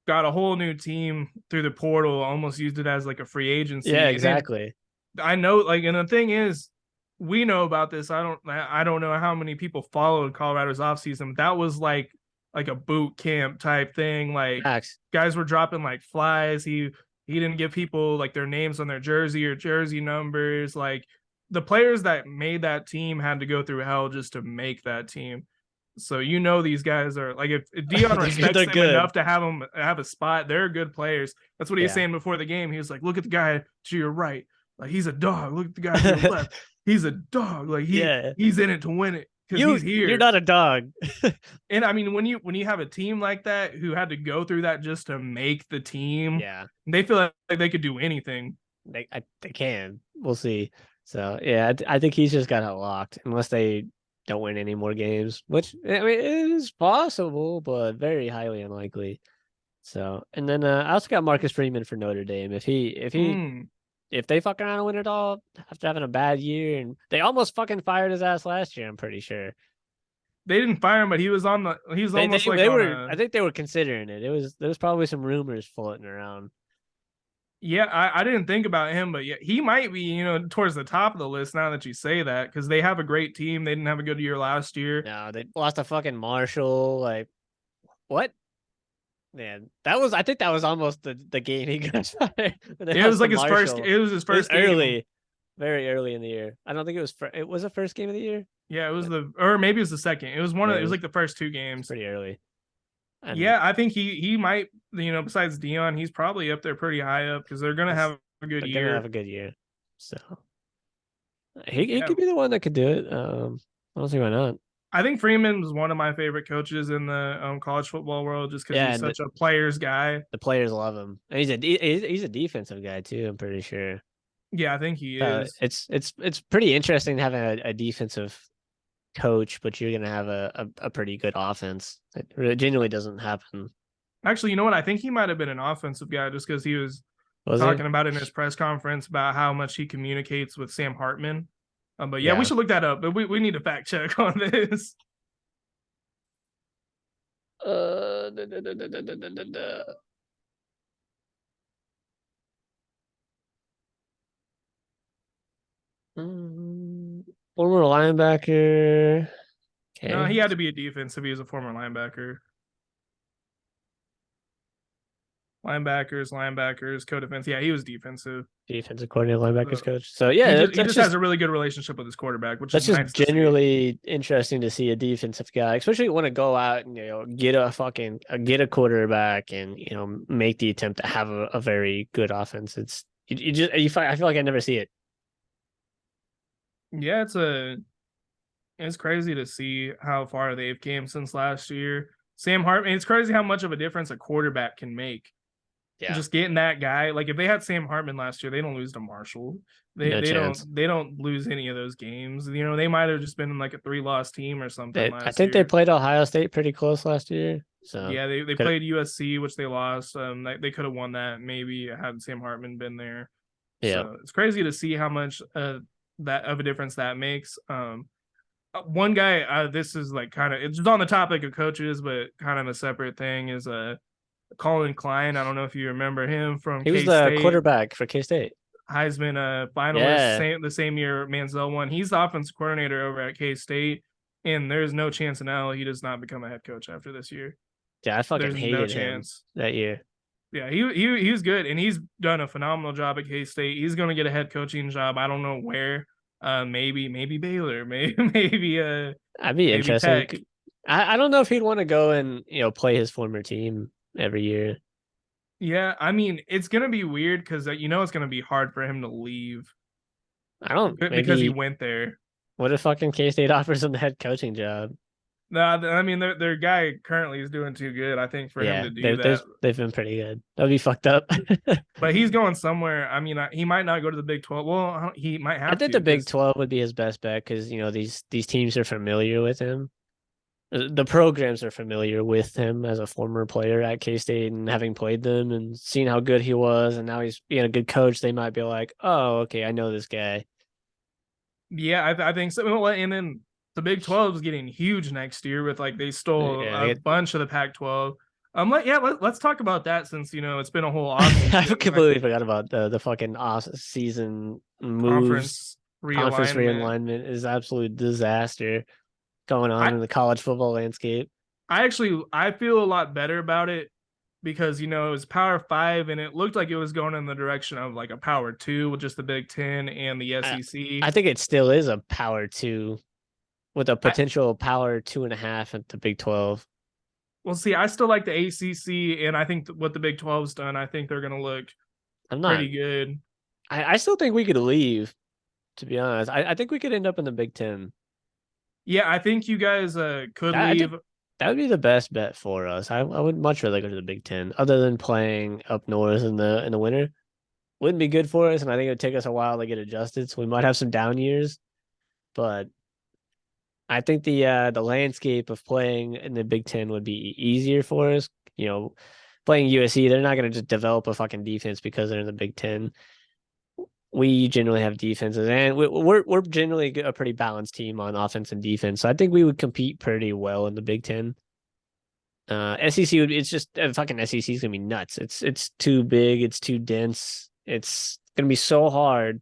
got a whole new team through the portal, almost used it as like a free Yeah, agency. And then exactly. I know like and the thing is we know about this. I don't know how many people followed Colorado's offseason. That was like a boot camp type thing. Like Max. guys were dropping like flies. He didn't give people like their names on their jersey or jersey numbers. Like the players that made that team had to go through hell just to make that team. So these guys are like if Dion respects They're them good. enough to have a spot, they're good players. That's what he was Yeah. saying before the game. He was like, "Look at the guy to your right, like he's a dog. Look at the guy to your left, he's a dog. Like Yeah. he's in it to win it because he's You're here." not a dog. And I mean, when you have a team like that who had to go through that just to make the team, Yeah. they feel like they could do anything. They can. We'll see. So yeah, I think he's just got it locked unless they don't win any more games, which I mean it is possible, but very highly unlikely. So and then I also got Marcus Freeman for Notre Dame. Mm. If they fuck around and win it all after having a bad year, and they almost fucking fired his ass last year, I'm pretty sure. They didn't fire him, but he was They almost like they on were a I think they were considering it. There was probably some rumors floating around. yeah. I didn't think about him, but yeah, he might be towards the top of the list now that you say that because they have a great team. They didn't have a good year last year. No, they lost a fucking Marshall. Like what? Man, I think that was almost the game he got fired. They It was lost to like his first. Marshall. It was his It was first game. early, very early in the year. I don't think it was the first game of the year. Yeah, it was But or maybe it was the second. It was yeah, it was like the first two it's games. pretty early. And Yeah, I think he might. Besides Dion, he's probably up there pretty high up because they're gonna have a good they're gonna have year. a good year. So he Yeah, could be the one that could do it. I don't see why not. I think Freeman was one of my favorite coaches in the college football world just because Yeah, he's and such a player's guy. the players love him. And he's a defensive guy too. I'm pretty sure. Yeah, I think he So is. it's pretty interesting having a defensive coach, but you're gonna have a pretty good offense. It genuinely doesn't happen. Actually, you know what? I think he might have been an offensive guy just because he was Was he? talking about in his press conference about how much he communicates with Sam Hartman. But yeah, we Yeah. should look that up. But we need a fact check on this. Da, da, da, da, da, da, da, da. Former linebacker. No, Okay. he had to be a defense if he was a former linebacker. Linebackers, co-defense. Yeah, he was defensive. Defensive coordinator, Uh, linebackers coach. So he yeah, just he just has a really good relationship with his quarterback, which is that's just nice to see. generally interesting to see a defensive guy, especially want to go out and get a quarterback and make the attempt to have a very good offense. It's you just I feel like I never see it. Yeah, It's crazy to see how far they've came since last year. Sam Hartman, it's crazy how much of a difference a quarterback can make. Yeah, Just getting that guy, like if they had Sam Hartman last year, they don't lose to Marshall. They no they chance. don't lose any of those games. They might have just been in like a 3-loss team or something I last think they year. played Ohio State pretty close last year, so Yeah, they could played USC, which they lost. They could have won that maybe had Sam Hartman been there. yeah. So it's crazy to see how much that of a difference that makes. One guy, this is like kind of it's on the topic of coaches, but kind of a separate thing is Colin Klein. I don't know if you remember him from He was K the State, quarterback for K State. Heisman finalist, Yeah, the same year Manziel won. He's the offensive coordinator over at K State, and there's no chance in hell he does not become a head coach after this year. yeah. I fucking There's no hated him chance. that year. Yeah, he was good, and he's done a phenomenal job at K State. He's going to get a head coaching job. I don't know where. Maybe Baylor. I'd be Maybe interested. Tech. I don't know if he'd want to go and play his former team every year. Yeah, I mean it's gonna be weird because it's gonna be hard for him to leave I don't. because he Maybe went there. what if fucking K State offers him the head coaching job? No, I mean their guy currently is doing too good. I think for him Yeah, to do they've that, they've been pretty good. That'd be fucked up. but he's going somewhere. I mean, he might not go to the Big 12. Well, he might I have think to the Big because 12 would be his best bet because these teams are familiar with him. The programs are familiar with him as a former player at K State and having played them and seen how good he was, and now he's being a good coach. They might be like, "Oh, okay, I know this guy." yeah, I think so. Well, and then the Big 12 is getting huge next year with like they stole Yeah, a bunch of the Pac-12. Let's talk about that since it's been a whole off I season, like completely forgot about the fucking off season moves. conference Conference realignment. realignment is absolute disaster going on I in the college football landscape. I feel a lot better about it because it was Power 5 and it looked like it was going in the direction of like a Power 2 with just the Big Ten and the I, SEC. I think it still is a power two with a I potential power 2.5 at the Big 12. Well, see, I still like the ACC, and I think what the Big 12's done, I think they're going to look I'm not. pretty good. I still think we could leave. To be honest, I think we could end up in the Big 10. Yeah, I think you guys could I think leave. that would be the best bet for us. I would much rather go to the Big 10, other than playing up north in the winter. Wouldn't be good for us, and I think it would take us a while to get adjusted. So we might have some down years, but I think the landscape of playing in the Big 10 would be easier for us. Playing USC, they're not going to just develop a fucking defense because they're in the Big 10. We generally have defenses, and we're generally a pretty balanced team on offense and defense. So I think we would compete pretty well in the Big 10. SEC it's just fucking SEC is gonna be nuts. It's too big, it's too dense. It's gonna be so hard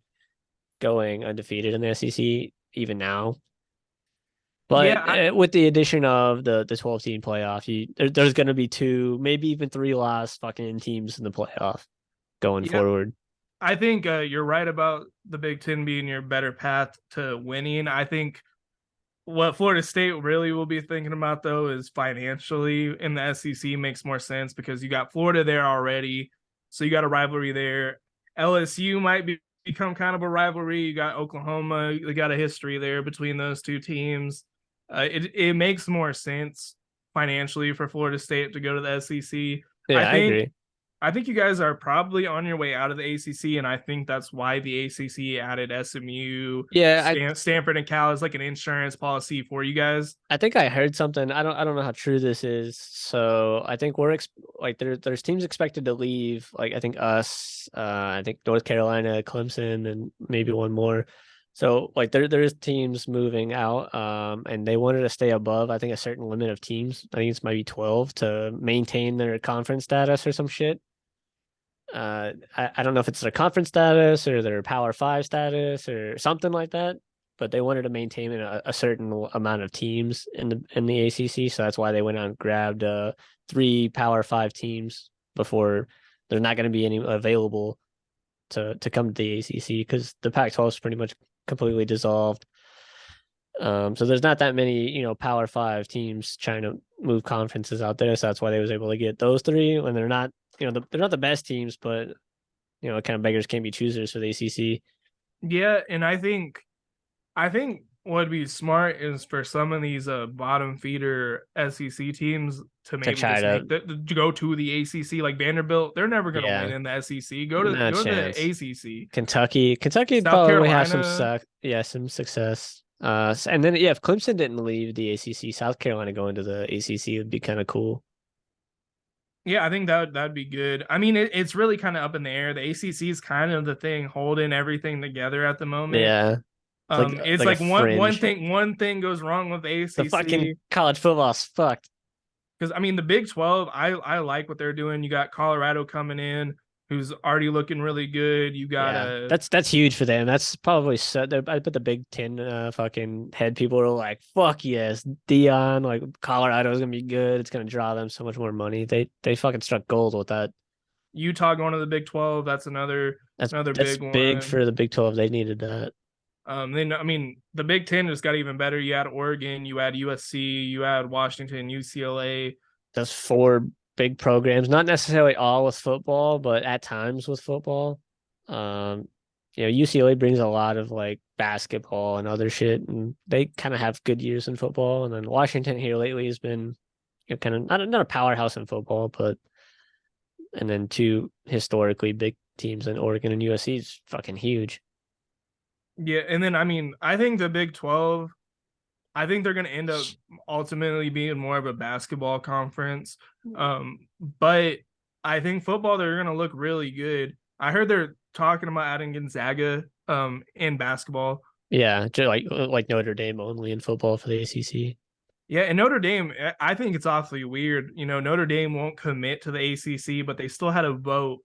going undefeated in the SEC even now. Yeah, But with the addition of the 12 team playoff, there's going to be two, maybe even three last fucking teams in the playoff going yeah, forward. I think you're right about the Big Ten being your better path to winning. I think what Florida State really will be thinking about though is financially in the SEC makes more sense because you got Florida there already, so you got a rivalry there. LSU might become kind of a rivalry. You got Oklahoma, they got a history there between those two teams. It makes more sense financially for Florida State to go to the SEC. I Yeah, I think agree. I think you guys are probably on your way out of the ACC, and I think that's why the ACC added SMU, Yeah, Stanford, and Cal as like an insurance policy for you guys. I think I heard something. I don't know how true this is. So I think like there's teams expected to leave. Like I think us, I think North Carolina, Clemson, and maybe one more. So like there's teams moving out, and they wanted to stay above I think a certain limit of teams. I think it's maybe 12 to maintain their conference status or some shit. I don't know if it's their conference status or their Power 5 status or something like that, but they wanted to maintain a certain amount of teams in the ACC, so that's why they went out and grabbed three Power 5 teams before there's not going to be any available to come to the ACC because the Pac-12 is pretty much completely dissolved. So there's not that many, Power 5 teams trying to move conferences out there. So that's why they was able to get those three. And they're not, they're not the best teams, but kind of beggars can't be choosers for the ACC. Yeah, and I think What'd be smart is for some of these bottom feeder SEC teams to to maybe try just to, make to go to the ACC. Like Vanderbilt, they're never gonna win yeah, in the SEC. no Go to the chance. ACC. Kentucky South probably have some Carolina, some success. And then yeah, if Clemson didn't leave the ACC, South Carolina going to the ACC would be kind of cool. yeah, I think that'd be good. I mean, it's really kind of up in the air. The ACC is kind of the thing holding everything together at the moment. Yeah, It's like a like fringe. one thing goes wrong with the The fucking ACC. college football's fucked. Because I mean, the Big 12, I like what they're doing. You got Colorado coming in, who's already looking really good. You got Yeah, a that's huge for them. That's probably so. I bet the Big Ten fucking head people are like, "Fuck yes, Dion." Like Colorado's gonna be good. It's gonna draw them so much more money. They fucking struck gold with that. Utah going to the Big 12. That's another That's big big one. for the Big 12. They needed that. Then I mean, the Big 10 just got even better. You had Oregon, you had USC, you had Washington, UCLA. Those four big programs, not necessarily all with football, but at times with football. Um, UCLA brings a lot of like basketball and other shit, and they kind of have good years in football. And then Washington here lately has been, kind of not a powerhouse in football, but and then two historically big teams in Oregon and USC is fucking huge. Yeah, and then I mean, I think the Big 12, I think they're going to end up ultimately being more of a basketball conference. But I think football they're going to look really good. I heard they're talking about adding Gonzaga in basketball. Yeah, just like Notre Dame only in football for the ACC. Yeah, and Notre Dame, I think it's awfully weird. You know, Notre Dame won't commit to the ACC, but they still had a vote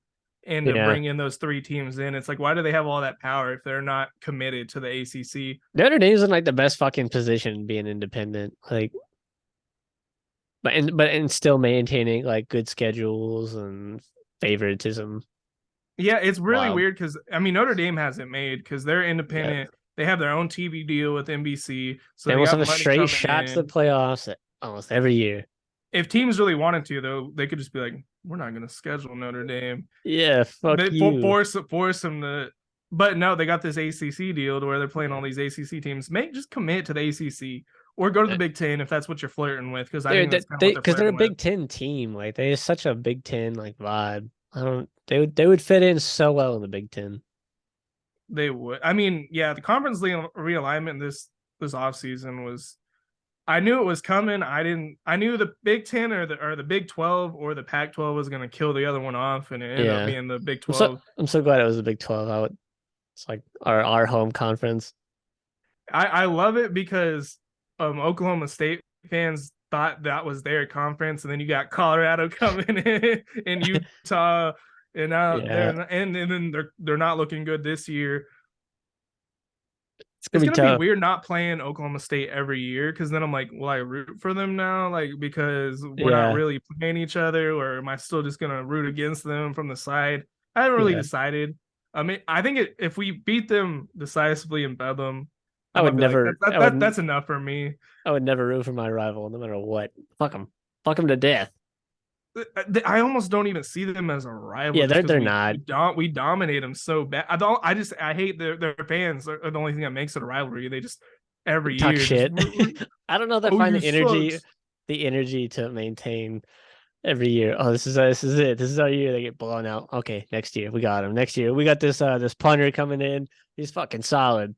and to Yeah, bring in those three teams in. It's like, why do they have all that power if they're not committed to the ACC? Notre Dame's in like the best fucking position being independent. Like, but still maintaining like good schedules and favoritism. Yeah, it's really Wild. weird because I mean Notre Dame hasn't made because they're Yeah. independent. They have their own TV deal with NBC, so They they almost got have a money straight coming shot to the in. playoffs almost every year. If teams really wanted to, though, they could just be like, "We're not going to schedule Notre Dame." Yeah, fuck They you. force them to. But no, they got this ACC deal to where they're playing Yeah. all these ACC teams. Make just commit to the ACC or go to the Uh, Big Ten if that's what you're flirting with, because I They're think they that's kind of what they're because they're a flirting with. Big Ten team. Like they have such a Big Ten like vibe. I don't. They would fit in so well in the Big Ten. They would. I mean, yeah, the conference realignment this offseason was I knew it was coming. I didn't. I knew the Big Ten or the Big 12 or the Pac 12 was going to kill the other one off, and it ended up Yeah. being the Big I'm so 12. I'm so glad it was the Big 12. It's like our home conference. I love it because Oklahoma State fans thought that was their conference, and then you got Colorado coming in and Utah, and now Yeah, and then they're not looking good this year. it's gonna It's be gonna be tough. weird not playing Oklahoma State every year because then I'm like, will I root for them now? Like because we're not Yeah, really playing each other, or am I still just gonna root against them from the side? I haven't really yeah. decided. I mean, I think if we beat them decisively in Bedlam, I I'm would gonna be like, never. that's enough for me. I would never root for my rival, no matter what. Fuck them. Fuck them to death. I almost don't even see them as a rival Yeah, just because they're not. we dominate them so bad. I hate their fans are the only thing that makes it a rivalry. They just every Talk year just shit. I don't know that find OU sucks. the energy to maintain every year. Oh, this is it. This is our year. They get blown out. Okay, next year we got him. Next year we got this punter coming in. He's fucking solid.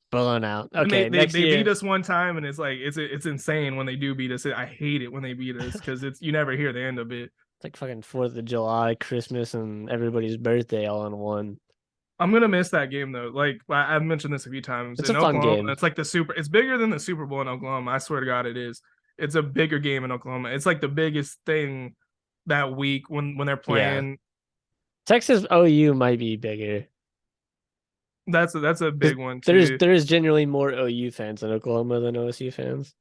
Blown out. And Okay, next they beat year us one time, and it's like it's insane when they do beat us. I hate it when they beat us because it's you never hear the end of it. it's like fucking 4th of July, Christmas, and everybody's birthday all in one. I'm gonna miss that game though. Like I've mentioned this a few times It's a in fun Oklahoma. game. It's like the super. It's bigger than the Super Bowl in Oklahoma. I swear to God, it is. It's a bigger game in Oklahoma. It's like the biggest thing that week when they're Yeah. playing. Texas OU might be bigger. That's a big one There's too. there's generally more OU fans in Oklahoma than OSU fans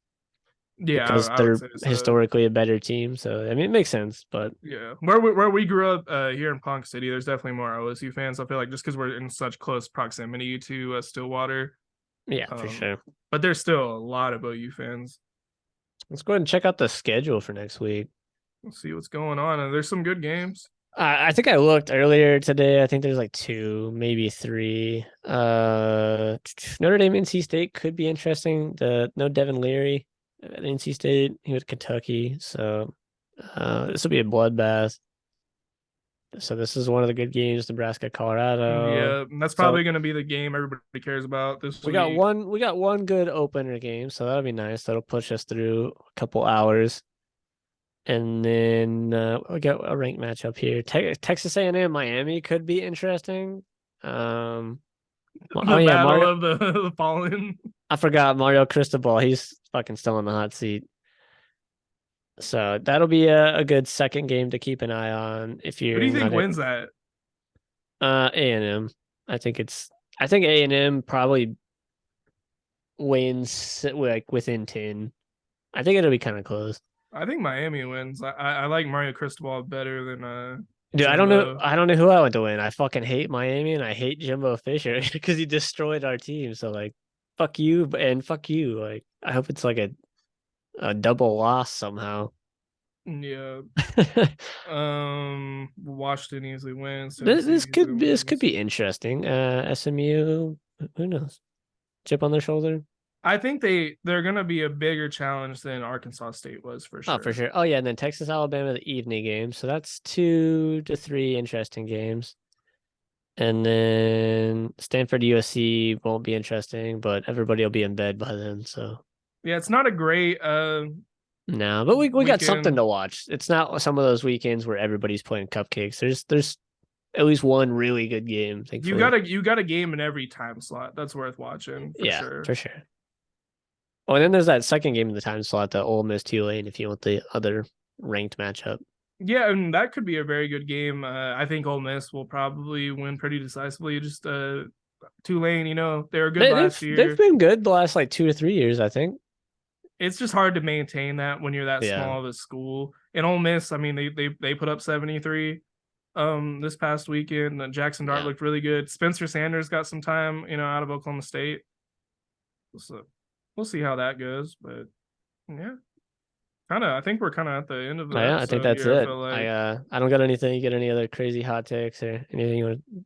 Yeah, because I would they're say so. historically a better team. So I mean, it makes sense. But Yeah, where we grew up here in Ponca City, there's definitely more OSU fans. I feel like just because we're in such close proximity to Stillwater, yeah, for um, sure. but there's still a lot of OU fans. Let's go ahead and check out the schedule for next week. We'll see what's going on. And there's some good games. I think I looked earlier today. I think there's like two, maybe three. Notre Dame, NC State could be interesting. The no Devin Leary at NC State. He was Kentucky, so this will be a bloodbath. So this is one of the good games, Nebraska, Colorado. Yeah, that's So probably going to be the game everybody cares about this we got week. one good opener game, so that'll be nice. That'll push us through a couple hours. And then we got a ranked matchup here. Texas A&M Miami could be interesting. Um, oh The yeah, battle Mario. of the fallen. I forgot Mario Cristobal. He's fucking still in the hot seat. So that'll be a good second game to keep an eye on if Who do you're you think not wins that? A&M. I think A&M probably wins like within 10. I think it'll be kind of close. I think Miami wins. I like Mario Cristobal better than Dude, Jimbo. I don't know who I want to win. I fucking hate Miami and I hate Jimbo Fisher because he destroyed our team. So like, fuck you and fuck you. Like, I hope it's like a double loss somehow. Yeah. Washington easily wins. This Tennessee this easily could wins. be interesting. SMU, who knows? Chip on their shoulder. I think they're gonna be a bigger challenge than Arkansas State was for Oh, for sure. sure. Oh yeah, and then Texas, Alabama, the evening game. So that's 2 to 3 interesting games. And then Stanford, USC won't be interesting, but everybody will be in bed by then. So Yeah, it's not a great no, but we got something weekend. to watch. It's not some of those weekends where everybody's playing cupcakes. There's at least one really good game, thankfully. You got a game in every time slot. That's worth watching for Yeah, sure. for sure. Oh, and then there's that second game in the time slot, the Ole Miss Tulane, if you want the other ranked matchup. Yeah, and that could be a very good game. I think Ole Miss will probably win pretty decisively. Just Tulane, they were good last They've year. been good the last like 2 to 3 years, I think. It's just hard to maintain that when you're that Yeah, small of a school. And Ole Miss, I mean, they put up 73 this past weekend. Jackson Dart yeah. looked really good. Spencer Sanders got some time, out of Oklahoma State. So we'll see how that goes. But yeah, I think we're kind of at the end of the Oh, yeah, I think episode that's here. I it. feel like I don't got anything. You get any other crazy hot takes or anything you want to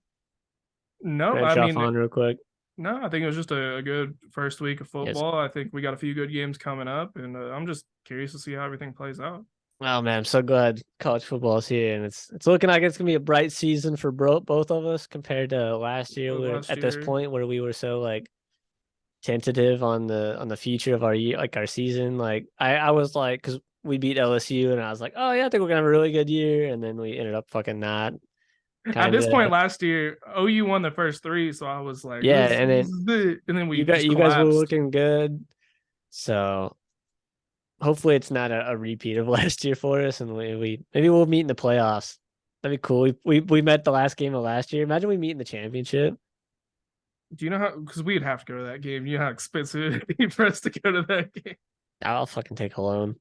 no, I branch off mean on real quick? no, I think it was just a good first week of Yes. football. I think we got a few good games coming up, and I'm just curious to see how everything plays out. Oh man, I'm so glad college football is here, and it's looking like it's gonna be a bright season for both of us compared to last year. We're Last at this year, point where we were so like tentative on the future of our year, like our season. Like I was like, because we beat LSU, and I was like, oh yeah, I think we're gonna have a really good year, and then we ended up fucking not. at Kind this point of, last year, OU won the first three, so I was like, yeah. this And this then is it, and then we just you guys were collapsed. looking good, so hopefully it's not a repeat of last year for us, and we maybe we'll meet in the playoffs. That'd be cool. We met the last game of last year. Imagine we meet in the championship. Do you know how? Because we'd have to go to that game. You know how expensive it'd be for us to go to that game. I'll fucking take a loan.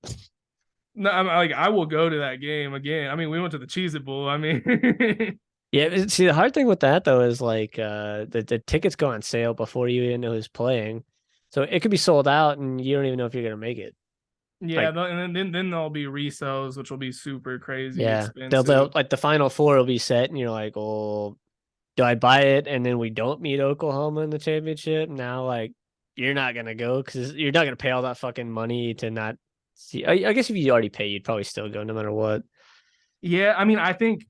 No, I'm like I will go to that game again. I mean, we went to the Cheez It Bowl. I mean, Yeah, see the hard thing with that though is like the tickets go on sale before you even know who's playing. So it could be sold out and you don't even know if you're gonna make it. yeah, Like, and then there'll be resells, which will be super crazy yeah. They'll expensive. like the final four will be set and you're like, well, do I buy it? And then we don't meet Oklahoma in the championship. Now like you're not gonna go because you're not gonna pay all that fucking money to not see. I guess if you already pay, you'd probably still go no matter what. Yeah, I mean, I think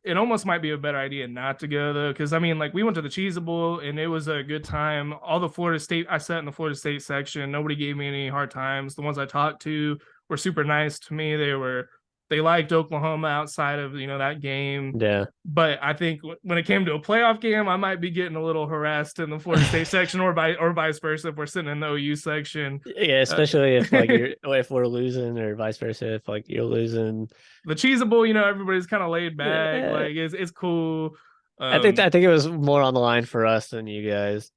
it almost might be a better idea not to go though, because I mean, like we went to the Cheez Bowl and it was a good time. All the Florida State, I sat in the Florida State section. Nobody gave me any hard times. The ones I talked to were super nice to me. They liked Oklahoma outside of that game. Yeah. But I think when it came to a playoff game, I might be getting a little harassed in the Florida State section, or vice versa if we're sitting in the OU section. Yeah, Uh, especially if like you're if we're losing or vice versa, if like you're losing. the Cheez Bowl, everybody's kind of laid back. Yeah. Like it's cool. I think it was more on the line for us than you guys.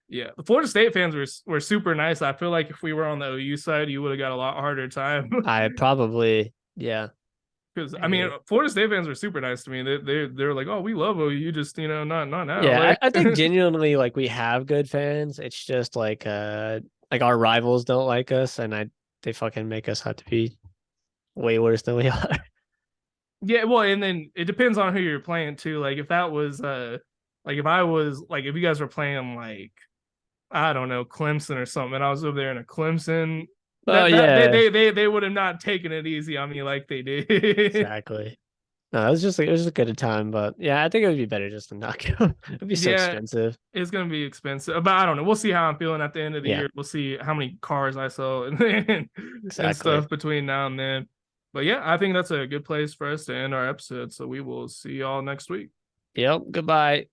Yeah, the Florida State fans were super nice. I feel like if we were on the OU side, you would have got a lot harder time. I probably yeah, Because I I mean, agree. Florida State fans were super nice to me. They're like, oh, we love OU, just not now. Yeah, Like I think genuinely like we have good fans. It's just like our rivals don't like us and they fucking make us have to be way worse than we are. Yeah, well, and then it depends on who you're playing too. Like if that was like if I was like if you guys were playing like I don't know, Clemson or something, and I was over there in a Clemson Oh that yeah, they would have not taken it easy on me like they did. exactly. No, it was just a good time, but yeah, I think it would be better just to not go. It'd be so Yeah, expensive. it's gonna be expensive, but I don't know. We'll see how I'm feeling at the end of the Yeah, year. We'll see how many cars I sell and exactly. stuff between now and then. But yeah, I think that's a good place for us to end our episode. So we will see y'all next week. Yep. Goodbye.